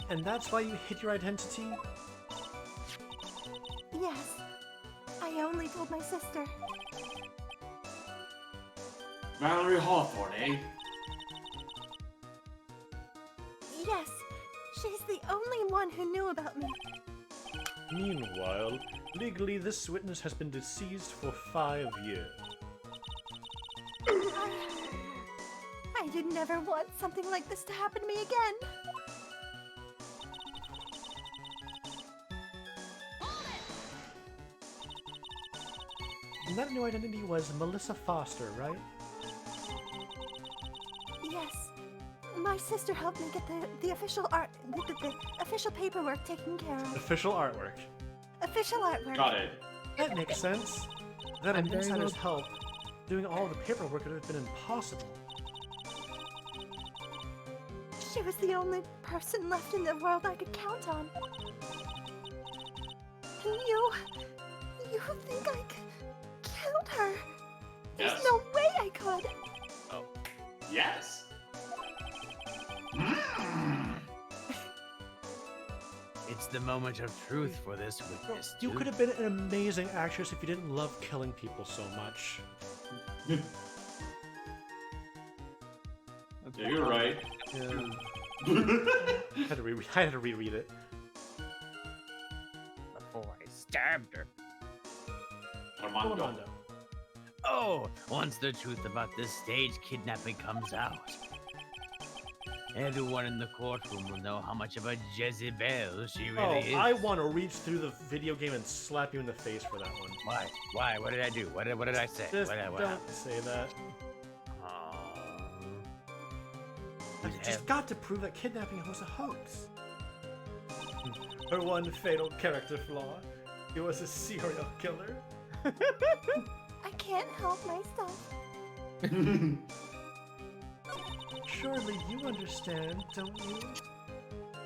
And that's why you hid your identity? Yes. I only told my sister. Valerie Hawthorne, eh? Yes. She's the only one who knew about me. Meanwhile, legally this witness has been deceased for 5 years. I did never want something like this to happen to me again. And that new identity was Melissa Foster, right? Yes. My sister helped me get the official art, the official paperwork taken care of. Official artwork. Official artwork. Got it. That makes sense. Without an I'm very insider's well- help, doing all the paperwork would have been impossible. She was the only person left in the world I could count on. And you think I killed her? There's Yes. no way I could. Yes. It's the moment of truth for this witness. You dude. could have been an amazing actress if you didn't love killing people so much. Yeah, you're right. Yeah. I had to reread it. Before I stabbed her. Armando. Armando. Oh, once the truth about this stage kidnapping comes out, everyone in the courtroom will know how much of a Jezebel she really is. I want to reach through the video game and slap you in the face for that one. Why? Why? What did I do? What did I say? Just what don't happened? say that. Who's I've just got to prove that kidnapping was a hoax. Her one fatal character flaw. He was a serial killer. I can't help myself. Surely you understand, don't you?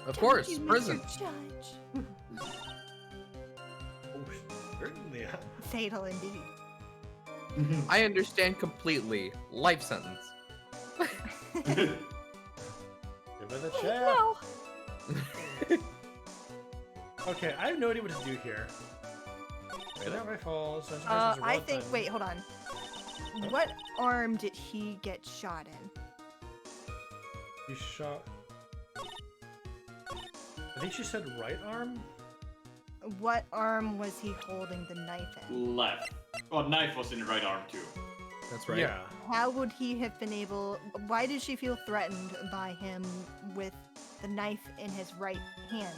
Of course, Thank you, prison. Mr. Judge. Oh, certainly. Fatal indeed. I understand completely. Life sentence. Give it a Wait, check. no. Okay, I have no idea what to do here. That my falls. I think. Wait, hold on. What arm did he get shot in? You shot. I think she said right arm. What arm was he holding the knife in? Left. Oh, knife was in the right arm too. That's right. Yeah. How would he have been able? Why did she feel threatened by him with the knife in his right hand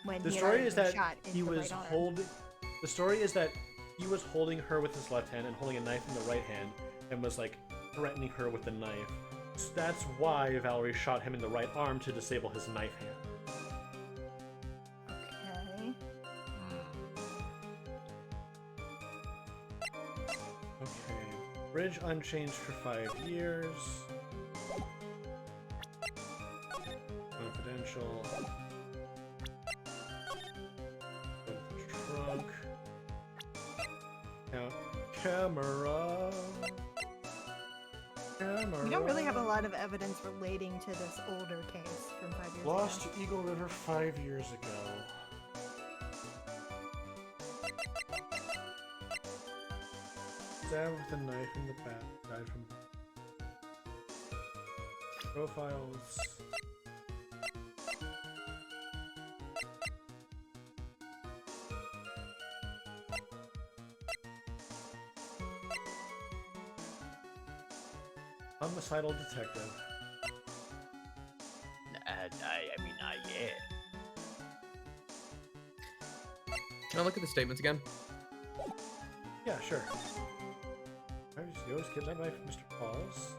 when The he had story already is been that shot in he the was right arm? holding. The story is that he was holding her with his left hand and holding a knife in the right hand, and was like threatening her with the knife. So that's why Valerie shot him in the right arm to disable his knife hand. Okay. Okay. Bridge unchanged for 5 years. Confidential. Go to the trunk. Count camera. Camera. We don't really have a lot of evidence relating to this older case from 5 years Lost ago. to Eagle River 5 years ago. Stabbed with a knife in the back. Died from profiles. Homicidal detective. I mean, yeah. Can I look at the statements again? Yeah, sure. I was kidnapped by Mr. Pauls.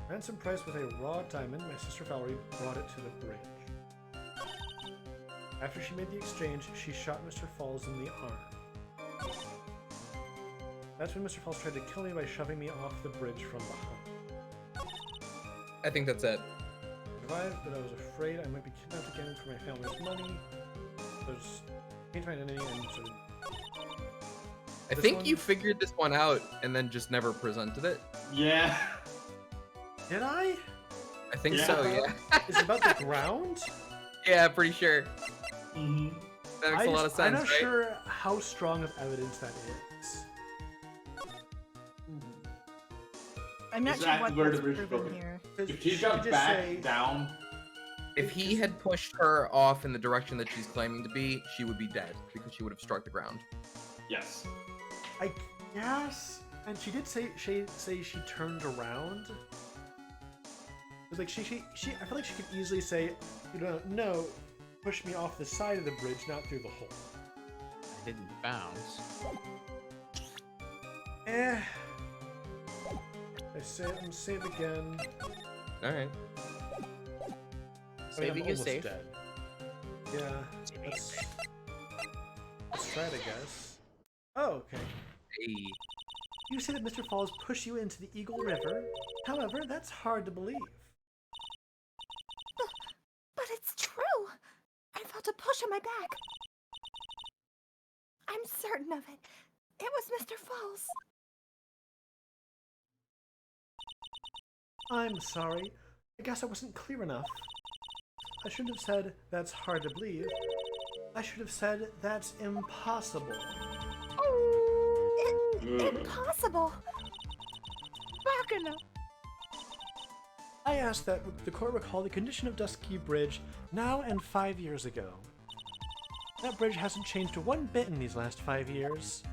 Ransom price was a raw diamond. My sister Valerie brought it to the bridge. After she made the exchange, she shot Mr. Falls in the arm. That's when Mr. Falls tried to kill me by shoving me off the bridge from behind. I think that's it. I survived, but I was afraid I might be kidnapped again for my family's money. So I just changed my identity and sort of... I This think one- you figured this one out and then just never presented it. Yeah. Did I? I think Yeah. so, yeah. Is it about the ground? Yeah, pretty sure. Mm-hmm. That makes a lot of sense, I'm not right? sure how strong of evidence that is. I'm not Is sure that what where that's the bridge is proven broken? here. If she's She got just back say- down, If he had pushed her off in the direction that she's claiming to be, she would be dead because she would have struck the ground. yes. I guess, and she did say she turned around. It was like she I feel like she could easily say, you know, no, push me off the side of the bridge, not through the hole. I didn't bounce. I'm gonna save again. All right. I mean, I'm Saving is almost safe. dead. Yeah, Saving is let's try it, I guess. Oh, okay. Hey. You say that Mr. Falls pushed you into the Eagle River. However, that's hard to believe. But it's true. I felt a push on my back. I'm certain of it. It was Mr. Falls. I'm sorry. I guess I wasn't clear enough. I shouldn't have said that's hard to believe. I should have said that's impossible. Impossible. I asked that the court recall the condition of Dusky Bridge now and 5 years ago. That bridge hasn't changed one bit in these last 5 years.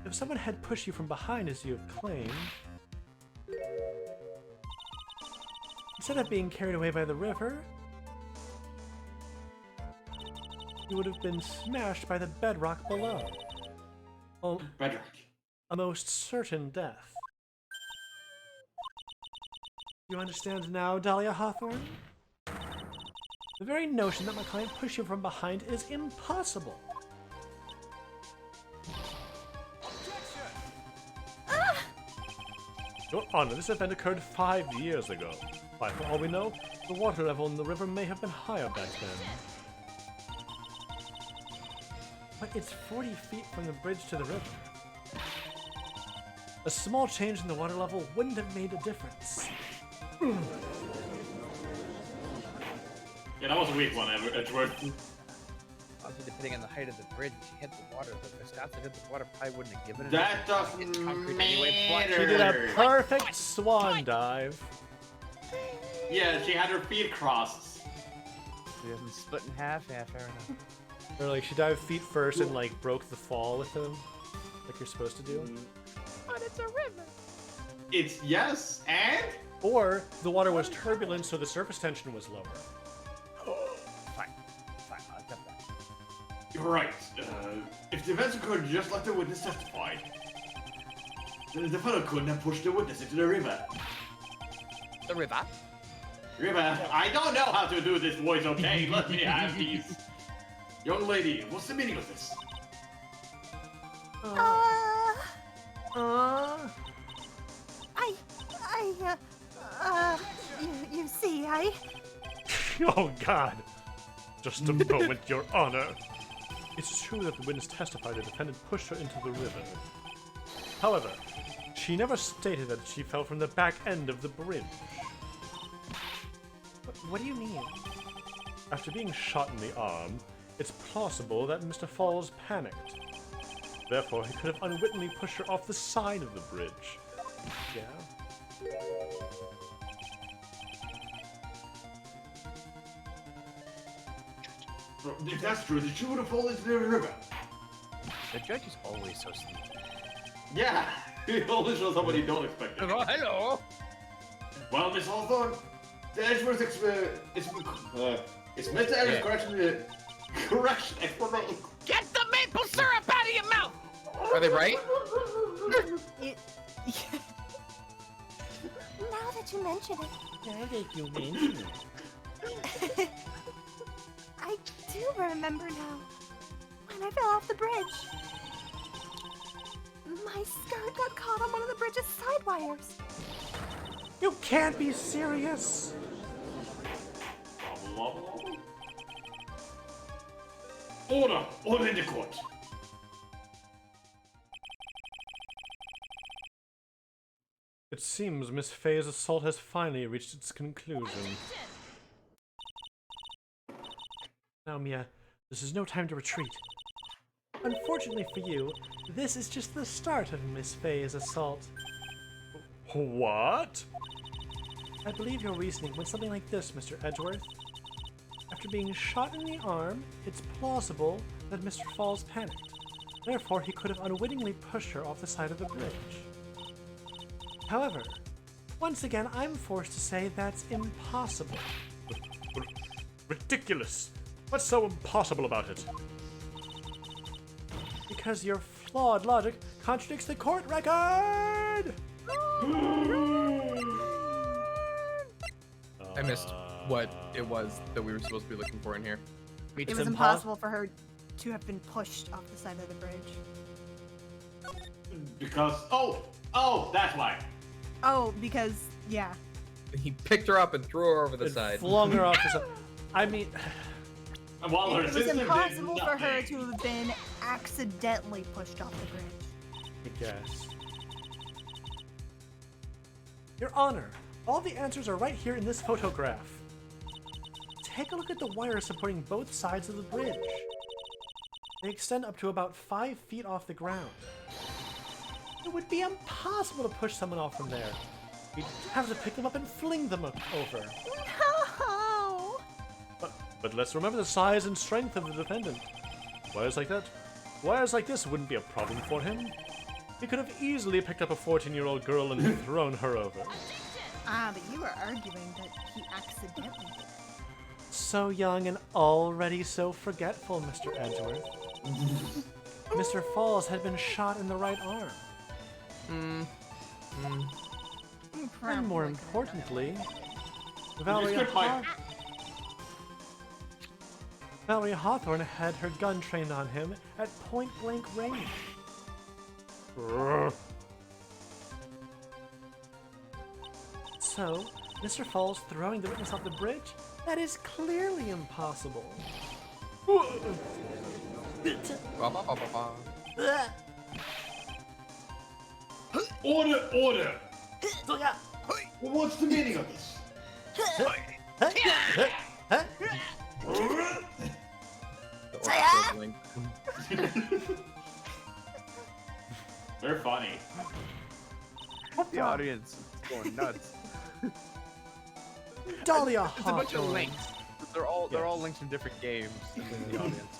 If someone had pushed you from behind as you have claimed, instead of being carried away by the river, you would have been smashed by the bedrock below. Oh, Bedrock. a most certain death. You understand now, Dahlia Hawthorne? The very notion that my client pushed you from behind is impossible. Your Honor, this event occurred 5 years ago. Why, for all we know, the water level in the river may have been higher back then. But it's 40 feet from the bridge to the river. A small change in the water level wouldn't have made a difference. Yeah, that was a weak one, Edgeworth. Obviously, depending on the height of the bridge, if she hit the water, the stats that hit the water probably wouldn't have given it. That It's doesn't concrete anyway, but- She did a matter. perfect swan dive. Yeah, she had her feet crossed. We have them split in half. Yeah, fair enough. Or like she dived feet first and like broke the fall with them, like you're supposed to do. But it's a river. It's yes, and Or the water was turbulent, so the surface tension was lower. Fine, I'll accept that. you're right. If the events occurred just like the witness testified, then the fellow couldn't have pushed the witness into the river. The river. River, I don't know how to do this voice, okay? Let me have these. Young lady, what's the meaning of this? You see, I... Oh God! Just a moment, Your Honor. It's true that the witness testified the defendant pushed her into the river. However, she never stated that she fell from the back end of the bridge. What do you mean? After being shot in the arm, it's plausible that Mr. Falls panicked. Therefore, he could have unwittingly pushed her off the side of the bridge. Yeah? If that's true, then she would have fallen into the river. The judge is always so sneaky. Yeah, he always shows somebody you don't expect it. Oh, hello. Well, Miss Hawthorne, the Edgeworth it's Mr. Ellis' correction explanation. Get the maple syrup out of your mouth. Are they right? Now that you mention it, Now that you mention it. I do remember now. When I fell off the bridge. My skirt got caught on one of the bridge's side wires. You can't be serious! Order! Order in the court! It seems Miss Faye's assault has finally reached its conclusion. Now, Mia, this is no time to retreat. Unfortunately for you, this is just the start of Miss Faye's assault. What? I believe your reasoning went something like this, Mr. Edgeworth. After being shot in the arm, it's plausible that Mr. Falls panicked. Therefore, he could have unwittingly pushed her off the side of the bridge. However, once again, I'm forced to say that's impossible. Ridiculous! What's so impossible about it? Because your flawed logic contradicts the court record! I missed what it was that we were supposed to be looking for in here. It was impossible for her to have been pushed off the side of the bridge. Because oh, that's why. Oh, because yeah. He picked her up and threw her over the And side. flung her off the side. I mean, And while her It was sister did impossible for her nothing. to have been accidentally pushed off the bridge. I guess. Your Honor, all the answers are right here in this photograph. Take a look at the wires supporting both sides of the bridge. They extend up to about 5 feet off the ground. It would be impossible to push someone off from there. You'd have to pick them up and fling them over. No! But let's remember the size and strength of the defendant. Wires like this wouldn't be a problem for him. He could have easily picked up a 14-year-old girl and thrown her over. Ah, but you were arguing that he accidentally did it. So young and already so forgetful, Mr. Edgeworth. Mr. Falls had been shot in the right arm. And more importantly, Valerie script might- Hawthorne had her gun trained on him at point-blank range. So, Mr. Falls throwing the witness off the bridge? That is clearly impossible. Ba, ba, ba, ba, ba. Order! Well, what's the meaning of this? The orchestra link. They're funny. The audience is going nuts. Dahlia It's a bunch of Hawthorne. links. They're all links from different games in the audience.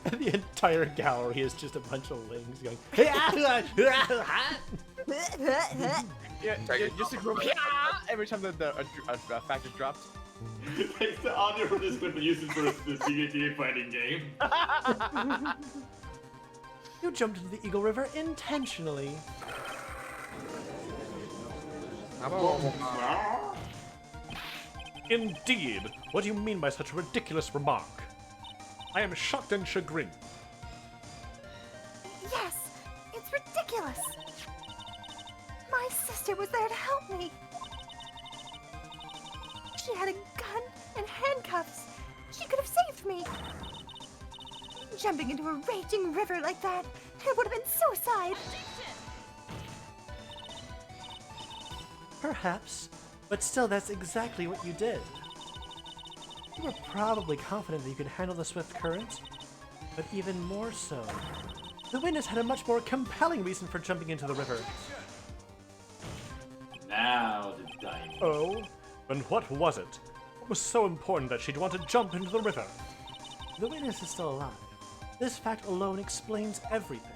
The entire gallery is just a bunch of lings going. Yeah, just a group. Every time the factor drops. Takes the audio from this clip and uses it for the CGTA fighting game. You jumped into the Eagle River intentionally. How about Indeed! What do you mean by such a ridiculous remark? I am shocked and chagrined. Yes, it's ridiculous. My sister was there to help me. She had a gun and handcuffs. She could have saved me. Jumping into a raging river like that, it would have been suicide. Perhaps, but still, that's exactly what you did. You were probably confident that you could handle the swift current, but even more so, the witness had a much more compelling reason for jumping into the river. Now the diamond. Oh? And what was it? What was so important that she'd want to jump into the river? The witness is still alive. This fact alone explains everything.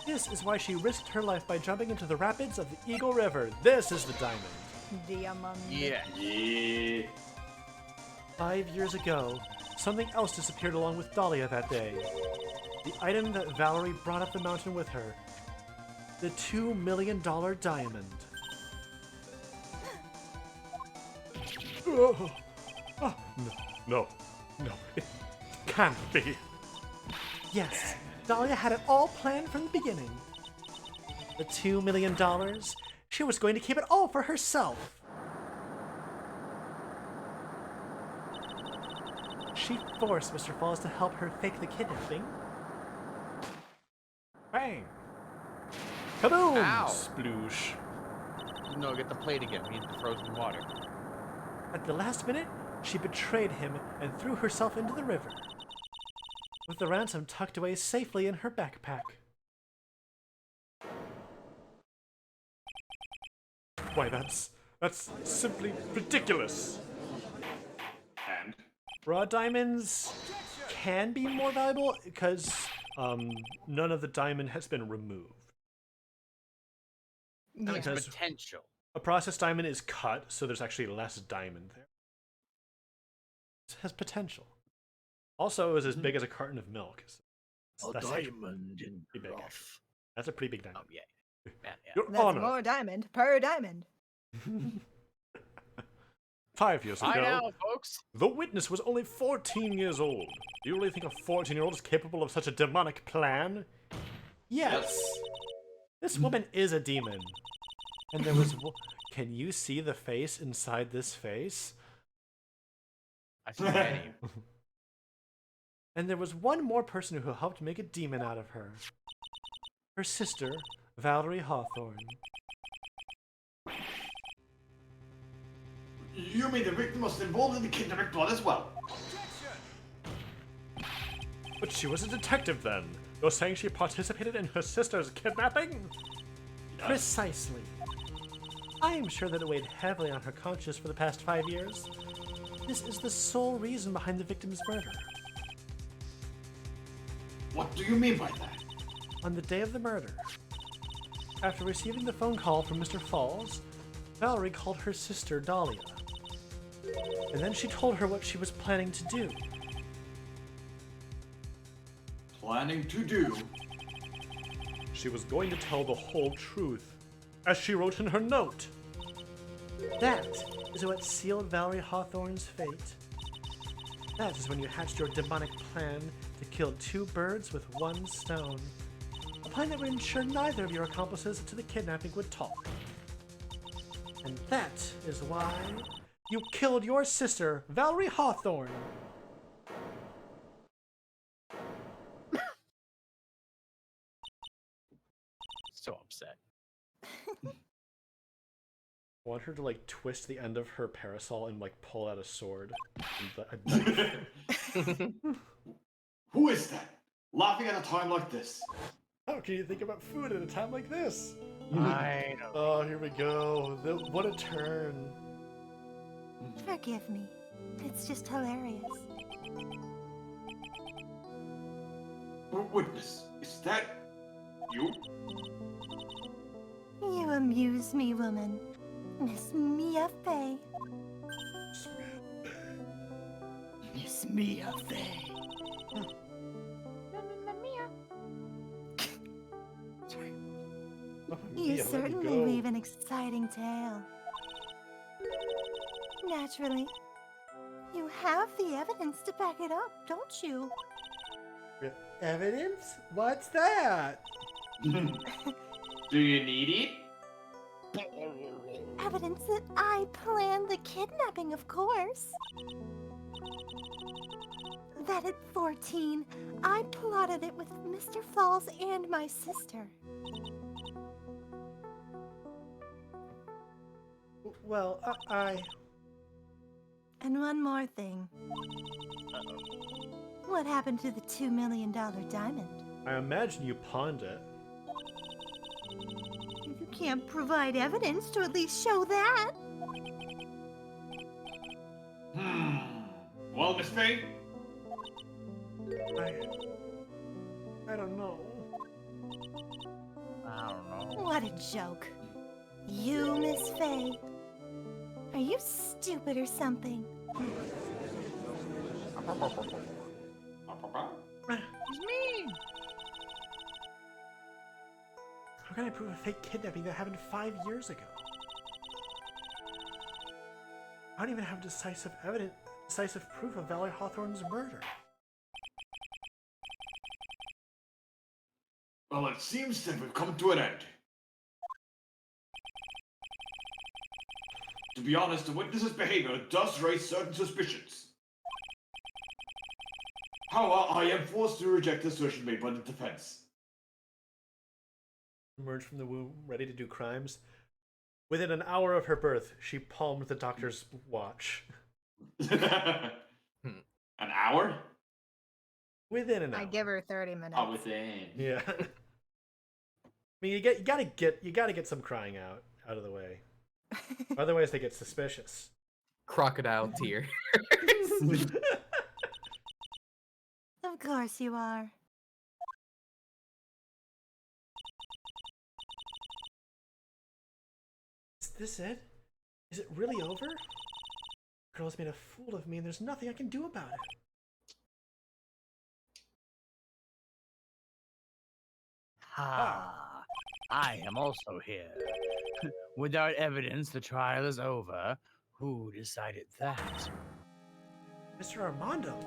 This is why she risked her life by jumping into the rapids of the Eagle River. This is the diamond. Diamond. Yeah. Yeah. 5 years ago, something else disappeared along with Dahlia that day. The item that Valerie brought up the mountain with her. The $2 million diamond. Oh, oh, no, it can't be. Yes, Dahlia had it all planned from the beginning. The $2 million, she was going to keep it all for herself. She forced Mr. Falls to help her fake the kidnapping. Bang! Kaboom! Ow. Sploosh. No, get the plate again. We need the frozen water. At the last minute, she betrayed him and threw herself into the river, with the ransom tucked away safely in her backpack. Why, that's simply ridiculous. And Raw diamonds can be more valuable because none of the diamond has been removed. That makes Because potential. a processed diamond is cut, so there's actually less diamond there. It has potential. Also, it was as big as a carton of milk. So that's actually in pretty big. That's a pretty big diamond. Oh, yeah. Yeah, yeah. Your That's Honor, more diamond per diamond. 5 years Bye ago, now, folks. the witness was only 14 years old. Do you really think a 14-year-old is capable of such a demonic plan? Yes. This woman is a demon. And there was... Can you see the face inside this face? I see many. And there was one more person who helped make a demon out of her. Her sister, Valerie Hawthorne. you mean the victim was involved in the kidnapping plot as well? But she was a detective then. You're saying she participated in her sister's kidnapping? Precisely. I am sure that it weighed heavily on her conscience for the past 5 years. This is the sole reason behind the victim's murder. What do you mean by that? On the day of the murder, after receiving the phone call from Mr. Falls, Valerie called her sister Dahlia. And then she told her what she was planning to do. Planning to do? She was going to tell the whole truth, as she wrote in her note. That is what sealed Valerie Hawthorne's fate. That is when you hatched your demonic plan to kill 2 birds with 1 stone. A plan that would ensure neither of your accomplices to the kidnapping would talk. And that is why you killed your sister, Valerie Hawthorne. So upset. I want her to like twist the end of her parasol and like pull out a sword. And a knife. Who is that? Laughing at a time like this? How can you think about food at a time like this? I know. Oh, here we go. What a turn. Forgive me. It's just hilarious. Witness, is that you? You amuse me, woman. Miss Mia Fey. Miss Mia Fey. You certainly weave an exciting tale. Naturally. You have the evidence to back it up, don't you? Evidence? What's that? Do you need it? Evidence that I planned the kidnapping, of course. That at 14, I plotted it with Mr. Falls and my sister. Well, I... And one more thing. What happened to the $2 million diamond? I imagine you pawned it. You can't provide evidence to at least show that. Well, Miss Fay? I don't know. I don't know. What a joke. You, Miss Fay? Are you stupid or something? It's me. How can I prove a fake kidnapping that happened 5 years ago? I don't even have decisive proof of Valerie Hawthorne's murder. Well, it seems that we've come to an end. To be honest, the witness's behavior does raise certain suspicions. However, I am forced to reject the assertion made by the defense. Emerged from the womb, ready to do crimes. Within an hour of her birth, she palmed the doctor's watch. An hour? Within an hour. I give her 30 minutes. Oh, within. Yeah. I mean, you gotta get some crying out of the way. Otherwise, they get suspicious. Crocodile tear. Of course you are. Is this it? Is it really over? Girl's made a fool of me, and there's nothing I can do about it. Ha! I am also here. Without evidence, the trial is over. Who decided that? Mr. Armando.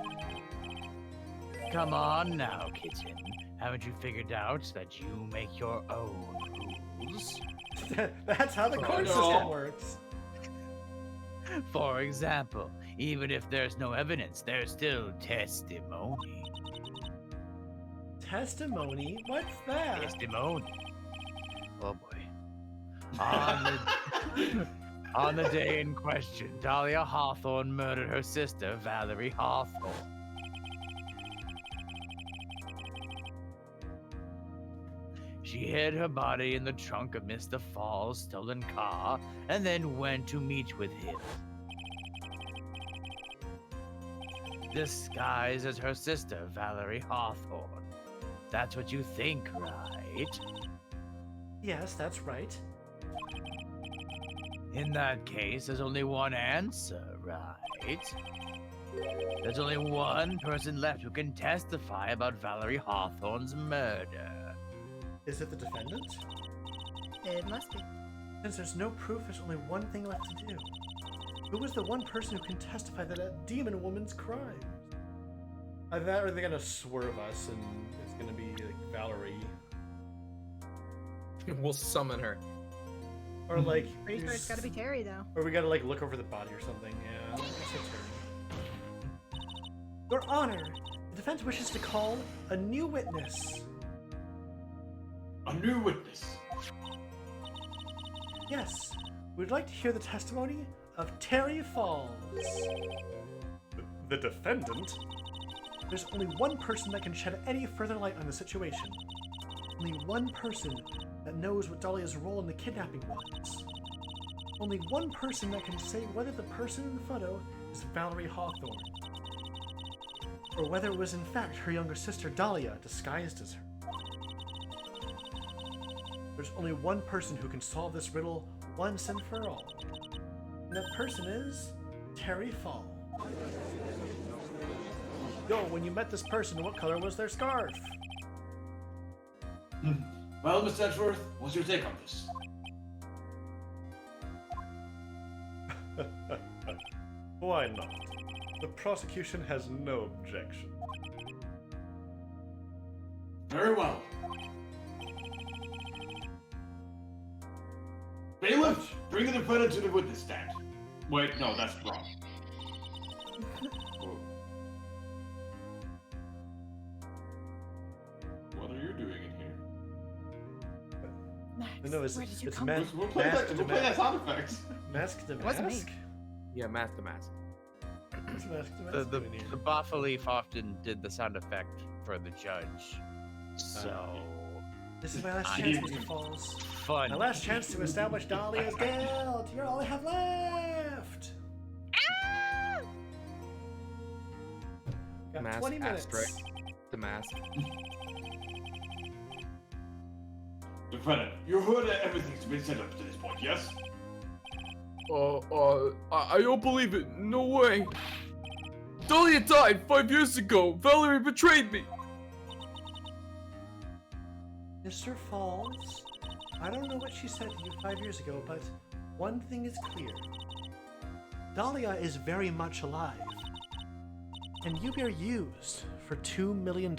Come on now, kitten. Haven't you figured out that you make your own rules? That's how the court system works. For example, even if there's no evidence, there's still testimony. Testimony? What's that? Testimony. Oh boy. On the day in question, Dahlia Hawthorne murdered her sister, Valerie Hawthorne. She hid her body in the trunk of Mr. Fall's stolen car and then went to meet with him. Disguised as her sister, Valerie Hawthorne. That's what you think, right? Yes, that's right. In that case, there's only one answer, right? There's only one person left who can testify about Valerie Hawthorne's murder. Is it the defendant? It must be. Since there's no proof, there's only one thing left to do. Who was the one person who can testify that a demon woman's crime? Either that or they're gonna swerve us and it's gonna be like Valerie. We'll summon her. Or like... Pretty sure it's gotta be Terry, though. Or we gotta like look over the body or something. Yeah, I guess it's her. Your Honor, the defense wishes to call a new witness. A new witness. Yes, we'd like to hear the testimony of Terry Falls. The defendant? There's only one person that can shed any further light on the situation. Only one person that knows what Dahlia's role in the kidnapping was. Only one person that can say whether the person in the photo is Valerie Hawthorne, or whether it was in fact her younger sister Dahlia disguised as her. There's only one person who can solve this riddle once and for all. And that person is Terry Fall. Yo, when you met this person, what color was their scarf? Well, Mr. Edgeworth, what's your take on this? Why not? The prosecution has no objection. Very well. Bailiff, bring the defendant to the witness stand. Wait, no, that's wrong. Oh. What are you doing in here? Max, No, it's where did you it's come mask. from? We'll play Mask that. to We'll play that mask. sound effect. Mask to Wasn't me. mask. Yeah, mask to mask. What's mask to The mask doing here? the Baffa often did the sound effect for the judge. So This is my last I- chance, Mr. Falls. fun. My last chance to establish Dahlia's guilt. You're all I have left. Got Mask 20 minutes. asterisk. The mask. Defendant, you heard that everything's been set up to this point, yes? I don't believe it. No way. Dahlia died 5 years ago. Valerie betrayed me. Mr. Falls, I don't know what she said to you 5 years ago, but one thing is clear. Dahlia is very much alive. And you were used for $2 million.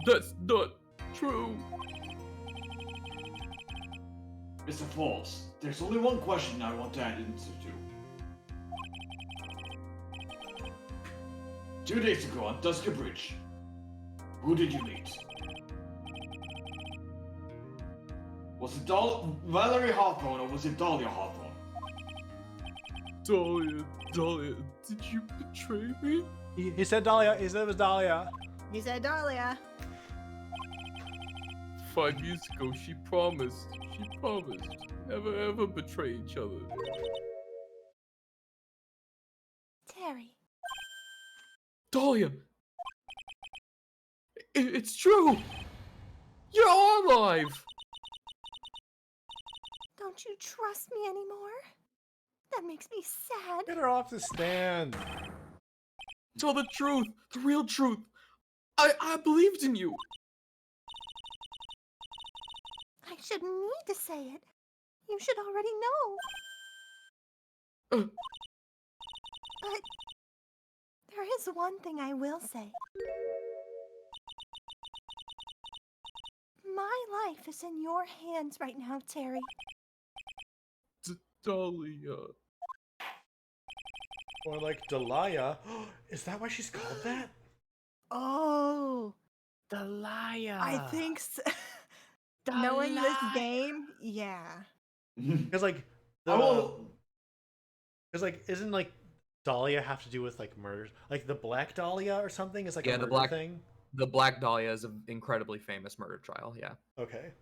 That's not true. Mr. Falls, there's only one question I want to answer to. 2 days ago on Dusker Bridge, who did you meet? Was it Valerie Hawthorne or was it Dahlia Hawthorne? Dahlia, did you betray me? He said Dahlia. He said it was Dahlia. You said Dahlia. 5 years ago, she promised never ever betray each other. Terry. Dahlia! It's true! You're alive! Don't you trust me anymore? That makes me sad. Get her off the stand. Tell the truth, the real truth. I believed in you. I shouldn't need to say it. You should already know. But there is one thing I will say. My life is in your hands right now, Terry. Dahlia. Or like Dahlia. Is that why she's called that? Oh, The liar. I think so. Knowing this game, yeah. Because like, isn't like Dahlia have to do with like murders? Like the Black Dahlia or something is like Yeah, a the murder Black- thing. The Black Dahlia is an incredibly famous murder trial. Yeah. Okay.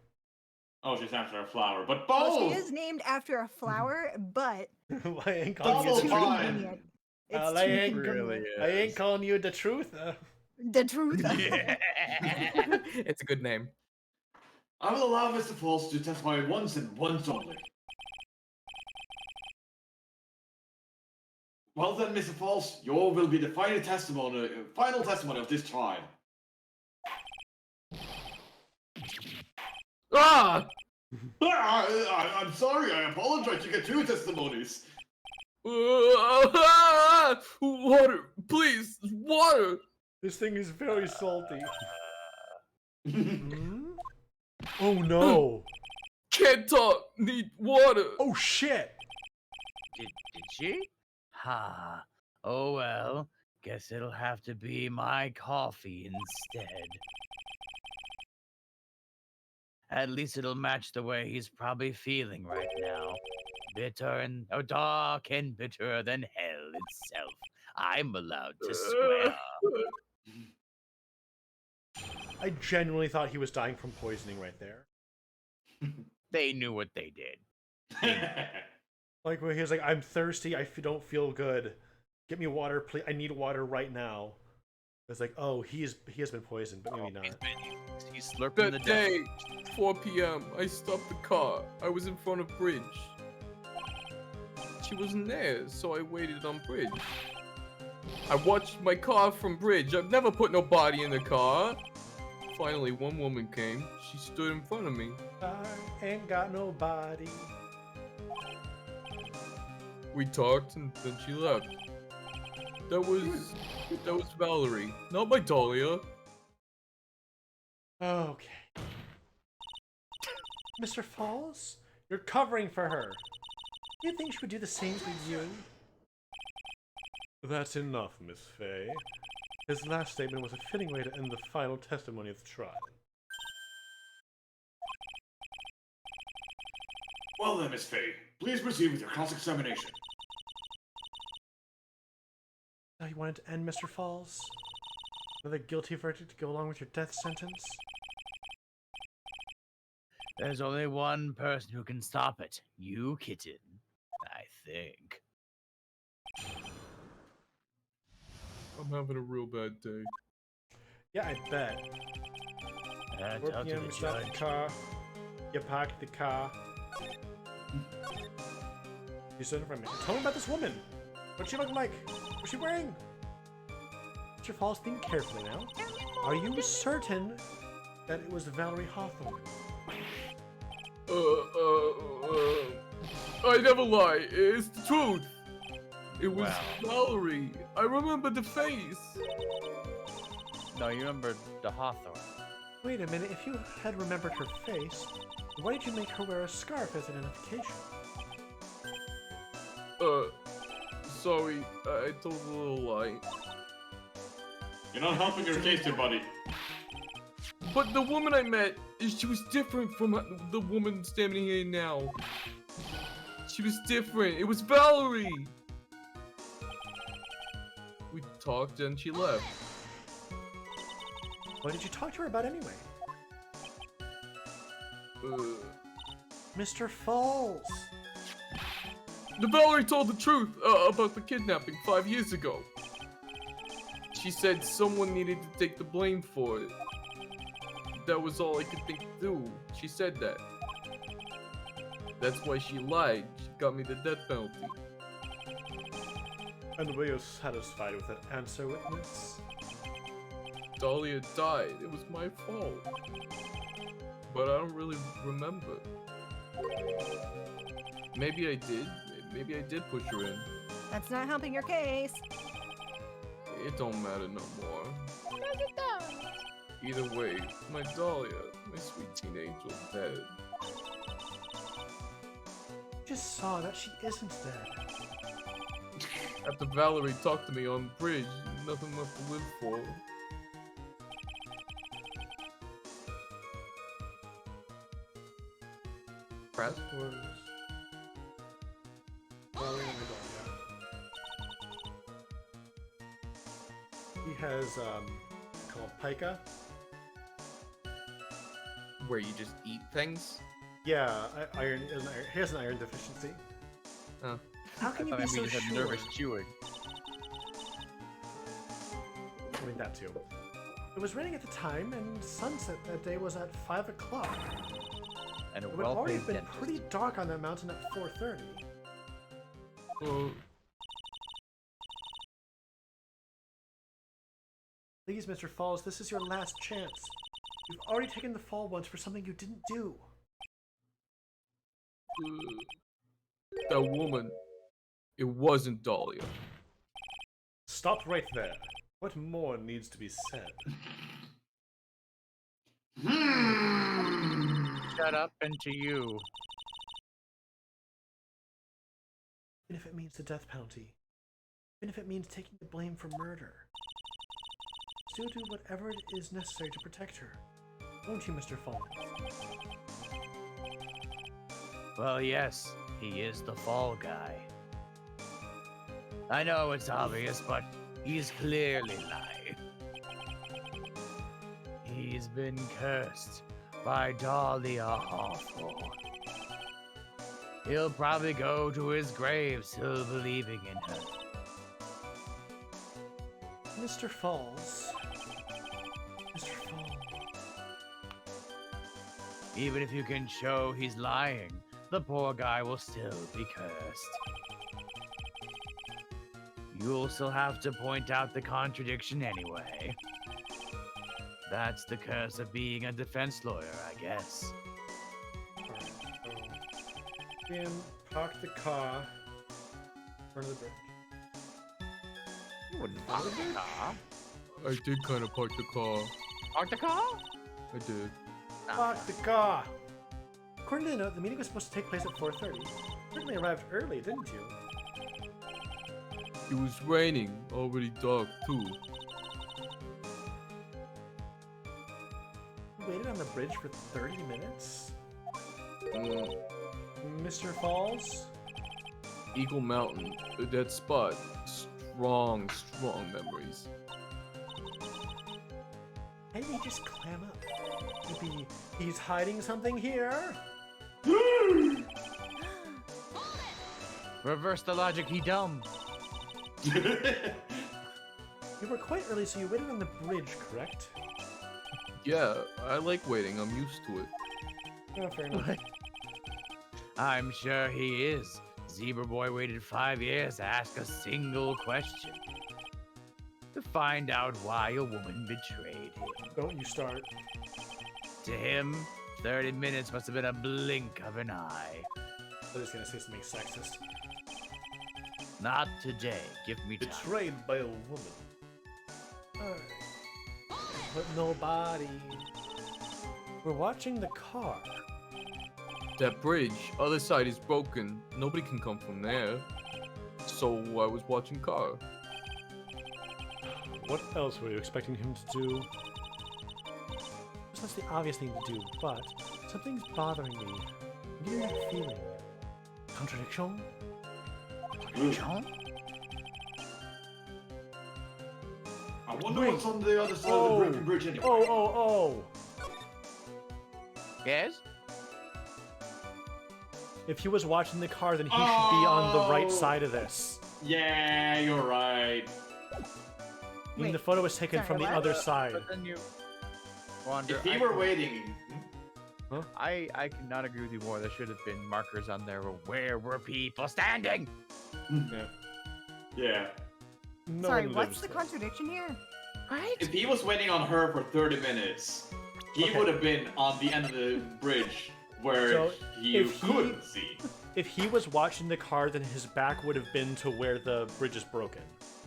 Oh, she's after a flower, but Well, both! she is named after a flower, but I ain't Double calling you too the truth. fine. convenient. It's I too ain't, convenient. I ain't calling you the truth. The truth. It's a good name. I will allow Mr. Falls to testify once and once only. Well then, Mr. Falls, your will be the final testimony of this trial. Ah! I'm sorry, I apologize, you get 2 testimonies. Water, please, water. This thing is very salty. Hmm? Oh no! Can't talk. Need water. Oh shit! Did she? Ha. Oh well. Guess it'll have to be my coffee instead. At least it'll match the way he's probably feeling right now. Bitter and dark and bitterer than hell itself. I'm allowed to swear. I genuinely thought he was dying from poisoning right there. They knew what they did. Like where he was like, "I'm thirsty. I don't feel good. Get me water, please. I need water right now." It's like, oh, he has been poisoned, but maybe not. He's slurping the That death. day, 4 p.m., I stopped the car. I was in front of Bridge. She wasn't there, so I waited on Bridge. I watched my car from Bridge. I've never put no body in the car. Finally, one woman came. She stood in front of me. I ain't got no body. We talked, and then she left. That was Valerie, not my Dahlia. Okay. Mr. Falls, you're covering for her. Do you think she would do the same for you? That's enough, Miss Faye. His last statement was a fitting way to end the final testimony of the trial. Well then, Miss Faye, please proceed with your cross-examination. Now you wanted to end, Mr. Falls? Another guilty verdict to go along with your death sentence? There's only one person who can stop it. You, kitten. I think. I'm having a real bad day. Yeah, I bet. 4 Tell to p.m. the you stopped the judge. car. You parked the car. You stood in front of me. Tell me about this woman. What's she looking like? What's she wearing? Mr. Falls, think carefully now. Are you certain that it was Valerie Hawthorne? I never lie. It's the truth. It was Wow. Valerie. I remember the face. No, you remember the Hawthorne. Wait a minute, if you had remembered her face, why did you make her wear a scarf as identification? Sorry. I told a little lie. You're not helping your case here, buddy. But the woman I met, she was different from the woman standing here now. She was different. It was Valerie. We talked and she left. What did you talk to her about anyway? Mr. Falls! The Valerie told the truth about the kidnapping 5 years ago. She said someone needed to take the blame for it. That was all I could think to do. She said that. That's why she lied. She got me the death penalty. And were you satisfied with that answer, witness? Dahlia died. It was my fault. But I don't really remember. Maybe I did. Maybe I did push her in. That's not helping your case. It don't matter no more. Yes, it does. Either way, my Dahlia, my sweet teen angel, is dead. Just saw that she isn't dead. After Valerie talked to me on the bridge, nothing left to live for. Press? Was... Well, wait a minute, yeah. He has, called Pica. Where you just eat things? Yeah, he has an iron deficiency. Oh. How can you I be mean, so you just had sure? nervous chewing. I mean, that too. It was raining at the time, and sunset that day was at 5 o'clock. And a It would already well-paid been dentist. pretty dark on that mountain at 4:30. Please, Mr. Falls, this is your last chance. You've already taken the fall once for something you didn't do. That woman, it wasn't Dahlia. Stop right there. What more needs to be said? Shut up and to you. Even if it means the death penalty. Even if it means taking the blame for murder. Still do whatever it is necessary to protect her. Won't you, Mr. Falls? Well, yes, he is the fall guy. I know it's obvious, but he's clearly lying. He's been cursed by Dahlia Hawthorne. He'll probably go to his grave still believing in her. Mr. Falls. Mr. Falls. Even if you can show he's lying, the poor guy will still be cursed. You'll still have to point out the contradiction anyway. That's the curse of being a defense lawyer, I guess. Alright, so... Jim, park the car in front of the bridge. You wouldn't park the car. I did kind of park the car. Park the car? I did. Park the car! According to the note, the meeting was supposed to take place at 4:30. You certainly arrived early, didn't you? It was raining, already dark too. You waited on the bridge for 30 minutes? Mm, Mr. Falls? Eagle Mountain, that spot. Strong memories. Why didn't he just clam up? Maybe he's hiding something here? Reverse the logic, he dumb. You were quite early, so you waited on the bridge, correct? Yeah, I like waiting, I'm used to it. Oh, fair enough. I'm sure he is. Zebra Boy waited 5 years to ask a single question. To find out why a woman betrayed him. Don't you start. To him, 30 minutes must have been a blink of an eye. I was gonna say something sexist. Not today. Give me time. Betrayed by a woman. Alright. But nobody. We're watching the car. That bridge, other side is broken. Nobody can come from there. So I was watching car. What else were you expecting him to do? That's the obvious thing to do, but something's bothering me. I'm getting that feeling. Contradiction? I wonder Wait. what's on the other side of Oh. the broken bridge anyway. Oh. Yes? If he was watching the car, then he should be on the right Oh. side of this. Yeah, you're right. I mean, the Wait, photo was taken sorry, from the what? other side. But then you wander. If he were waiting, I cannot agree with you more. There should have been markers on there. Where were people standing? yeah. No Sorry, one what's lives the there. contradiction here? Right? If he was waiting on her for 30 minutes, he Okay. would have been on the end of the bridge where So, you if he- couldn't see. If he was watching the car, then his back would have been to where the bridge is broken,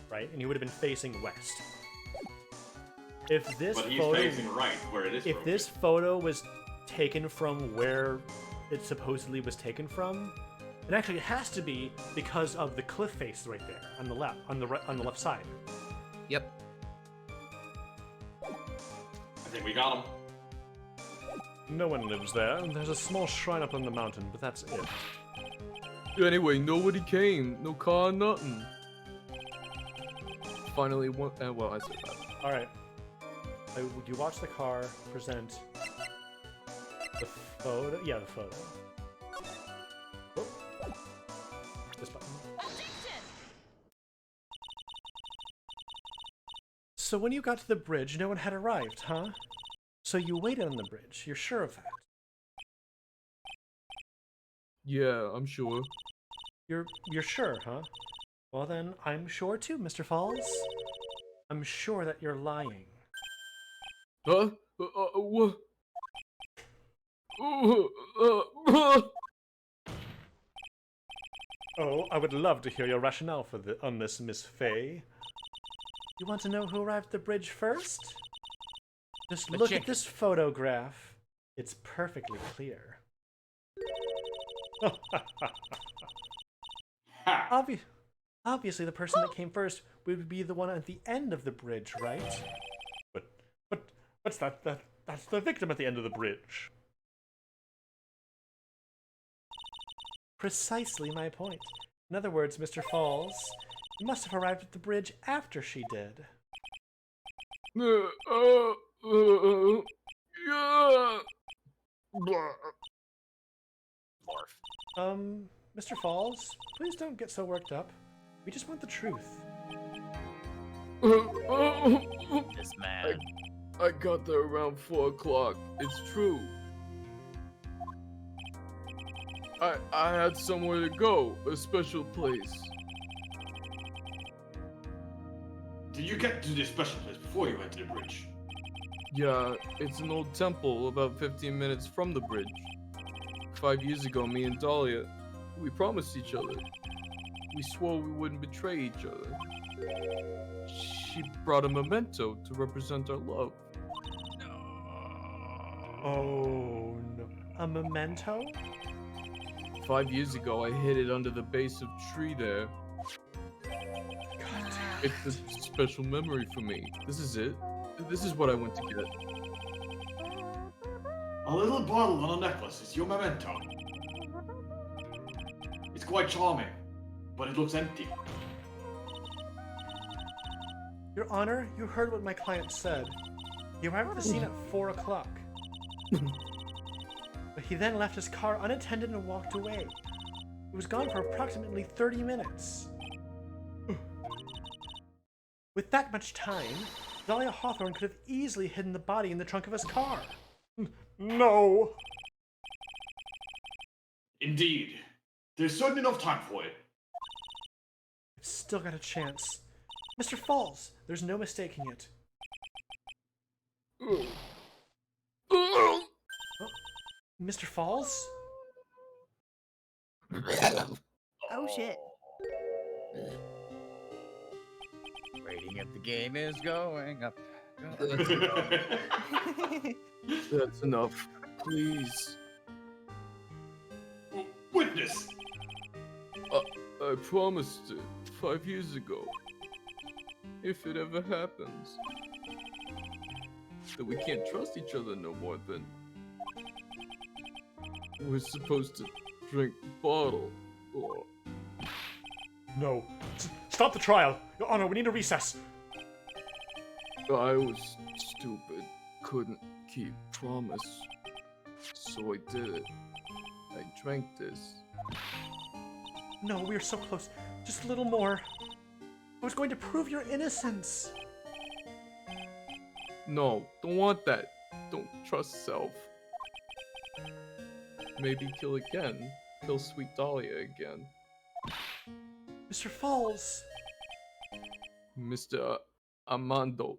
right? And he would have been facing west. If this But he's photo, facing right where it is if broken. this photo was taken from where it supposedly was taken from, it actually has to be because of the cliff face right there on the left, on the left side. Yep. I think we got him. No one lives there. There's a small shrine up on the mountain, but that's it. Anyway, nobody came. No car, nothing. Finally, one. Well, I said that. All right. Would you watch the car present the photo? Yeah, the photo. Whoop. This button. So when you got to the bridge, no one had arrived, huh? So you waited on the bridge. You're sure of that? Yeah, I'm sure. You're sure, huh? Well then, I'm sure too, Mr. Falls. I'm sure that you're lying. Huh? What? Oh, I would love to hear your rationale for on this, Miss Fay. You want to know who arrived at the bridge first? Just The look chicken. at this photograph. It's perfectly clear. Ha! Obviously, the person that came first would be the one at the end of the bridge, right? But what's that? That's the victim at the end of the bridge. Precisely my point. In other words, Mr. Falls, you must have arrived at the bridge after she did. Yeah. Blah. Mr. Falls, please don't get so worked up. We just want the truth. This man. I got there around 4 o'clock. It's true. I had somewhere to go, a special place. Did you get to this special place before you went to the bridge? Yeah, it's an old temple about 15 minutes from the bridge. 5 years ago, me and Dahlia, we promised each other. We swore we wouldn't betray each other. She brought a memento to represent our love. Oh no. A memento? 5 years ago, I hid it under the base of tree there. It's a special memory for me. This is it. This is what I went to get. A little bottle on a necklace is your memento. It's quite charming, but it looks empty. Your Honor, you heard what my client said. He arrived at the scene at 4 o'clock. But he then left his car unattended and walked away. He was gone for approximately 30 minutes. With that much time, Dahlia Hawthorne could have easily hidden the body in the trunk of his car. No! Indeed. There's certain enough time for it. It's still got a chance. Mr. Falls, there's no mistaking it. Mr. Falls? Oh shit. Rating of the game is going up. That's enough. Please. Witness! I promised it 5 years ago. If it ever happens, that we can't trust each other no more, then we're supposed to drink the bottle, or No. Stop the trial! Your Honor, we need a recess! I was stupid, couldn't keep promise, so I did it. I drank this. No, we are so close. Just a little more. I was going to prove your innocence. No, don't want that. Don't trust self. Maybe kill again. Kill sweet Dahlia again. Mr. Falls. Mr. Armando.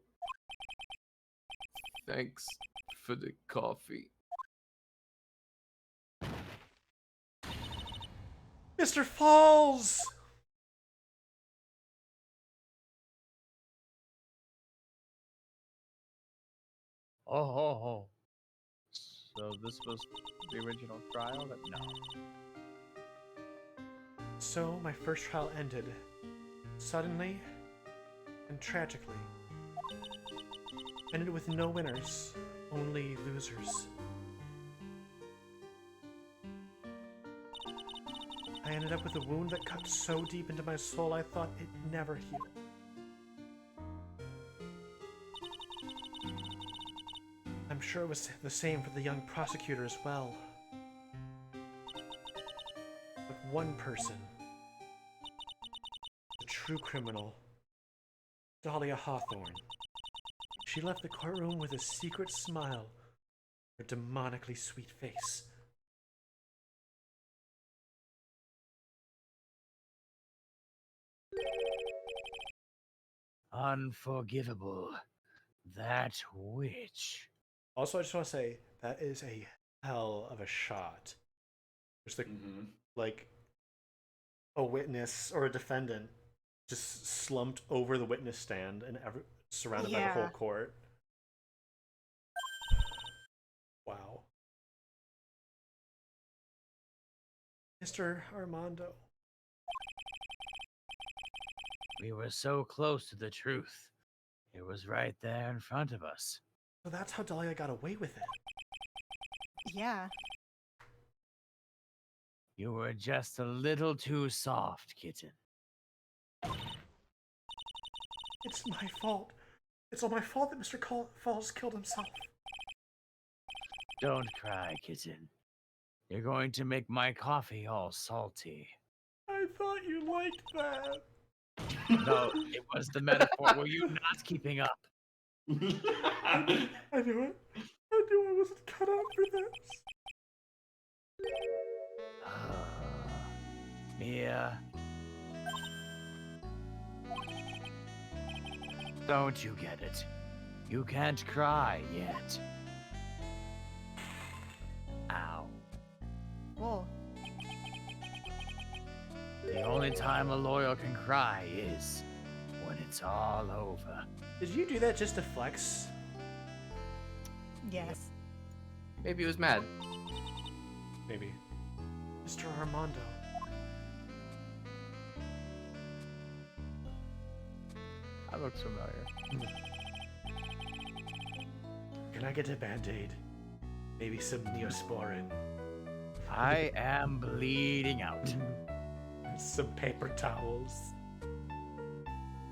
Thanks for the coffee. Mr. Falls! Oh. So this was the original trial? No. So, my first trial ended. Suddenly and tragically. Ended with no winners, only losers. I ended up with a wound that cut so deep into my soul I thought it never healed. I'm sure it was the same for the young prosecutor as well. But one person, the true criminal, Dahlia Hawthorne, she left the courtroom with a secret smile, her demonically sweet face. Unforgivable. That witch. Also, I just want to say, that is a hell of a shot. There's the, like, a witness or a defendant just slumped over the witness stand and surrounded by the whole court. Wow. Mr. Armando. We were so close to the truth. It was right there in front of us. So that's how Dahlia got away with it. Yeah. You were just a little too soft, kitten. It's my fault. It's all my fault that Mr. Falls killed himself. Don't cry, kitten. You're going to make my coffee all salty. I thought you liked that. No, it was the metaphor. Were you not keeping up? I knew it. I knew I wasn't cut out for this. Mia. Don't you get it? You can't cry yet. Ow. Whoa. The only time a lawyer can cry is when it's all over. Did you do that just to flex? Yes. Maybe he was mad. Maybe. Mr. Armando. That looks familiar. Can I get a band-aid? Maybe some Neosporin. I am bleeding out. Some paper towels.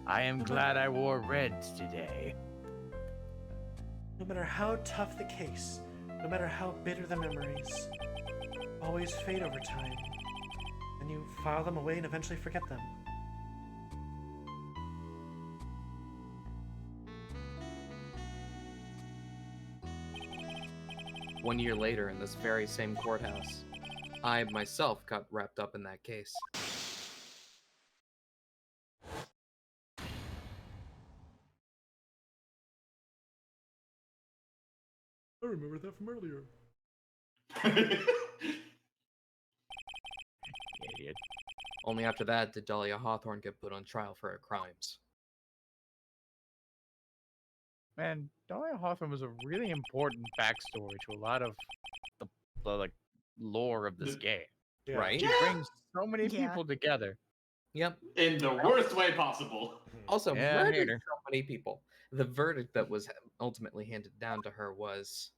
I am glad I wore red today. No matter how tough the case, no matter how bitter the memories, always fade over time. And you file them away and eventually forget them. 1 year later, in this very same courthouse, I myself got wrapped up in that case. I remember that from earlier. idiot. Only after that did Dahlia Hawthorne get put on trial for her crimes. Man, Dahlia Hawthorne was a really important backstory to a lot of the like lore of this game. Yeah. Right? She brings so many Yeah. people together. Yep. In the worst way possible. Also, Yeah, I hate murdered her. so many people. The verdict that was ultimately handed down to her was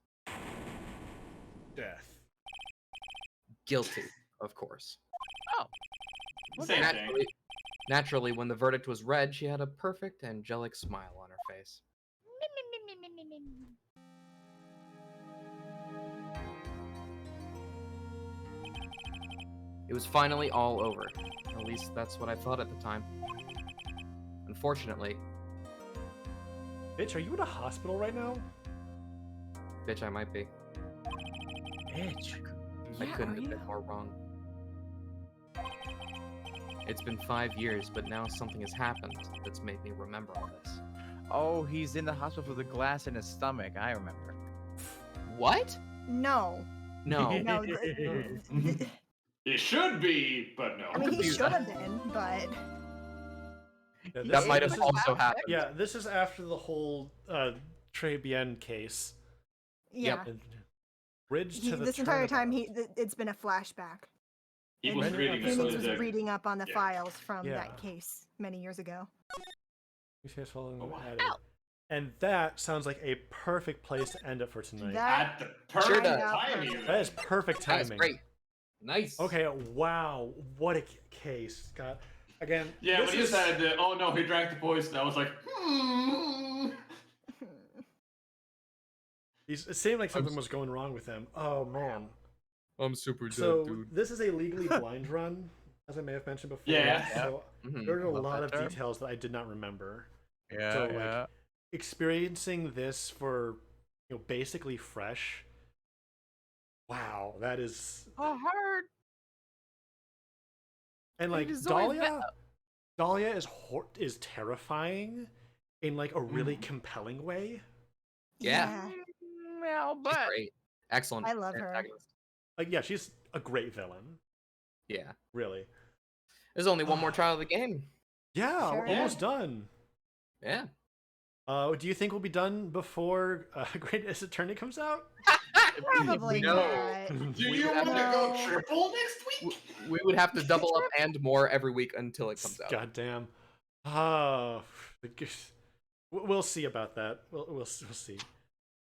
Death. guilty, of course. Same thing. Naturally, when the verdict was read, she had a perfect angelic smile on her face. It was finally all over. At least that's what I thought at the time. Unfortunately, Bitch, are you in a hospital right now? bitch, I might be. Bitch. I Yeah, couldn't are have you? been more wrong. It's been 5 years, but now something has happened that's made me remember all this. Oh, he's in the hospital with a glass in his stomach. I remember. What? No. No. No. It should be, but no. I mean, he confused. should have been, but Yeah, That might have is- also happened. Yeah, this is after the whole Tribulations case. yeah. And bridge to the This entire time, turnabout. it's been a flashback. He And was reading Phoenix Phoenix it. was reading up on the Yeah. files from Yeah. that case many years ago. You see us following Oh, wow. at it. And that sounds like a perfect place to end it for tonight. That At the Sure perfect does. timing. That is perfect timing. That's great. Nice. Okay, wow, what a case, Scott. Again, Yeah, this when you is- said, oh no, he drank the poison, I was like, it seemed like something was going wrong with him. Oh man. I'm super dead, So dude. this is a legally blind run, as I may have mentioned before. Yeah. So Mhm. there are a Love lot that of term. details that I did not remember. Yeah, So, like, yeah. Experiencing this for basically fresh. Wow, that is. Oh, hard. And like It is always Dahlia is terrifying in like a really Mm. compelling way. Yeah. Well, She's but great. Excellent. I love her. antagonist. Like yeah, she's a great villain. Yeah. Really. There's only one more trial of the game. Yeah, Sure we're almost done. Yeah. Do you think we'll be done before Great Attorney comes out? Probably No. not. do We you would want have to go No. triple next week? We would have to double up and more every week until it comes out. Goddamn. Oh, we'll see about that. We'll see.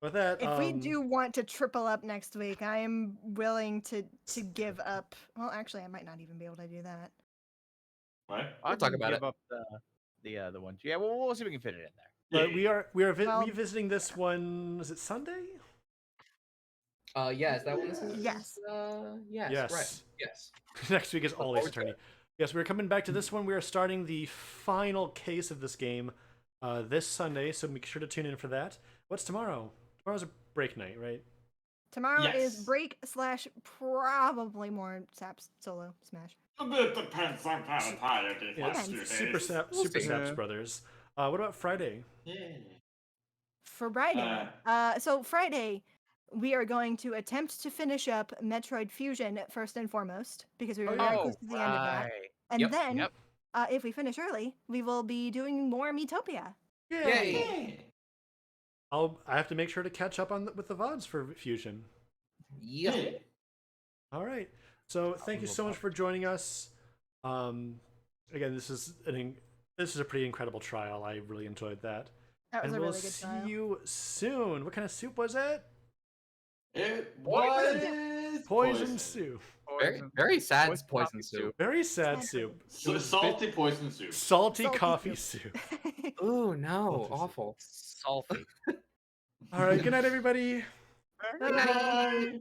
With that, If we do want to triple up next week, I am willing to give up. Well, actually, I might not even be able to do that. What? I We'll talk can about give it. up the one. Yeah, we'll see if we can fit it in there. but we are Well- revisiting this one. Is it Sunday? Yeah, is that what this is? Yes. Yes. Yes. Right. Yes. Next week is All Ace forward to Attorney. Yes, we're coming back to this one. We are starting the final case of this game this Sunday, so make sure to tune in for that. What's tomorrow? Tomorrow's a break night, right? Tomorrow is Yes. break / probably more Saps solo Smash. It depends on how tired these Yeah, last few days. Super Saps We'll see. Saps Brothers. What about Friday? Yeah. Friday. So Friday, we are going to attempt to finish up Metroid Fusion first and foremost because we were very close to the end of that. And Yep, then, yep. if we finish early, we will be doing more Metopia. Yay. I have to make sure to catch up on with the VODs for Fusion. Yeah. All right. So thank you so much for joining us. Again, this is a pretty incredible trial. I really enjoyed that. That was And a we'll really good see trial. you soon. What kind of soup was it? It was Poison soup. Very sad Poison poison coffee soup. Very sad Sad soup. Salty poison soup. Salty Salty coffee soup. soup. Ooh, no, Salty soup. awful. Salty. All right. Good night, everybody. Good night. Bye.